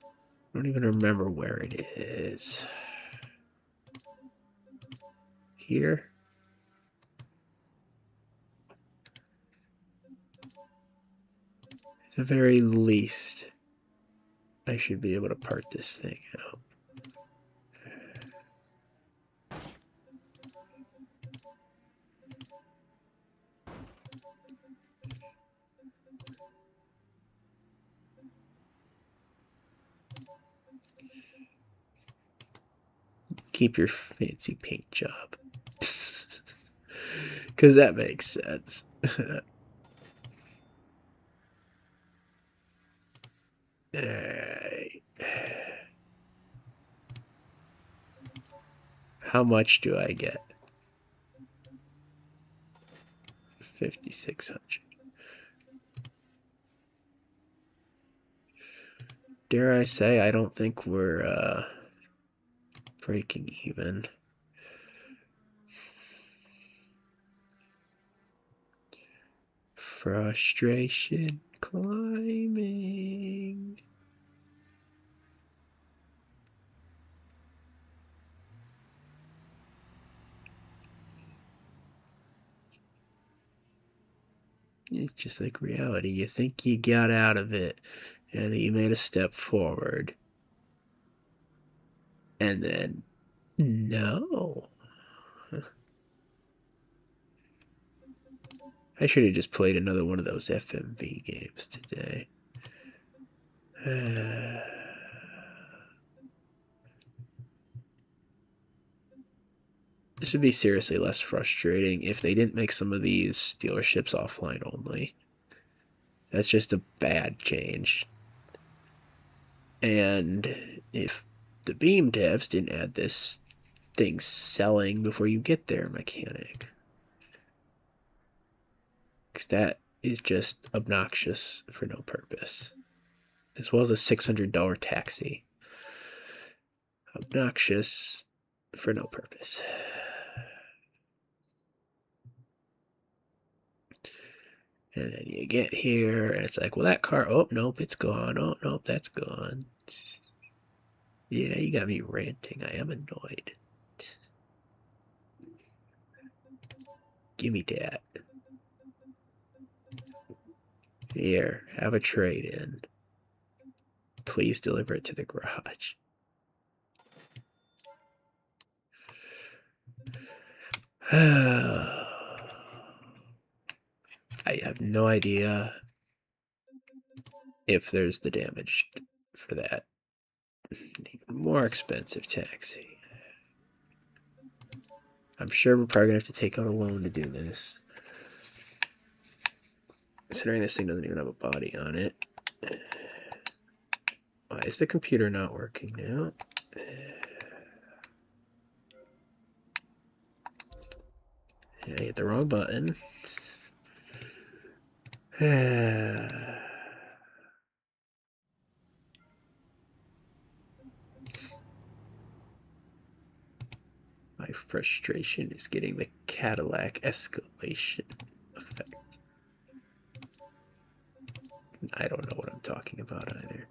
don't even remember where it is. Here? At the very least, I should be able to part this thing out. Keep your fancy paint job. Because that makes sense. Alright. How much do I get? 5,600. Dare I say, I don't think we're breaking even. Frustration climbing. It's just like reality. You think you got out of it and that you made a step forward. And then, no. I should have just played another one of those FMV games today. This would be seriously less frustrating if they didn't make some of these dealerships offline only. That's just a bad change. And if the Beam devs didn't add this thing selling before you get there mechanic. Because that is just obnoxious for no purpose. As well as a $600 taxi. Obnoxious for no purpose. And then you get here, and it's like, well, that car, oh, nope, it's gone. Oh, nope, that's gone. Yeah, you got me ranting. I am annoyed. Give me that. Here, have a trade-in. Please deliver it to the garage. I have no idea if there's the damage for that. More expensive taxi. I'm sure we're probably going to have to take out a loan to do this. Considering this thing doesn't even have a body on it. Why is the computer not working now? I hit the wrong button. My frustration is getting the Cadillac escalation effect. I don't know what I'm talking about either.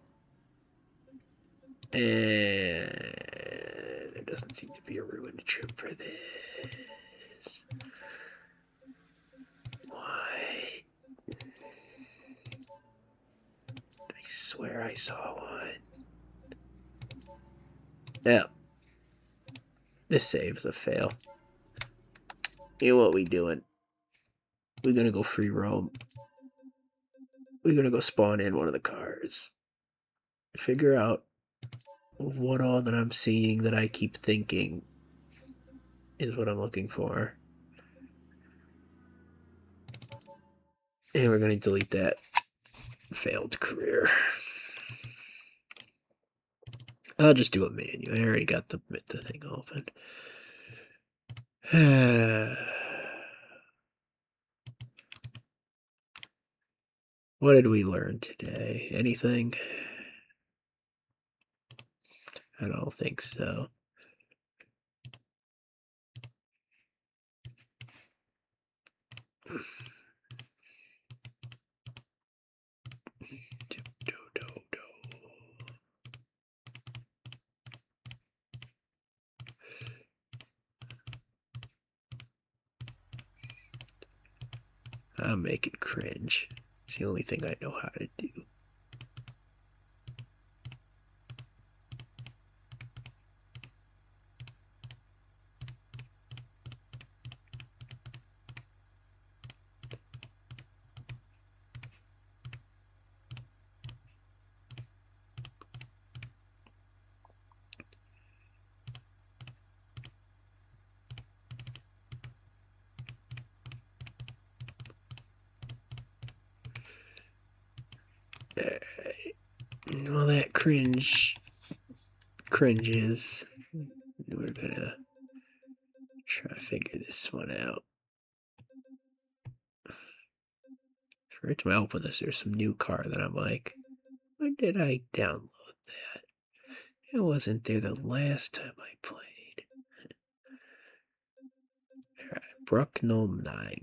And there doesn't seem to be a ruined trip for this. Why? I swear I saw one. Yeah. This save's a fail. You know what we doing? We're gonna go free roam. We're gonna go spawn in one of the cars. Figure out what all that I'm seeing that I keep thinking is what I'm looking for. And we're going to delete that failed career. I'll just do it manually. I already got the thing open. What did we learn today? Anything? I don't think so. I'm making cringe. It's the only thing I know how to do. Well, that cringes. We're gonna try to figure this one out. Every time I open this, there's some new car that I'm like, when did I download that? It wasn't there the last time I played. Alright, Brucknome 9.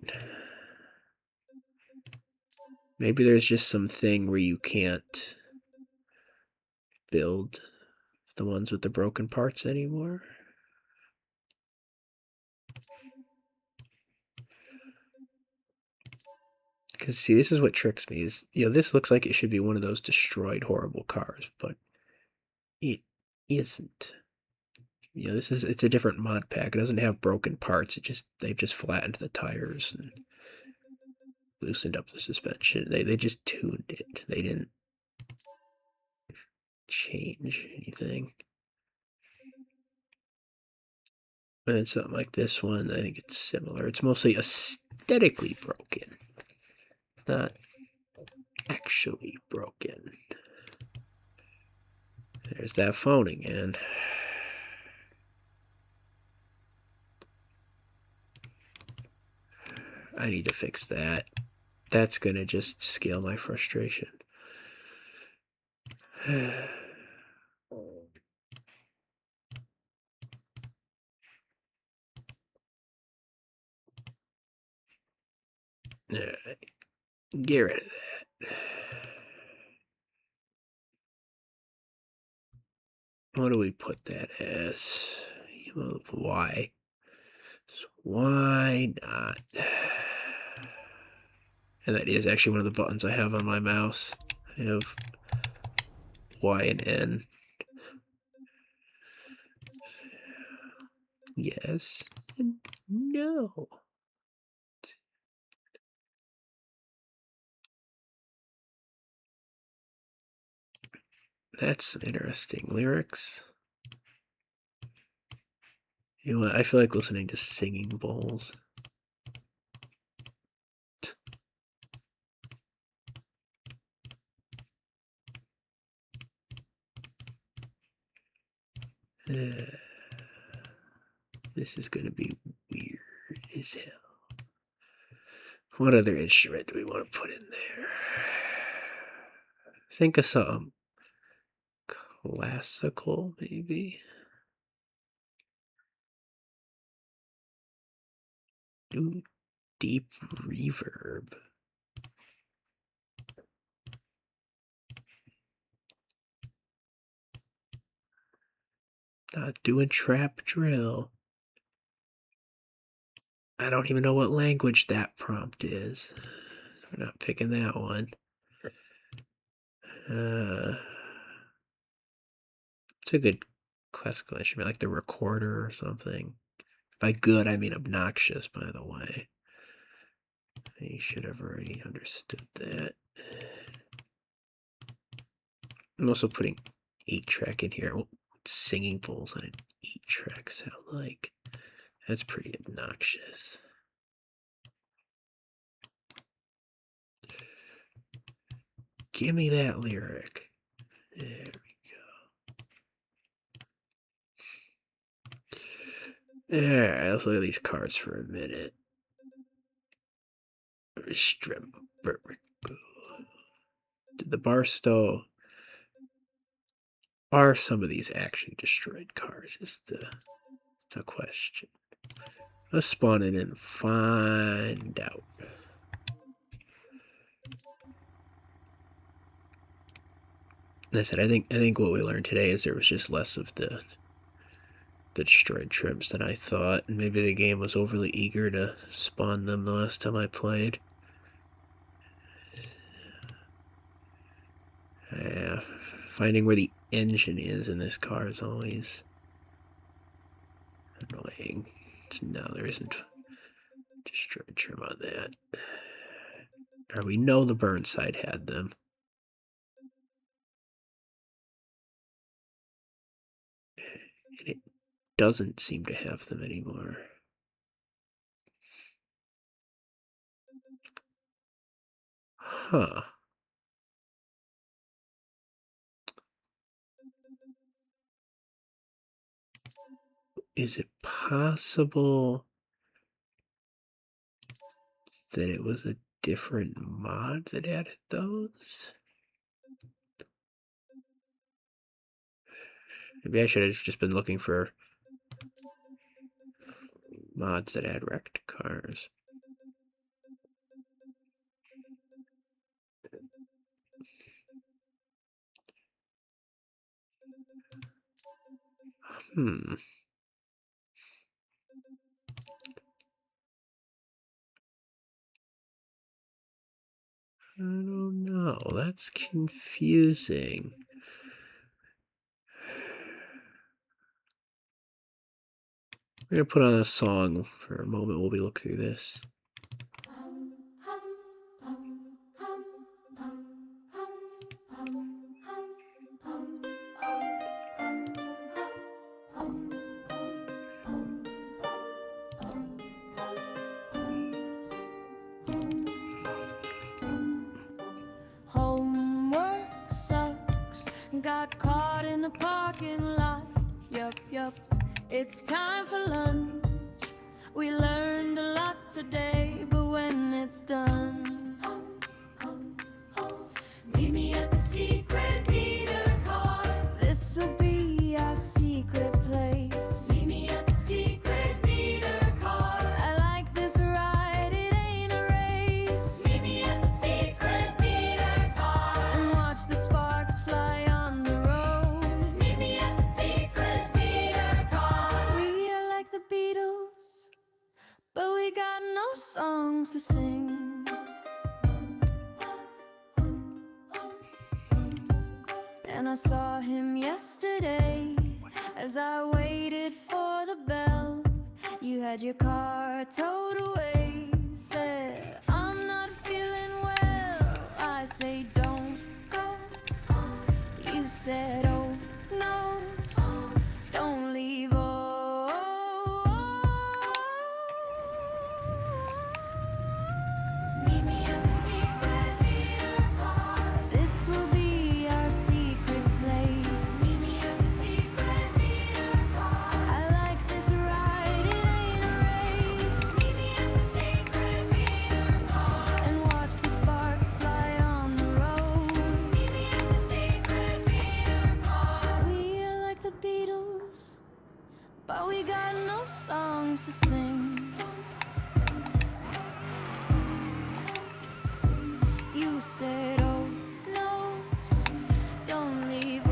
Maybe there's just some thing where you can't build the ones with the broken parts anymore. Because, see, this is what tricks me, is, this looks like it should be one of those destroyed, horrible cars, but it isn't. It's a different mod pack. It doesn't have broken parts. They've just flattened the tires and loosened up the suspension. They just tuned it. They didn't change anything. And then something like this one, I think it's similar. It's mostly aesthetically broken, not actually broken. There's that phone again. I need to fix that. That's gonna just scale my frustration. Get rid of that. What do we put that as? Why? Why not? And that is actually one of the buttons I have on my mouse. I have Y and N. Yes and no. That's some interesting lyrics. You know what? I feel like listening to singing bowls. This is gonna be weird as hell. What other instrument do we want to put in there? Think of something classical, maybe. Ooh, deep reverb. Not doing trap drill. I don't even know what language that prompt is. We're not picking that one. It's a good classical instrument, like the recorder or something. By good, I mean obnoxious, by the way. You should have already understood that. I'm also putting 8-track in here. What singing bowls on an 8-track sound like? That's pretty obnoxious. Give me that lyric. There we go. Alright, let's look at these cards for a minute. Did the Barstow... Are some of these actually destroyed cars? Is the question. Let's spawn it and find out. Like I said, I think what we learned today is there was just less of the destroyed trims than I thought, and maybe the game was overly eager to spawn them the last time I played. Yeah, finding where the engine is in this car is always annoying. No, there isn't destroyed trim on that. Or we know the Burnside had them. And it doesn't seem to have them anymore. Huh. Is it possible that it was a different mod that added those? Maybe I should have just been looking for mods that add wrecked cars. I don't know. That's confusing. We're gonna put on a song for a moment while we look through this. Homework sucks. Got caught in the parking lot. Yup. It's time for lunch. We learned a lot today, but when it's done, meet me at the secret meter car. This'll be our secret place. Meet me at the secret meter car. I like this ride, it ain't a race. Meet me at the secret meter car. And watch the sparks fly on the road. Meet me at the secret meter car. We are like the Beatles, but we got no songs to sing. And I saw him yesterday as I waited for the bell. You had your car towed away. Said, I'm not feeling well. I say, don't go. You said, oh no, don't leave. Meet me at the secret meter car. This will be our secret place. Meet me at the secret meter car. I like this ride, it ain't a race. Meet me at the secret meter car. And watch the sparks fly on the road. Meet me at the secret meter car. We are like the Beatles, but we got no songs to sing. You said, oh no, don't leave,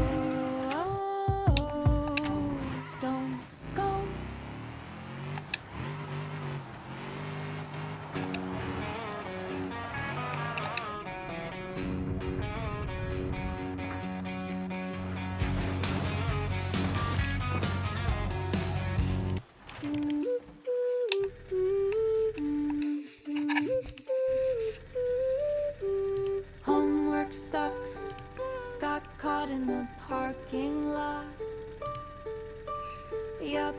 oh, don't go. Homework sucks. Got caught in the parking lot. Yup.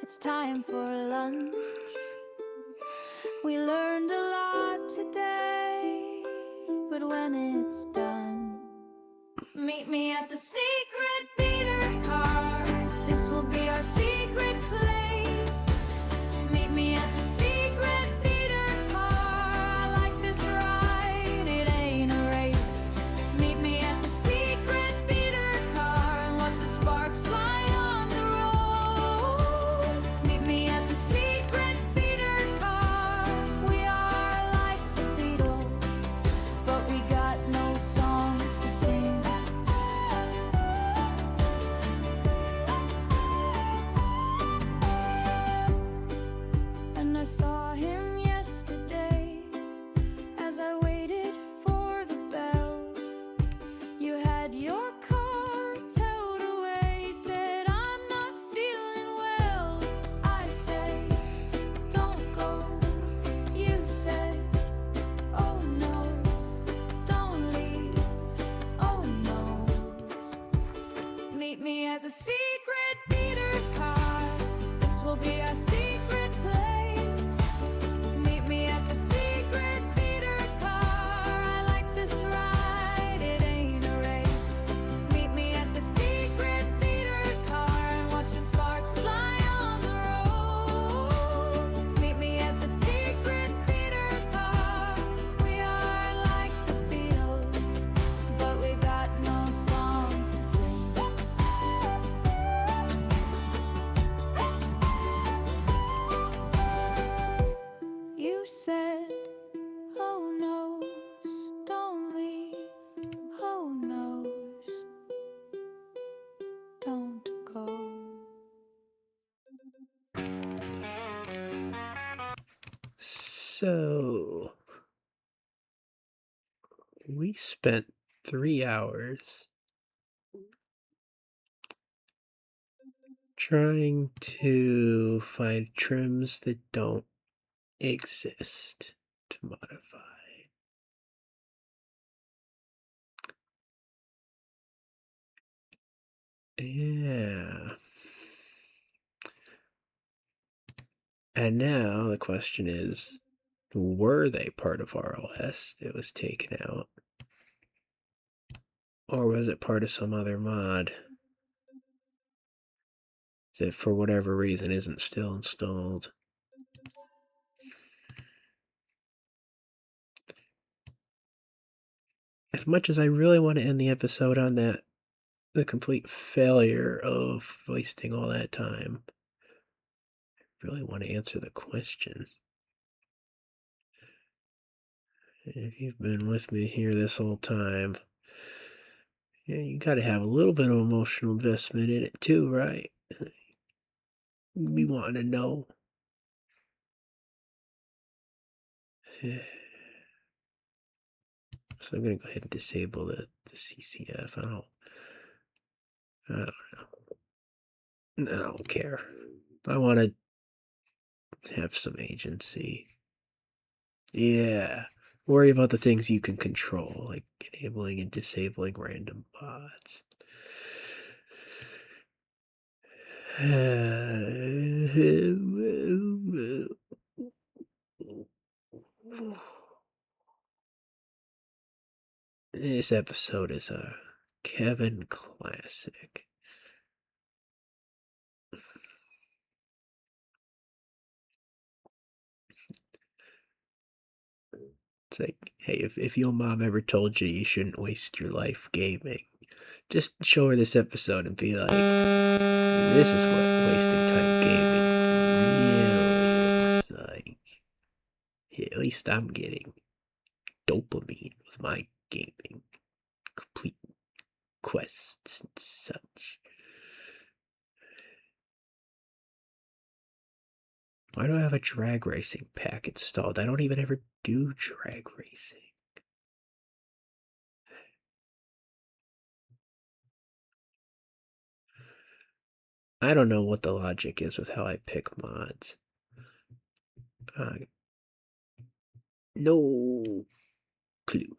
It's time for lunch. We learned a lot today, but when it's done, meet me at the secret beater car. This will be our secret place. Meet me at the secret beater car. I like this ride, it ain't a race. Meet me at the secret beater car and watch the sparks fly on the road. Meet me at the secret beater car. We are like the Beatles, but we got no songs to sing. And I saw him yesterday as I waited for the bell. You had your car towed away, said I'm not feeling well. I say, don't go. You said, oh no, don't leave. Oh no. Meet me at the secret beater car. This will be our secret place. Meet me at the secret beater car. I like this ride, it ain't a race. Meet me at the secret beater car and watch the sparks fly on the road. Meet me at the secret beater car. We are like the Beatles, but we got no songs to sing. You said, oh knows, don't leave. Oh knows, don't go. So, we spent 3 hours trying to find trims that don't exist to modify. Yeah. And now the question is, were they part of RLS that was taken out? Or was it part of some other mod that for whatever reason isn't still installed? As much as I really want to end the episode on that, the complete failure of wasting all that time, I really want to answer the question. If you've been with me here this whole time, yeah, you got to have a little bit of emotional investment in it too, right? We want to know. So I'm going to go ahead and disable the CCF. I don't know. I don't care. I want to have some agency. Yeah. Worry about the things you can control, like enabling and disabling random mods. This episode is a Kevin classic. It's like, hey, if your mom ever told you you shouldn't waste your life gaming, just show her this episode and be like, this is what wasting time gaming really looks like. Yeah, at least I'm getting dopamine with my gaming. Complete quests and such. Why do I have a drag racing pack installed? I don't even ever do drag racing. I don't know what the logic is with how I pick mods. No clue.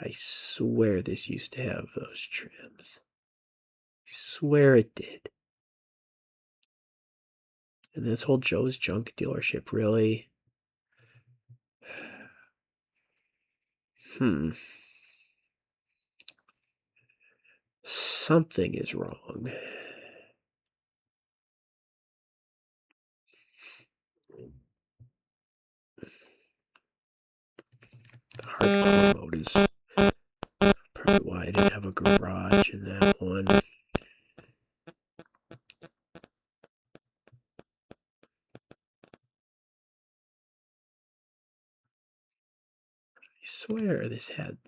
I swear this used to have those trims. I swear it did. And this whole Joe's Junk dealership, really? Something is wrong. The hardcore mode is probably why I didn't have a garage in that one. I swear this had...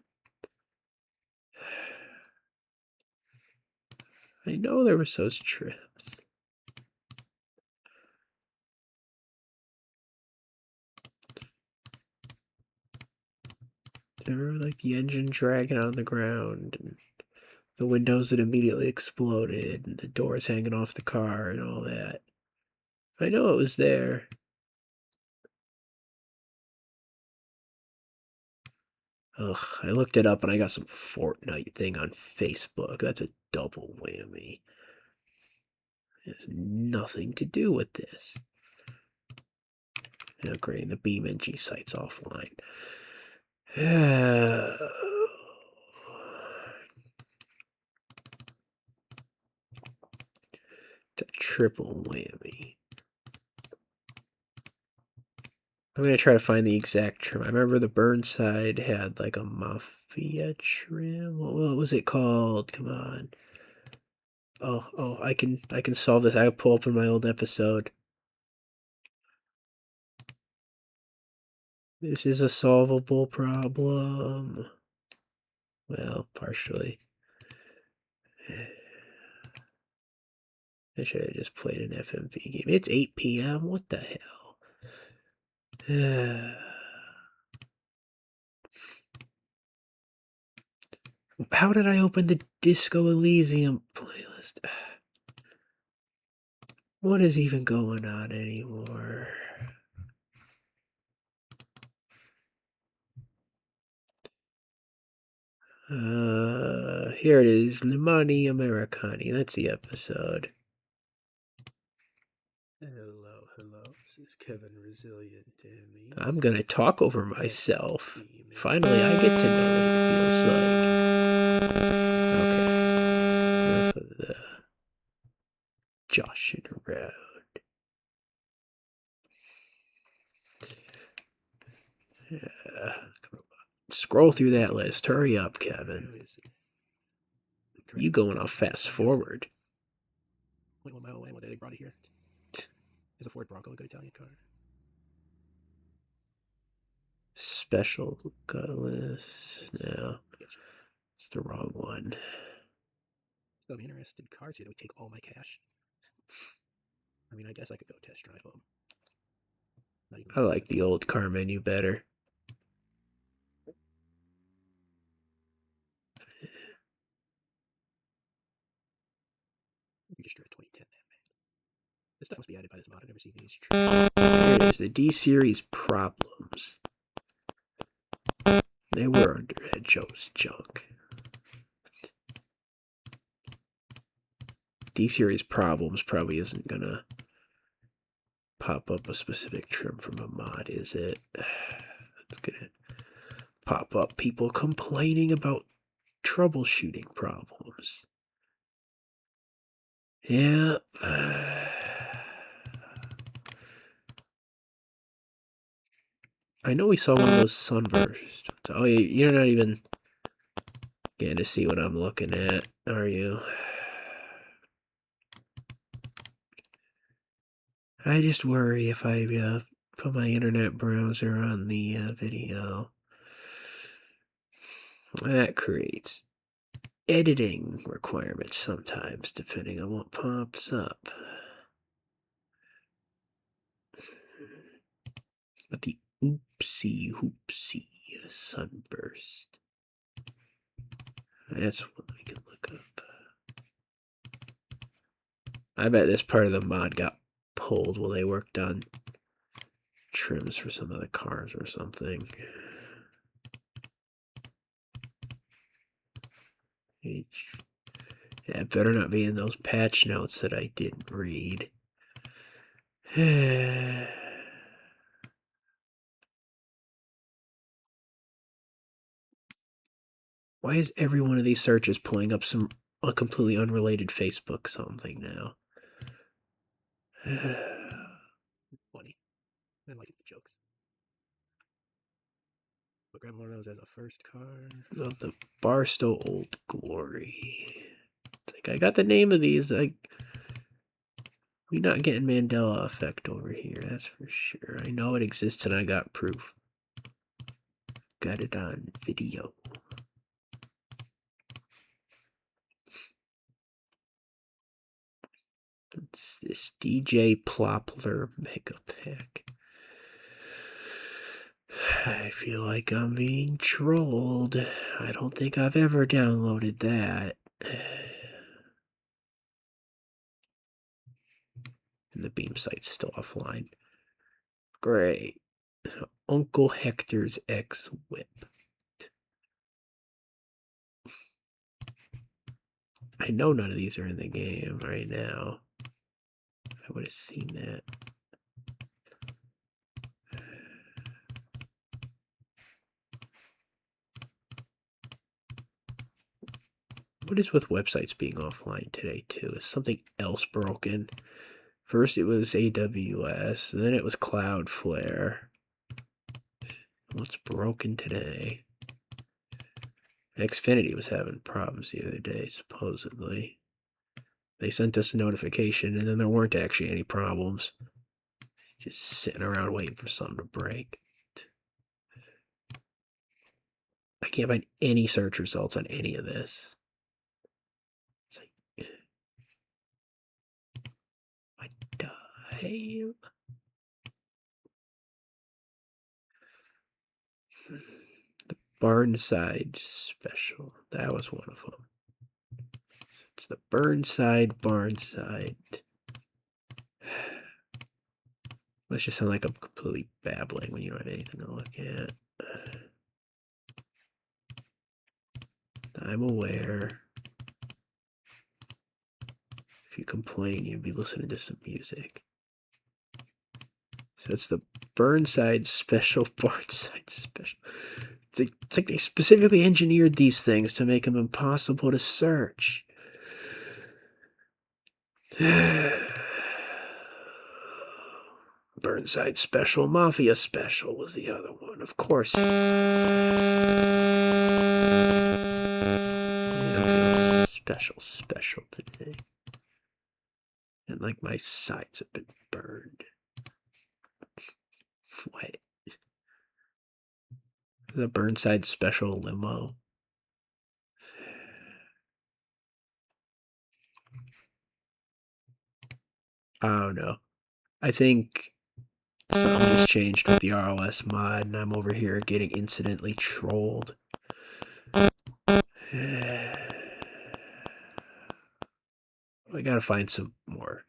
I know there was those trims. Remember, like, the engine dragging on the ground, and the windows that immediately exploded, and the doors hanging off the car, and all that. I know it was there. Ugh, I looked it up and I got some Fortnite thing on Facebook. That's a double whammy. It has nothing to do with this. Upgrading the Beam.NG site's offline. The triple whammy. I'm gonna try to find the exact trim. I remember the Burnside had like a Mafia trim. What was it called? Come on. Oh, I can solve this. I'll pull up in my old episode. This is a solvable problem. Well, partially. I should have just played an FMV game. It's 8 p.m. What the hell? How did I open the Disco Elysium playlist? What is even going on anymore? Here it is. Limani Americani. That's the episode. Hello. This is Kevin Resilient Timmy. I'm gonna talk over myself. Finally, I get to know what it feels like. Okay. Enough of the joshing around. Yeah. Scroll through that list. Hurry up, Kevin. You going off fast forward. Wait, what mile away? What they brought it here? Is a Ford Bronco a good Italian car? Special gutless. No. It's the wrong one. So I'm interested in cars here that would take all my cash. I mean, I guess I could go test drive them. I like the old car menu better. You just drove 2010, man. This stuff must be added by this mod. I've never seen these. Here it is, the D-Series problems. They were under Ed Joe's junk. D-Series problems probably isn't gonna pop up a specific trim from a mod, is it? It's gonna pop up people complaining about troubleshooting problems. Yeah. I know we saw one of those sunbursts. Oh, you're not even getting to see what I'm looking at, are you? I just worry if I put my internet browser on the video. That creates editing requirements sometimes, depending on what pops up. But the oopsie hoopsie sunburst. That's what we can look up. I bet this part of the mod got pulled while they worked on trims for some of the cars or something. Yeah, it better not be in those patch notes that I didn't read. Why is every one of these searches pulling up a completely unrelated Facebook something now? Funny. I like the jokes. I'll grab one of those as a first card. Of the Barstow Old Glory. It's like, I got the name of these. Like, we're not getting Mandela effect over here, that's for sure. I know it exists and I got proof. Got it on video. It's this DJ Plopler Mega Pack. I feel like I'm being trolled. I don't think I've ever downloaded that. And the Beam site's still offline. Great. Uncle Hector's X-Whip. I know none of these are in the game right now. I would have seen that. What is with websites being offline today, too? Is something else broken? First it was AWS, then it was Cloudflare. What's broken today? Xfinity was having problems the other day, supposedly. They sent us a notification, and then there weren't actually any problems. Just sitting around waiting for something to break. I can't find any search results on any of this. It's like, what the hell? The Burnside Special. That was one of them. It's the Burnside Barnside. Let's just sound like I'm completely babbling when you don't have anything to look at. I'm aware. If you complain, you'd be listening to some music. So it's the Burnside Special, Barnside Special. It's like they specifically engineered these things to make them impossible to search. Burnside Special, Mafia Special was the other one, of course. Special today. And like my sides have been burned. What? The Burnside Special limo. I don't know. I think something just changed with the RLS mod, and I'm over here getting incidentally trolled. I gotta find some more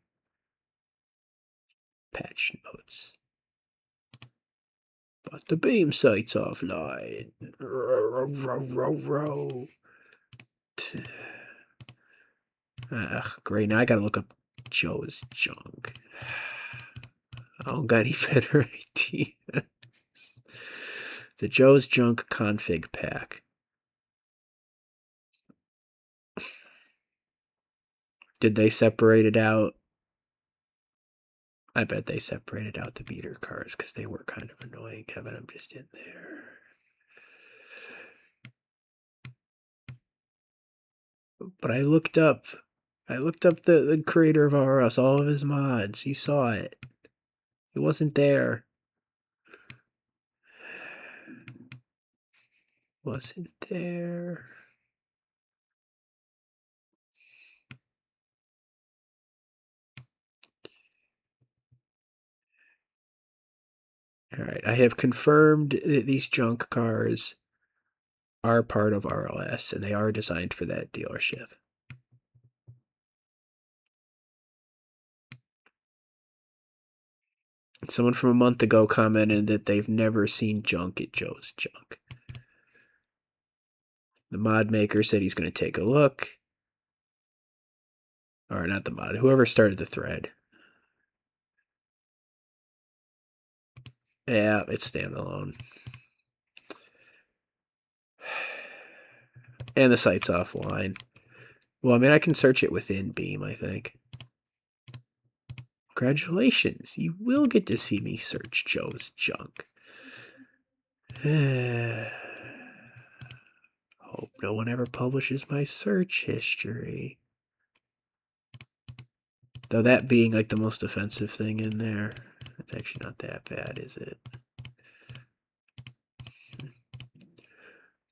patch notes. But the Beam site's offline. Ugh, great. Now I gotta look up Joe's junk. I don't got any better ideas. The Joe's Junk config pack. Did they separate it out? I bet they separated out the meter cards because they were kind of annoying having them just in there. But I looked up the creator of RLS, all of his mods. You saw it. It wasn't there. Wasn't there. All right, I have confirmed that these junk cars are part of RLS, and they are designed for that dealership. Someone from a month ago commented that they've never seen junk at Joe's Junk. The mod maker said he's going to take a look. Or not the mod, whoever started the thread. Yeah, it's standalone. And the site's offline. Well, I mean, I can search it within Beam, I think. Congratulations, you will get to see me search Joe's junk. Hope no one ever publishes my search history. Though that being like the most offensive thing in there, it's actually not that bad, is it?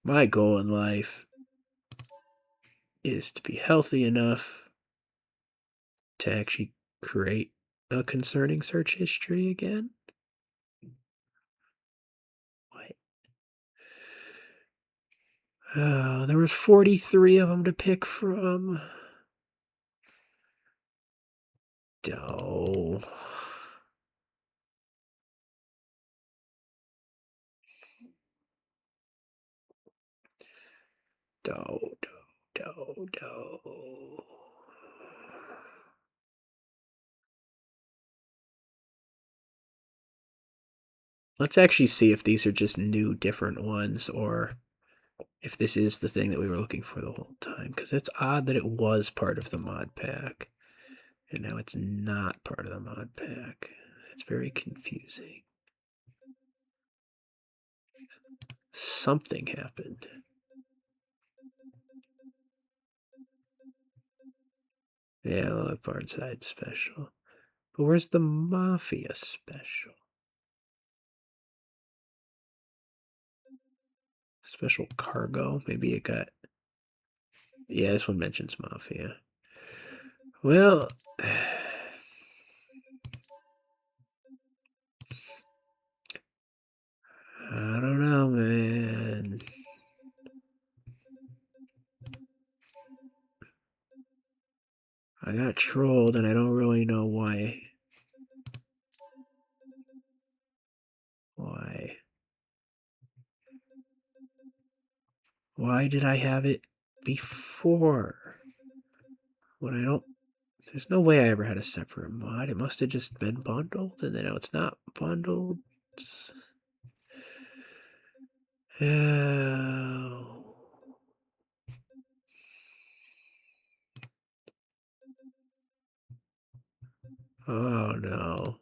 My goal in life is to be healthy enough to actually create a concerning search history again. What? Oh, there was 43 of them to pick from. Oh. Do. Let's actually see if these are just new, different ones, or if this is the thing that we were looking for the whole time. Because it's odd that it was part of the mod pack, and now it's not part of the mod pack. It's very confusing. Something happened. Yeah, look, Barnside special. But where's the Mafia special? Special cargo? Maybe it got... Yeah, this one mentions Mafia. Well... I don't know, man. I got trolled and I don't really know why. Why did I have it before? When I don't... There's no way I ever had a separate mod. It must have just been bundled, and then now it's not bundled. Oh. Oh no.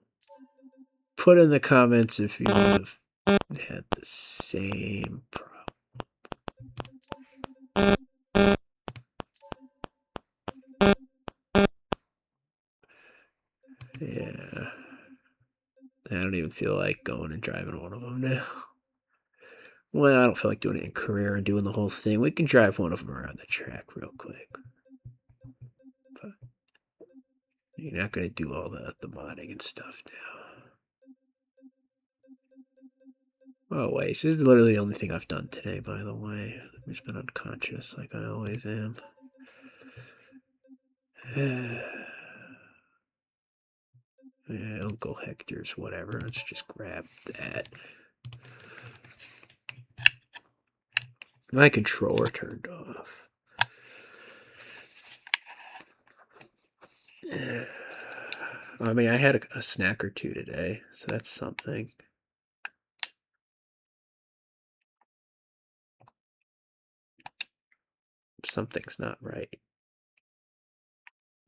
Put in the comments if you would have had the same problem. Yeah. I don't even feel like going and driving one of them now. Well, I don't feel like doing it in career and doing the whole thing. We can drive one of them around the track real quick. But you're not going to do all the modding and stuff now. Oh, wait. This is literally the only thing I've done today, by the way. I've just been unconscious like I always am. Yeah, Uncle Hector's whatever. Let's just grab that. My controller turned off. I mean, I had a snack or two today, so that's something. Something's not right.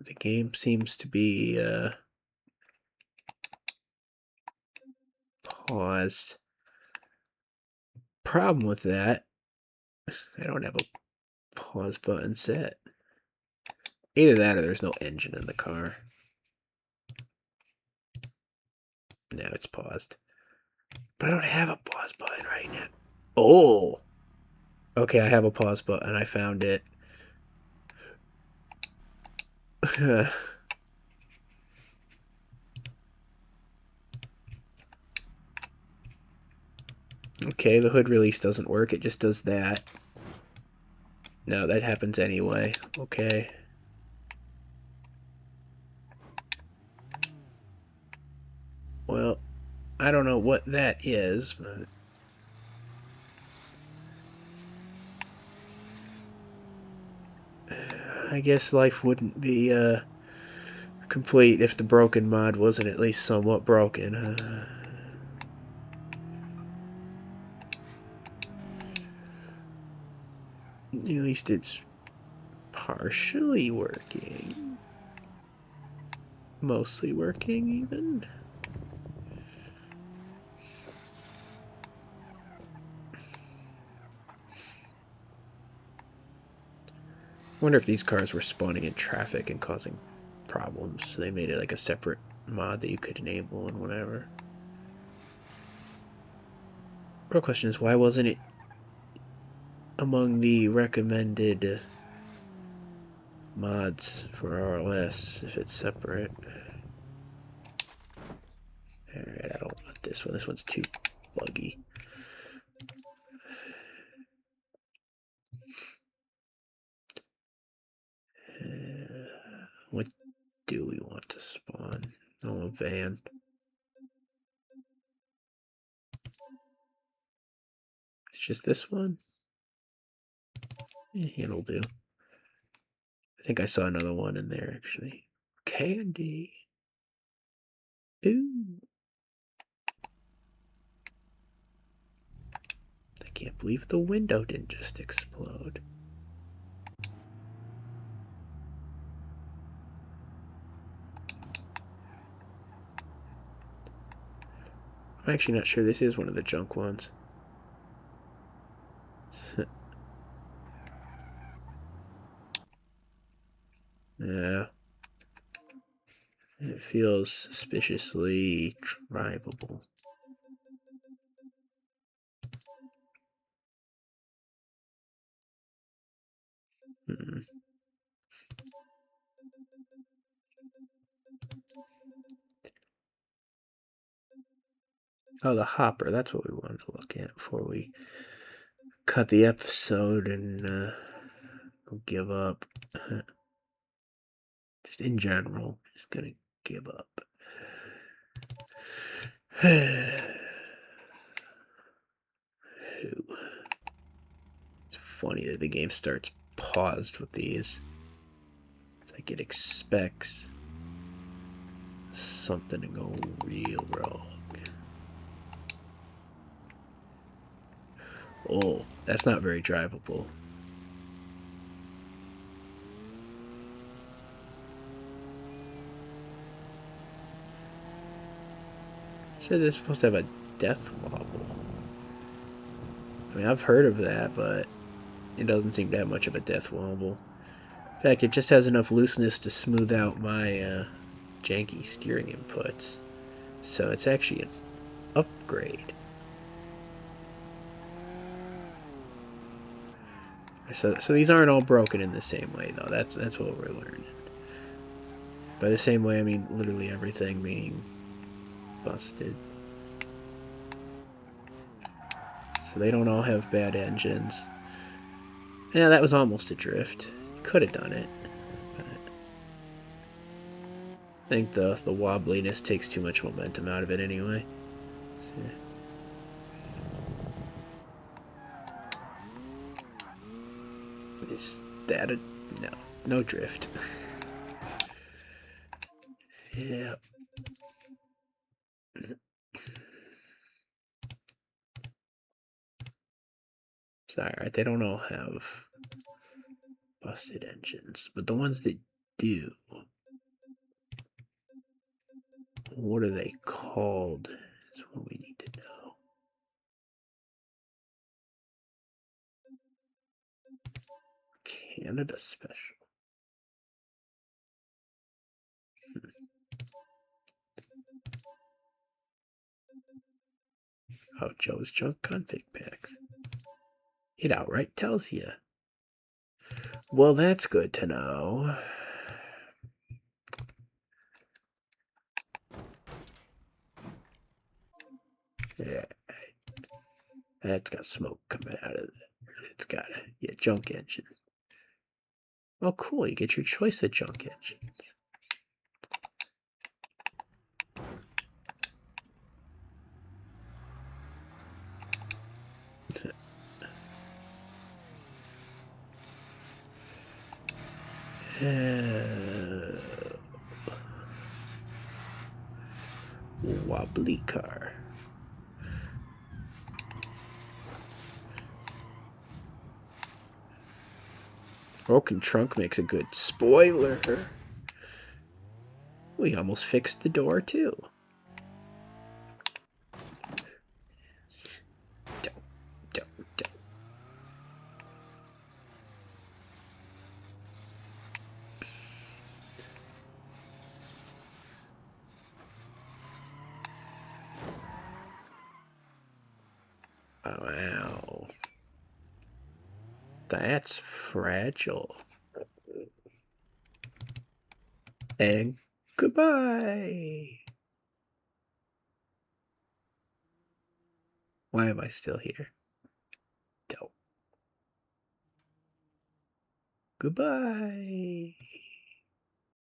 The game seems to be paused. Problem with that, I don't have a pause button set. Either that or there's no engine in the car. Now it's paused. But I don't have a pause button right now. Oh! Okay, I have a pause button. I found it. Okay, the hood release doesn't work. It just does that. No, that happens anyway. Okay. Well, I don't know what that is, but... I guess life wouldn't be complete if the broken mod wasn't at least somewhat broken. least it's partially working. Mostly working, even. I wonder if these cars were spawning in traffic and causing problems, so they made it like a separate mod that you could enable and whatever. Real question is, why wasn't it among the recommended mods for RLS if it's separate? Alright, I don't want this one. This one's too buggy. What do we want to spawn? Oh, a van. It's just this one? It'll do. I think I saw another one in there, actually. Candy. Ooh. I can't believe the window didn't just explode. I'm actually not sure this is one of the junk ones. Yeah. It feels suspiciously drivable. Hmm. Oh, the hopper. That's what we wanted to look at before we cut the episode and give up. Just in general, just gonna give up. It's funny that the game starts paused with these. It's like it expects something to go real wrong. Oh, that's not very drivable. It said it's supposed to have a death wobble. I mean, I've heard of that, but it doesn't seem to have much of a death wobble. In fact, it just has enough looseness to smooth out my janky steering inputs. So it's actually an upgrade. So these aren't all broken in the same way, though. That's what we're learning. By the same way, I mean literally everything being busted. So they don't all have bad engines. Yeah, that was almost a drift. Could have done it. But I think the wobbliness takes too much momentum out of it anyway. So. Is that a... no drift. Yeah. It's alright, they don't all have busted engines, but the ones that do, what are they called? That's what we need to know. Canada Special. Oh, Joe's Junk Config Packs. It outright tells you. Well, that's good to know. Yeah. That's got smoke coming out of it. It's got a junk engine. Oh, cool. You get your choice of junk engines. Wobbly car. Broken trunk makes a good spoiler. We almost fixed the door, too. Wow. That's fragile. And goodbye. Why am I still here? Dope. Goodbye.